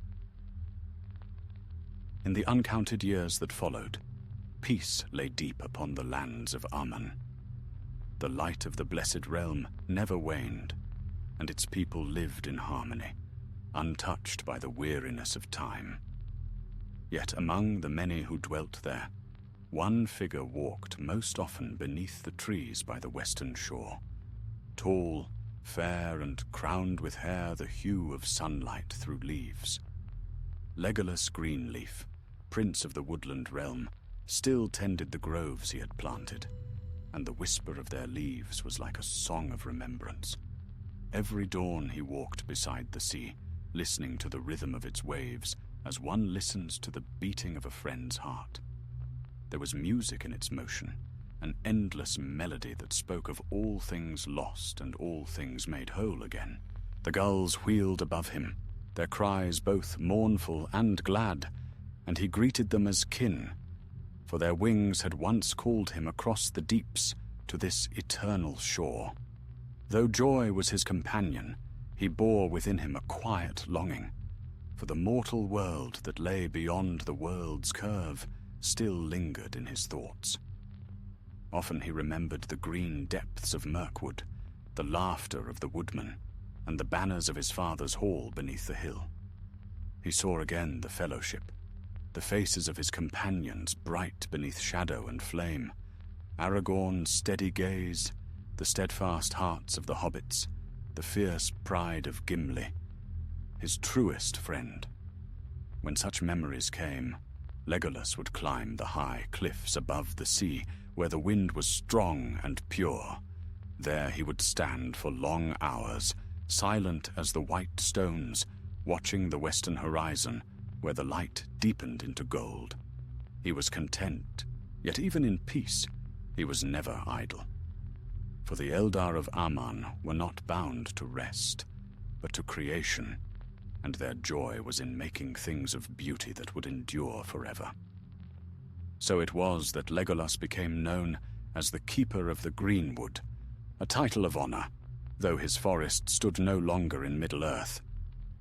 In the uncounted years that followed, peace lay deep upon the lands of Aman. The light of the blessed realm never waned, and its people lived in harmony, untouched by the weariness of time. Yet among the many who dwelt there, one figure walked most often beneath the trees by the western shore, tall, fair, and crowned with hair the hue of sunlight through leaves. Legolas Greenleaf, prince of the woodland realm, still tended the groves he had planted, and the whisper of their leaves was like a song of remembrance. Every dawn he walked beside the sea, listening to the rhythm of its waves as one listens to the beating of a friend's heart. There was music in its motion, an endless melody that spoke of all things lost and all things made whole again. The gulls wheeled above him, their cries both mournful and glad, and he greeted them as kin, for their wings had once called him across the deeps to this eternal shore. Though joy was his companion, he bore within him a quiet longing, for the mortal world that lay beyond the world's curve still lingered in his thoughts. Often he remembered the green depths of Mirkwood, the laughter of the woodman, and the banners of his father's hall beneath the hill. He saw again the fellowship, the faces of his companions bright beneath shadow and flame, Aragorn's steady gaze, the steadfast hearts of the hobbits, the fierce pride of Gimli, his truest friend. When such memories came, Legolas would climb the high cliffs above the sea, where the wind was strong and pure. There he would stand for long hours, silent as the white stones, watching the western horizon, where the light deepened into gold. He was content, yet even in peace, he was never idle. For the Eldar of Aman were not bound to rest, but to creation, and their joy was in making things of beauty that would endure forever. So it was that Legolas became known as the Keeper of the Greenwood, a title of honor, though his forest stood no longer in Middle-earth.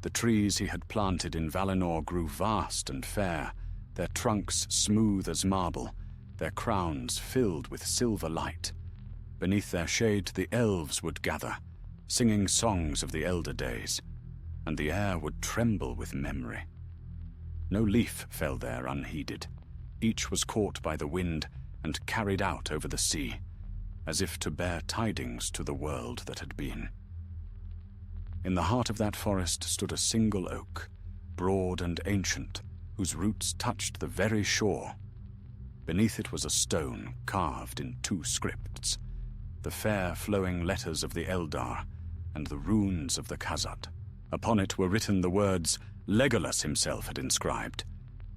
The trees he had planted in Valinor grew vast and fair, their trunks smooth as marble, their crowns filled with silver light. Beneath their shade the elves would gather, singing songs of the elder days, and the air would tremble with memory. No leaf fell there unheeded. Each was caught by the wind and carried out over the sea, as if to bear tidings to the world that had been. In the heart of that forest stood a single oak, broad and ancient, whose roots touched the very shore. Beneath it was a stone carved in 2 scripts, the fair flowing letters of the Eldar and the runes of the Khazad. Upon it were written the words Legolas himself had inscribed.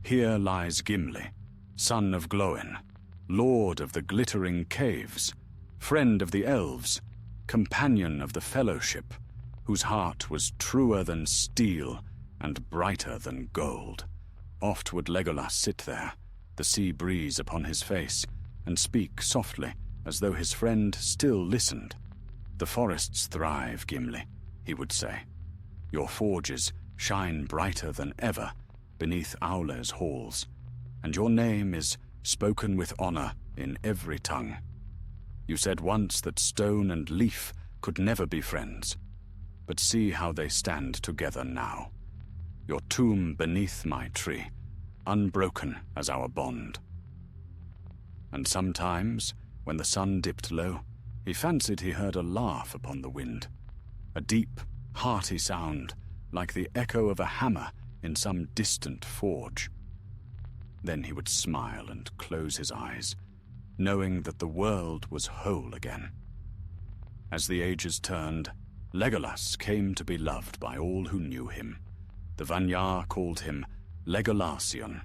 Here lies Gimli, son of Glóin, lord of the glittering caves, friend of the elves, companion of the fellowship, whose heart was truer than steel and brighter than gold. Oft would Legolas sit there, the sea breeze upon his face, and speak softly, as though his friend still listened. The forests thrive, Gimli, he would say. Your forges shine brighter than ever beneath Aule's halls, and your name is spoken with honor in every tongue. You said once that stone and leaf could never be friends, but see how they stand together now. Your tomb beneath my tree, unbroken as our bond. And sometimes, when the sun dipped low, he fancied he heard a laugh upon the wind, a deep, hearty sound, like the echo of a hammer in some distant forge. Then he would smile and close his eyes, knowing that the world was whole again. As the ages turned, Legolas came to be loved by all who knew him. The Vanyar called him Legolasian,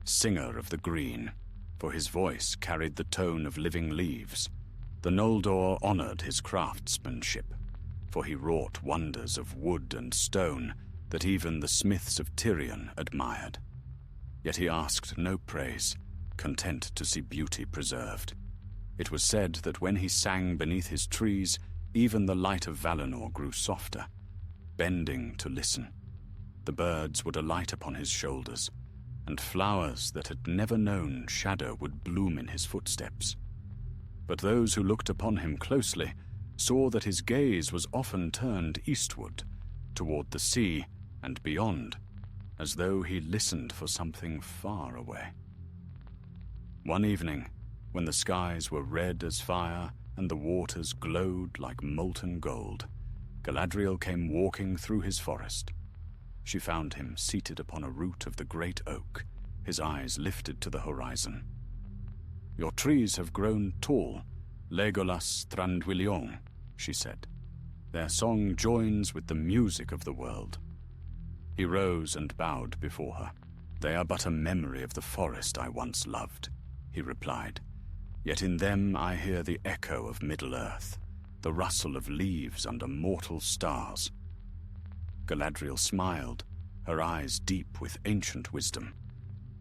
singer of the green, for his voice carried the tone of living leaves. The Noldor honored his craftsmanship, for he wrought wonders of wood and stone that even the smiths of Tirion admired. Yet he asked no praise, content to see beauty preserved. It was said that when he sang beneath his trees, even the light of Valinor grew softer, bending to listen. The birds would alight upon his shoulders, and flowers that had never known shadow would bloom in his footsteps. But those who looked upon him closely saw that his gaze was often turned eastward, toward the sea and beyond, as though he listened for something far away. One evening, when the skies were red as fire and the waters glowed like molten gold, Galadriel came walking through his forest. She found him seated upon a root of the great oak, his eyes lifted to the horizon. "Your trees have grown tall, Legolas Thranduilion," she said. "Their song joins with the music of the world." He rose and bowed before her. "They are but a memory of the forest I once loved," he replied. "Yet in them I hear the echo of Middle-earth, the rustle of leaves under mortal stars." Galadriel smiled, her eyes deep with ancient wisdom.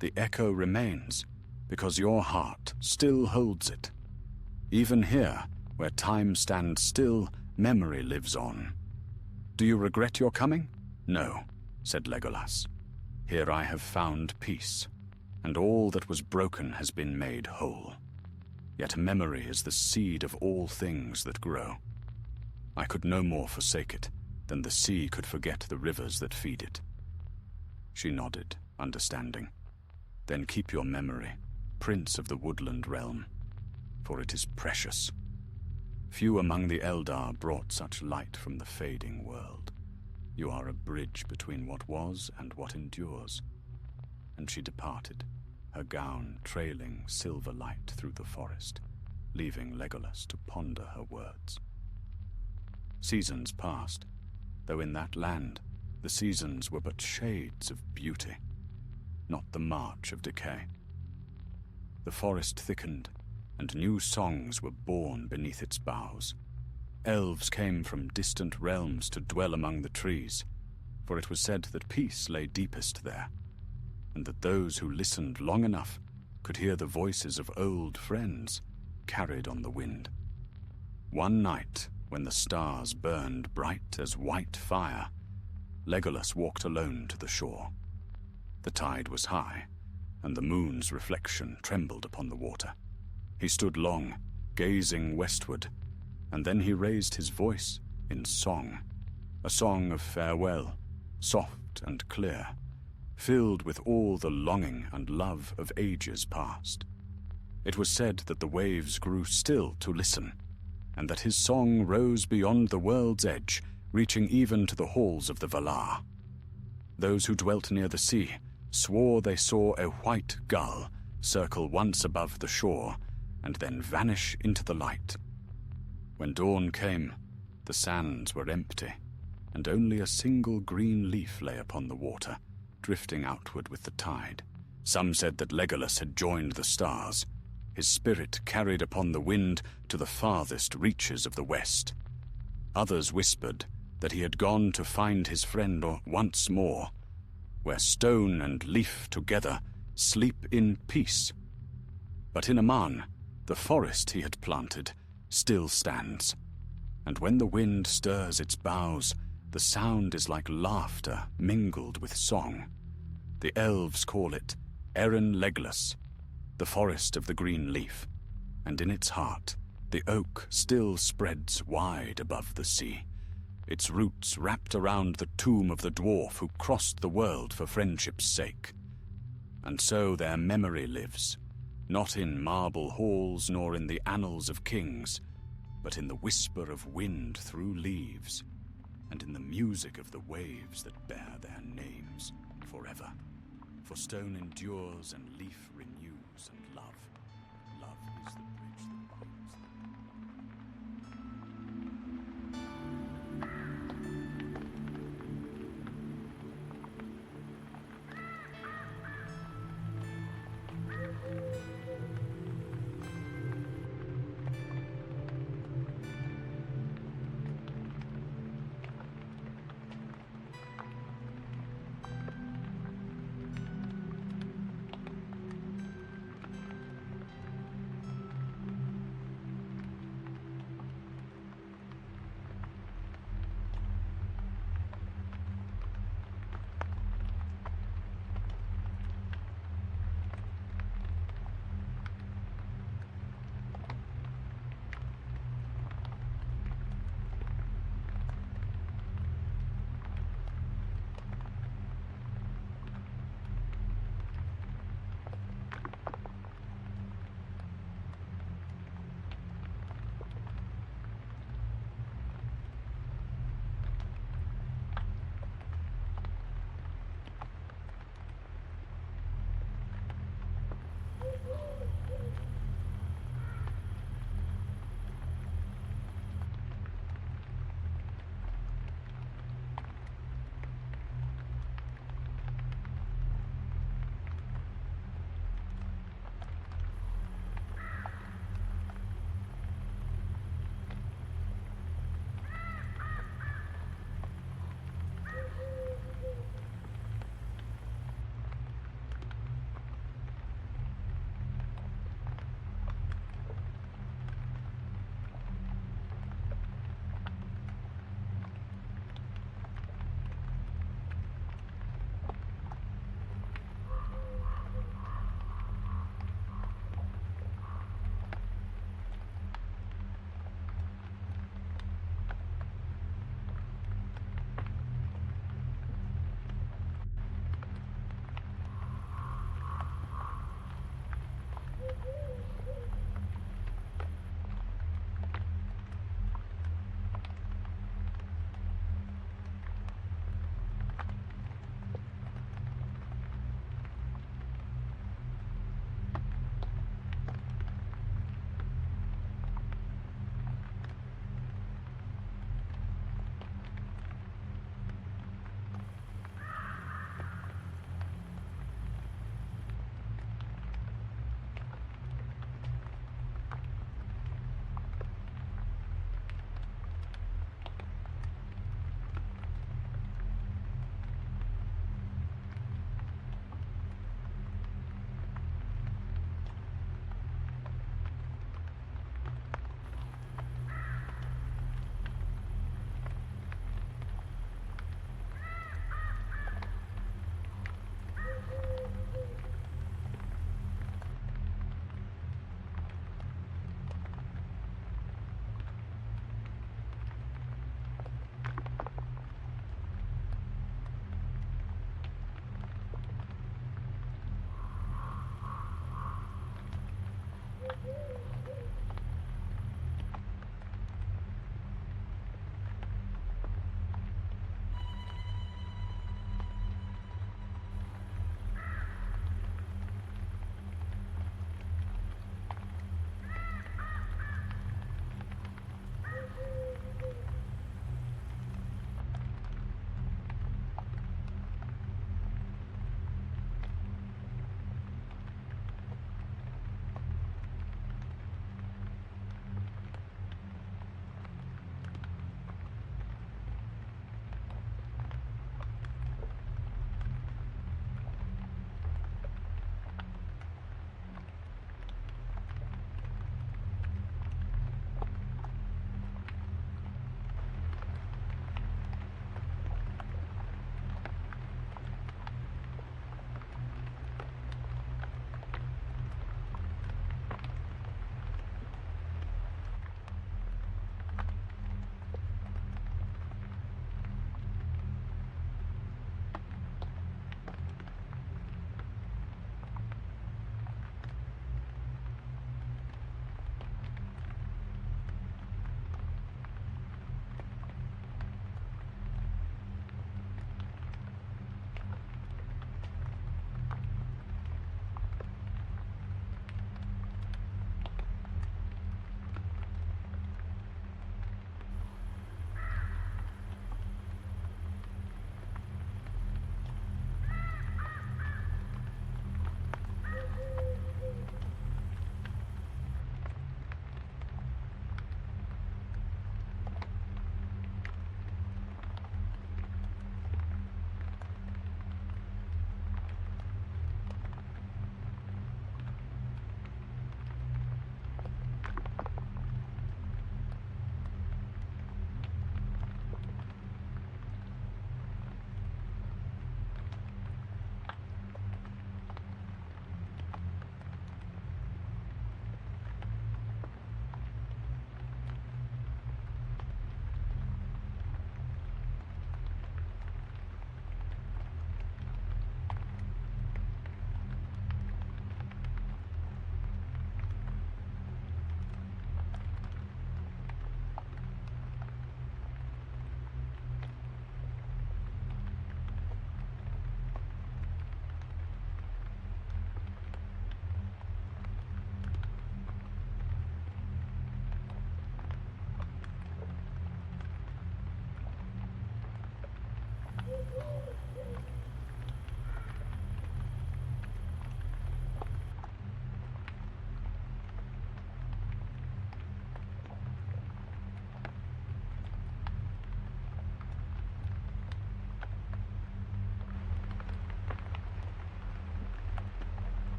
"The echo remains, because your heart still holds it. Even here, where time stands still, memory lives on. Do you regret your coming?" "No," said Legolas. "Here I have found peace, and all that was broken has been made whole. Yet memory is the seed of all things that grow. I could no more forsake it than the sea could forget the rivers that feed it." She nodded, understanding. "Then keep your memory, Prince of the Woodland Realm, for it is precious. Few among the Eldar brought such light from the fading world. You are a bridge between what was and what endures." And she departed, her gown trailing silver light through the forest, leaving Legolas to ponder her words. Seasons passed, though in that land the seasons were but shades of beauty, not the march of decay. The forest thickened, and new songs were born beneath its boughs. Elves came from distant realms to dwell among the trees, for it was said that peace lay deepest there, and that those who listened long enough could hear the voices of old friends carried on the wind. One night, when the stars burned bright as white fire, Legolas walked alone to the shore. The tide was high, and the moon's reflection trembled upon the water. He stood long, gazing westward, and then he raised his voice in song, a song of farewell, soft and clear, filled with all the longing and love of ages past. It was said that the waves grew still to listen, and that his song rose beyond the world's edge, reaching even to the halls of the Valar. Those who dwelt near the sea swore they saw a white gull circle once above the shore and then vanish into the light. When dawn came, the sands were empty, and only a single green leaf lay upon the water, drifting outward with the tide. Some said that Legolas had joined the stars, his spirit carried upon the wind to the farthest reaches of the west. Others whispered that he had gone to find his friend once more, where stone and leaf together sleep in peace. But in Aman, the forest he had planted still stands, and when the wind stirs its boughs, the sound is like laughter mingled with song. The elves call it Erin Leglas, the forest of the green leaf, and in its heart the oak still spreads wide above the sea, its roots wrapped around the tomb of the dwarf who crossed the world for friendship's sake. And so their memory lives, not in marble halls nor in the annals of kings, but in the whisper of wind through leaves, and in the music of the waves that bear their names forever. For stone endures and leaf renews, and love is the bridge that binds them.